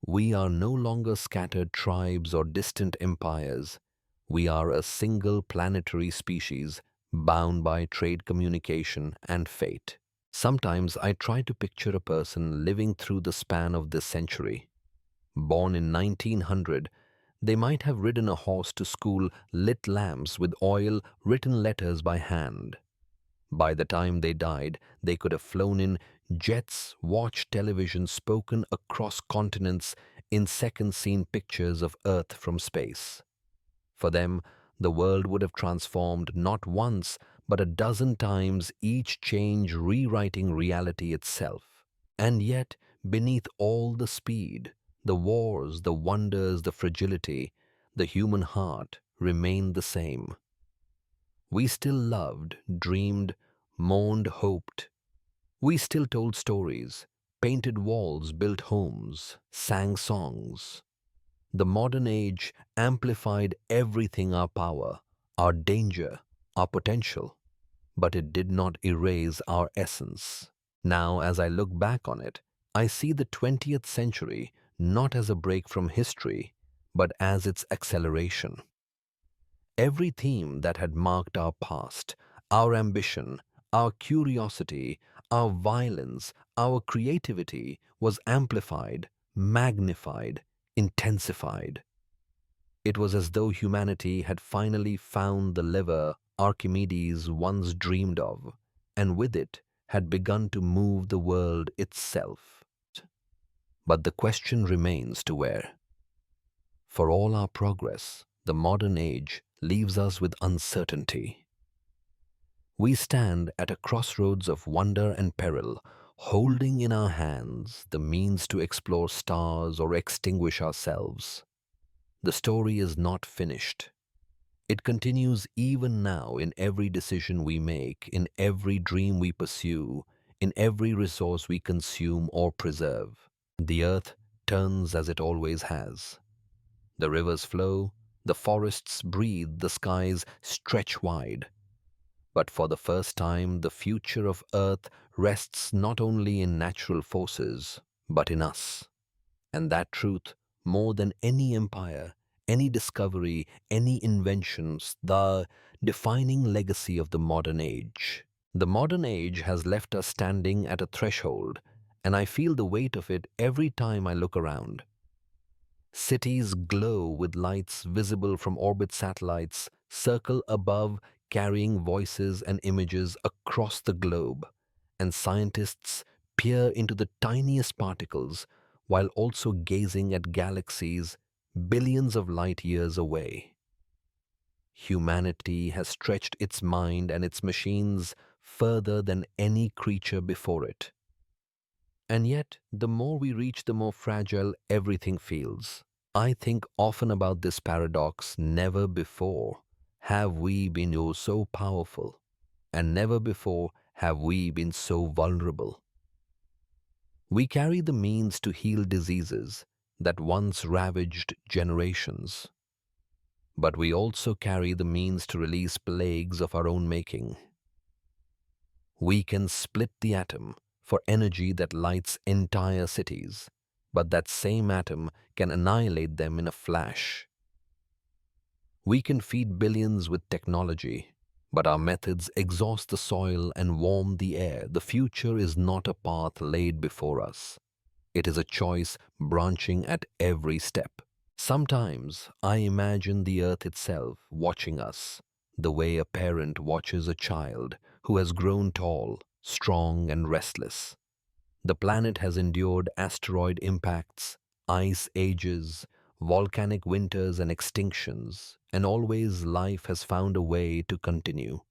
We are no longer scattered tribes or distant empires. We are a single planetary species bound by trade, communication, and fate. Sometimes I try to picture a person living through the span of this century. Born in 1900, they might have ridden a horse to school, lit lamps with oil, written letters by hand. By the time they died, they could have flown in jets, watched television, spoken across continents, in seconds seen pictures of Earth from space. For them, the world would have transformed not once, but a dozen times, each change rewriting reality itself. And yet, beneath all the speed, the wars, the wonders, the fragility, the human heart remained the same. We still loved, dreamed, mourned, hoped. We still told stories, painted walls, built homes, sang songs. The modern age amplified everything: our power, our danger, our potential, but it did not erase our essence. Now, as I look back on it, I see the 20th century not as a break from history, but as its acceleration. Every theme that had marked our past, our ambition, our curiosity, our violence, our creativity, was amplified, magnified, intensified. It was as though humanity had finally found the lever Archimedes once dreamed of, and with it had begun to move the world itself. But the question remains: to where? For all our progress, the modern age leaves us with uncertainty. We stand at a crossroads of wonder and peril, holding in our hands the means to explore stars or extinguish ourselves. The story is not finished. It continues even now, in every decision we make, in every dream we pursue, in every resource we consume or preserve. The earth turns as it always has. The rivers flow, the forests breathe, the skies stretch wide. But for the first time, the future of Earth rests not only in natural forces, but in us. And that truth, more than any empire, any discovery, any inventions, the defining legacy of the modern age. The modern age has left us standing at a threshold, and I feel the weight of it every time I look around. Cities glow with lights visible from orbit satellites, circle above, carrying voices and images across the globe, and scientists peer into the tiniest particles while also gazing at galaxies billions of light years away. Humanity has stretched its mind and its machines further than any creature before it. And yet, the more we reach, the more fragile everything feels. I think often about this paradox: never before have we been so powerful, and never before have we been so vulnerable. We carry the means to heal diseases that once ravaged generations, but we also carry the means to release plagues of our own making. We can split the atom for energy that lights entire cities, but that same atom can annihilate them in a flash. We can feed billions with technology, but our methods exhaust the soil and warm the air. The future is not a path laid before us. It is a choice branching at every step. Sometimes I imagine the earth itself watching us, the way a parent watches a child who has grown tall, strong, and restless. The planet has endured asteroid impacts, ice ages, volcanic winters and extinctions, and always life has found a way to continue.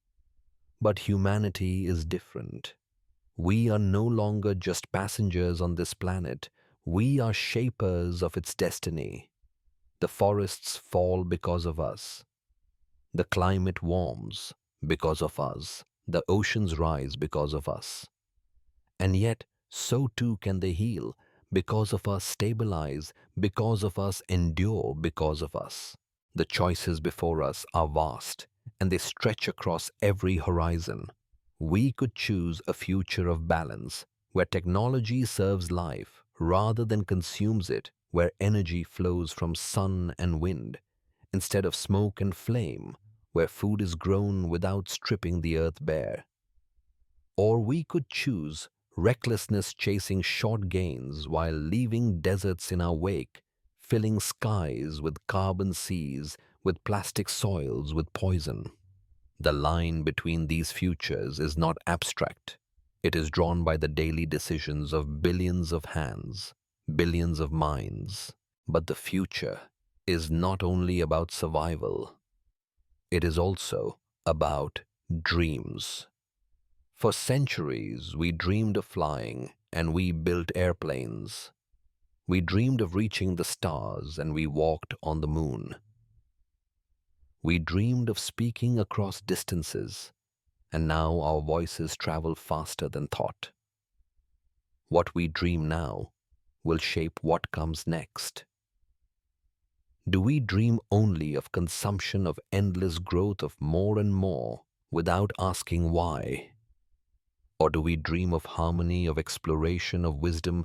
But humanity is different. We are no longer just passengers on this planet. We are shapers of its destiny. The forests fall because of us. The climate warms because of us. The oceans rise because of us. And yet, so too can they heal because of us, stabilize because of us, endure because of us. The choices before us are vast and they stretch across every horizon. We could choose a future of balance where technology serves life rather than consumes it, where energy flows from sun and wind instead of smoke and flame, where food is grown without stripping the earth bare. Or we could choose recklessness, chasing short gains while leaving deserts in our wake, filling skies with carbon seas, with plastic soils, with poison. The line between these futures is not abstract. It is drawn by the daily decisions of billions of hands, billions of minds. But the future is not only about survival, it is also about dreams. For centuries, we dreamed of flying and we built airplanes. We dreamed of reaching the stars and we walked on the moon. We dreamed of speaking across distances, and now our voices travel faster than thought. What we dream now will shape what comes next. Do we dream only of consumption, of endless growth, of more and more, without asking why? Or do we dream of harmony, of exploration, of wisdom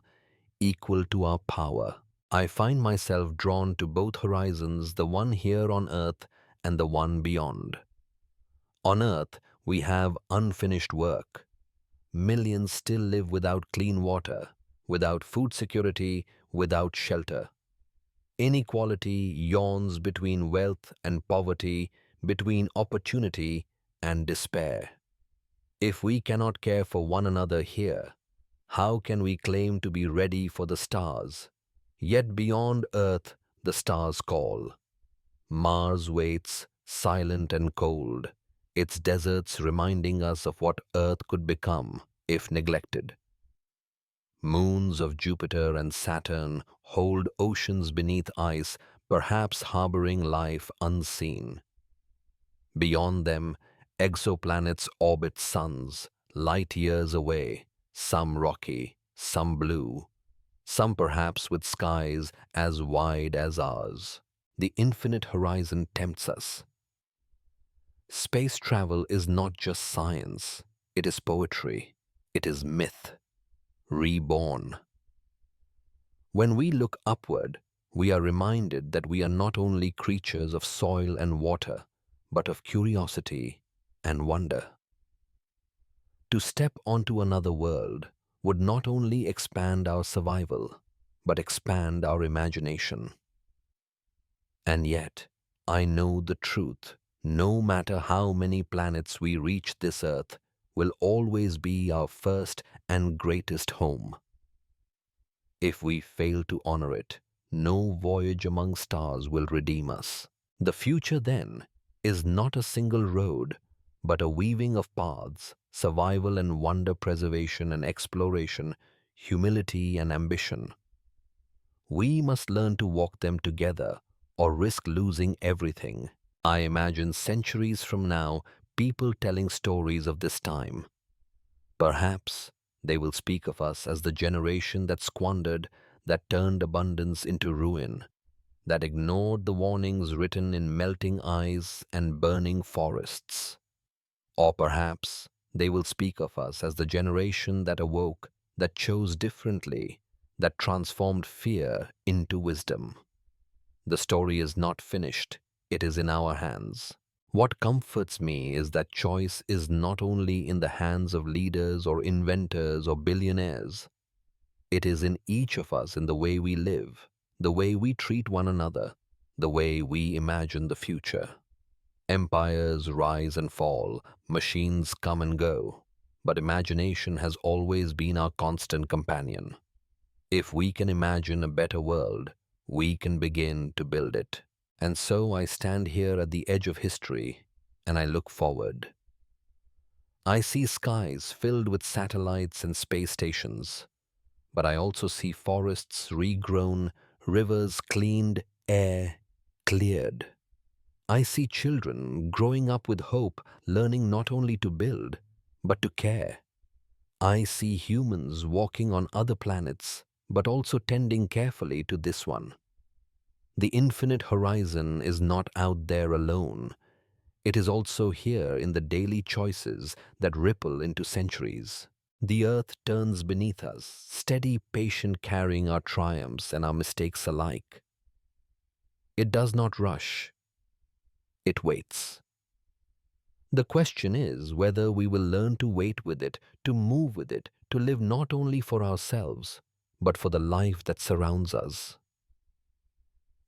equal to our power? I find myself drawn to both horizons, the one here on earth and the one beyond. On earth, we have unfinished work. Millions still live without clean water, without food security, without shelter. Inequality yawns between wealth and poverty, between opportunity and despair. If we cannot care for one another here, how can we claim to be ready for the stars? Yet beyond Earth, the stars call. Mars waits, silent and cold, its deserts reminding us of what Earth could become if neglected. Moons of Jupiter and Saturn hold oceans beneath ice, perhaps harboring life unseen. Beyond them, exoplanets orbit suns, light years away, some rocky, some blue, some perhaps with skies as wide as ours. The infinite horizon tempts us. Space travel is not just science, it is poetry, it is myth, reborn. When we look upward, we are reminded that we are not only creatures of soil and water, but of curiosity and wonder. To step onto another world would not only expand our survival, but expand our imagination. And yet, I know the truth. No matter how many planets we reach, this Earth will always be our first and greatest home. If we fail to honor it, no voyage among stars will redeem us. The future, then, is not a single road, but a weaving of paths, survival and wonder, preservation and exploration, humility and ambition. We must learn to walk them together or risk losing everything. I imagine centuries from now, people telling stories of this time. Perhaps they will speak of us as the generation that squandered, that turned abundance into ruin, that ignored the warnings written in melting ice and burning forests. Or perhaps they will speak of us as the generation that awoke, that chose differently, that transformed fear into wisdom. The story is not finished, it is in our hands. What comforts me is that choice is not only in the hands of leaders or inventors or billionaires. It is in each of us, in the way we live, the way we treat one another, the way we imagine the future. Empires rise and fall, machines come and go, but imagination has always been our constant companion. If we can imagine a better world, we can begin to build it. And so I stand here at the edge of history and I look forward. I see skies filled with satellites and space stations, but I also see forests regrown, rivers cleaned, air cleared. I see children growing up with hope, learning not only to build, but to care. I see humans walking on other planets, but also tending carefully to this one. The infinite horizon is not out there alone. It is also here in the daily choices that ripple into centuries. The earth turns beneath us, steady, patient, carrying our triumphs and our mistakes alike. It does not rush, it waits. The question is whether we will learn to wait with it, to move with it, to live not only for ourselves, but for the life that surrounds us.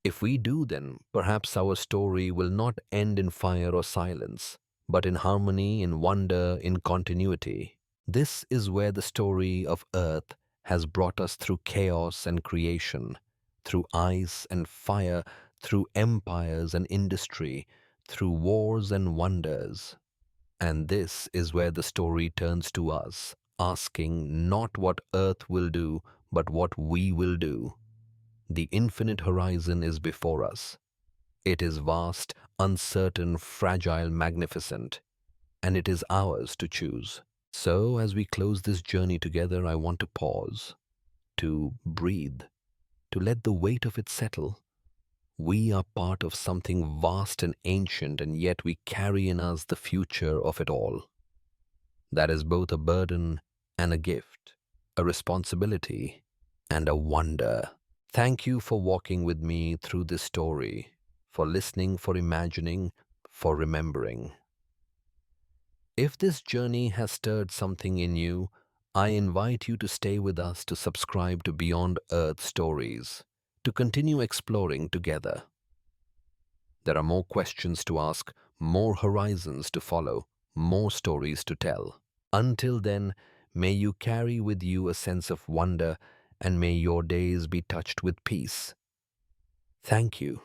If we do, then perhaps our story will not end in fire or silence, but in harmony, in wonder, in continuity. This is where the story of Earth has brought us through chaos and creation, through ice and fire, through empires and industry, through wars and wonders. And this is where the story turns to us, asking not what Earth will do, but what we will do. The infinite horizon is before us. It is vast, uncertain, fragile, magnificent, and it is ours to choose. So, as we close this journey together, I want to pause, to breathe, to let the weight of it settle. We are part of something vast and ancient, and yet we carry in us the future of it all. That is both a burden and a gift, a responsibility and a wonder. Thank you for walking with me through this story, for listening, for imagining, for remembering. If this journey has stirred something in you, I invite you to stay with us, to subscribe to Beyond Earth Stories, to continue exploring together. There are more questions to ask, more horizons to follow, more stories to tell. Until then, may you carry with you a sense of wonder, and may your days be touched with peace. Thank you,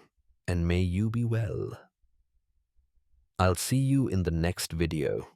and may you be well. I'll see you in the next video.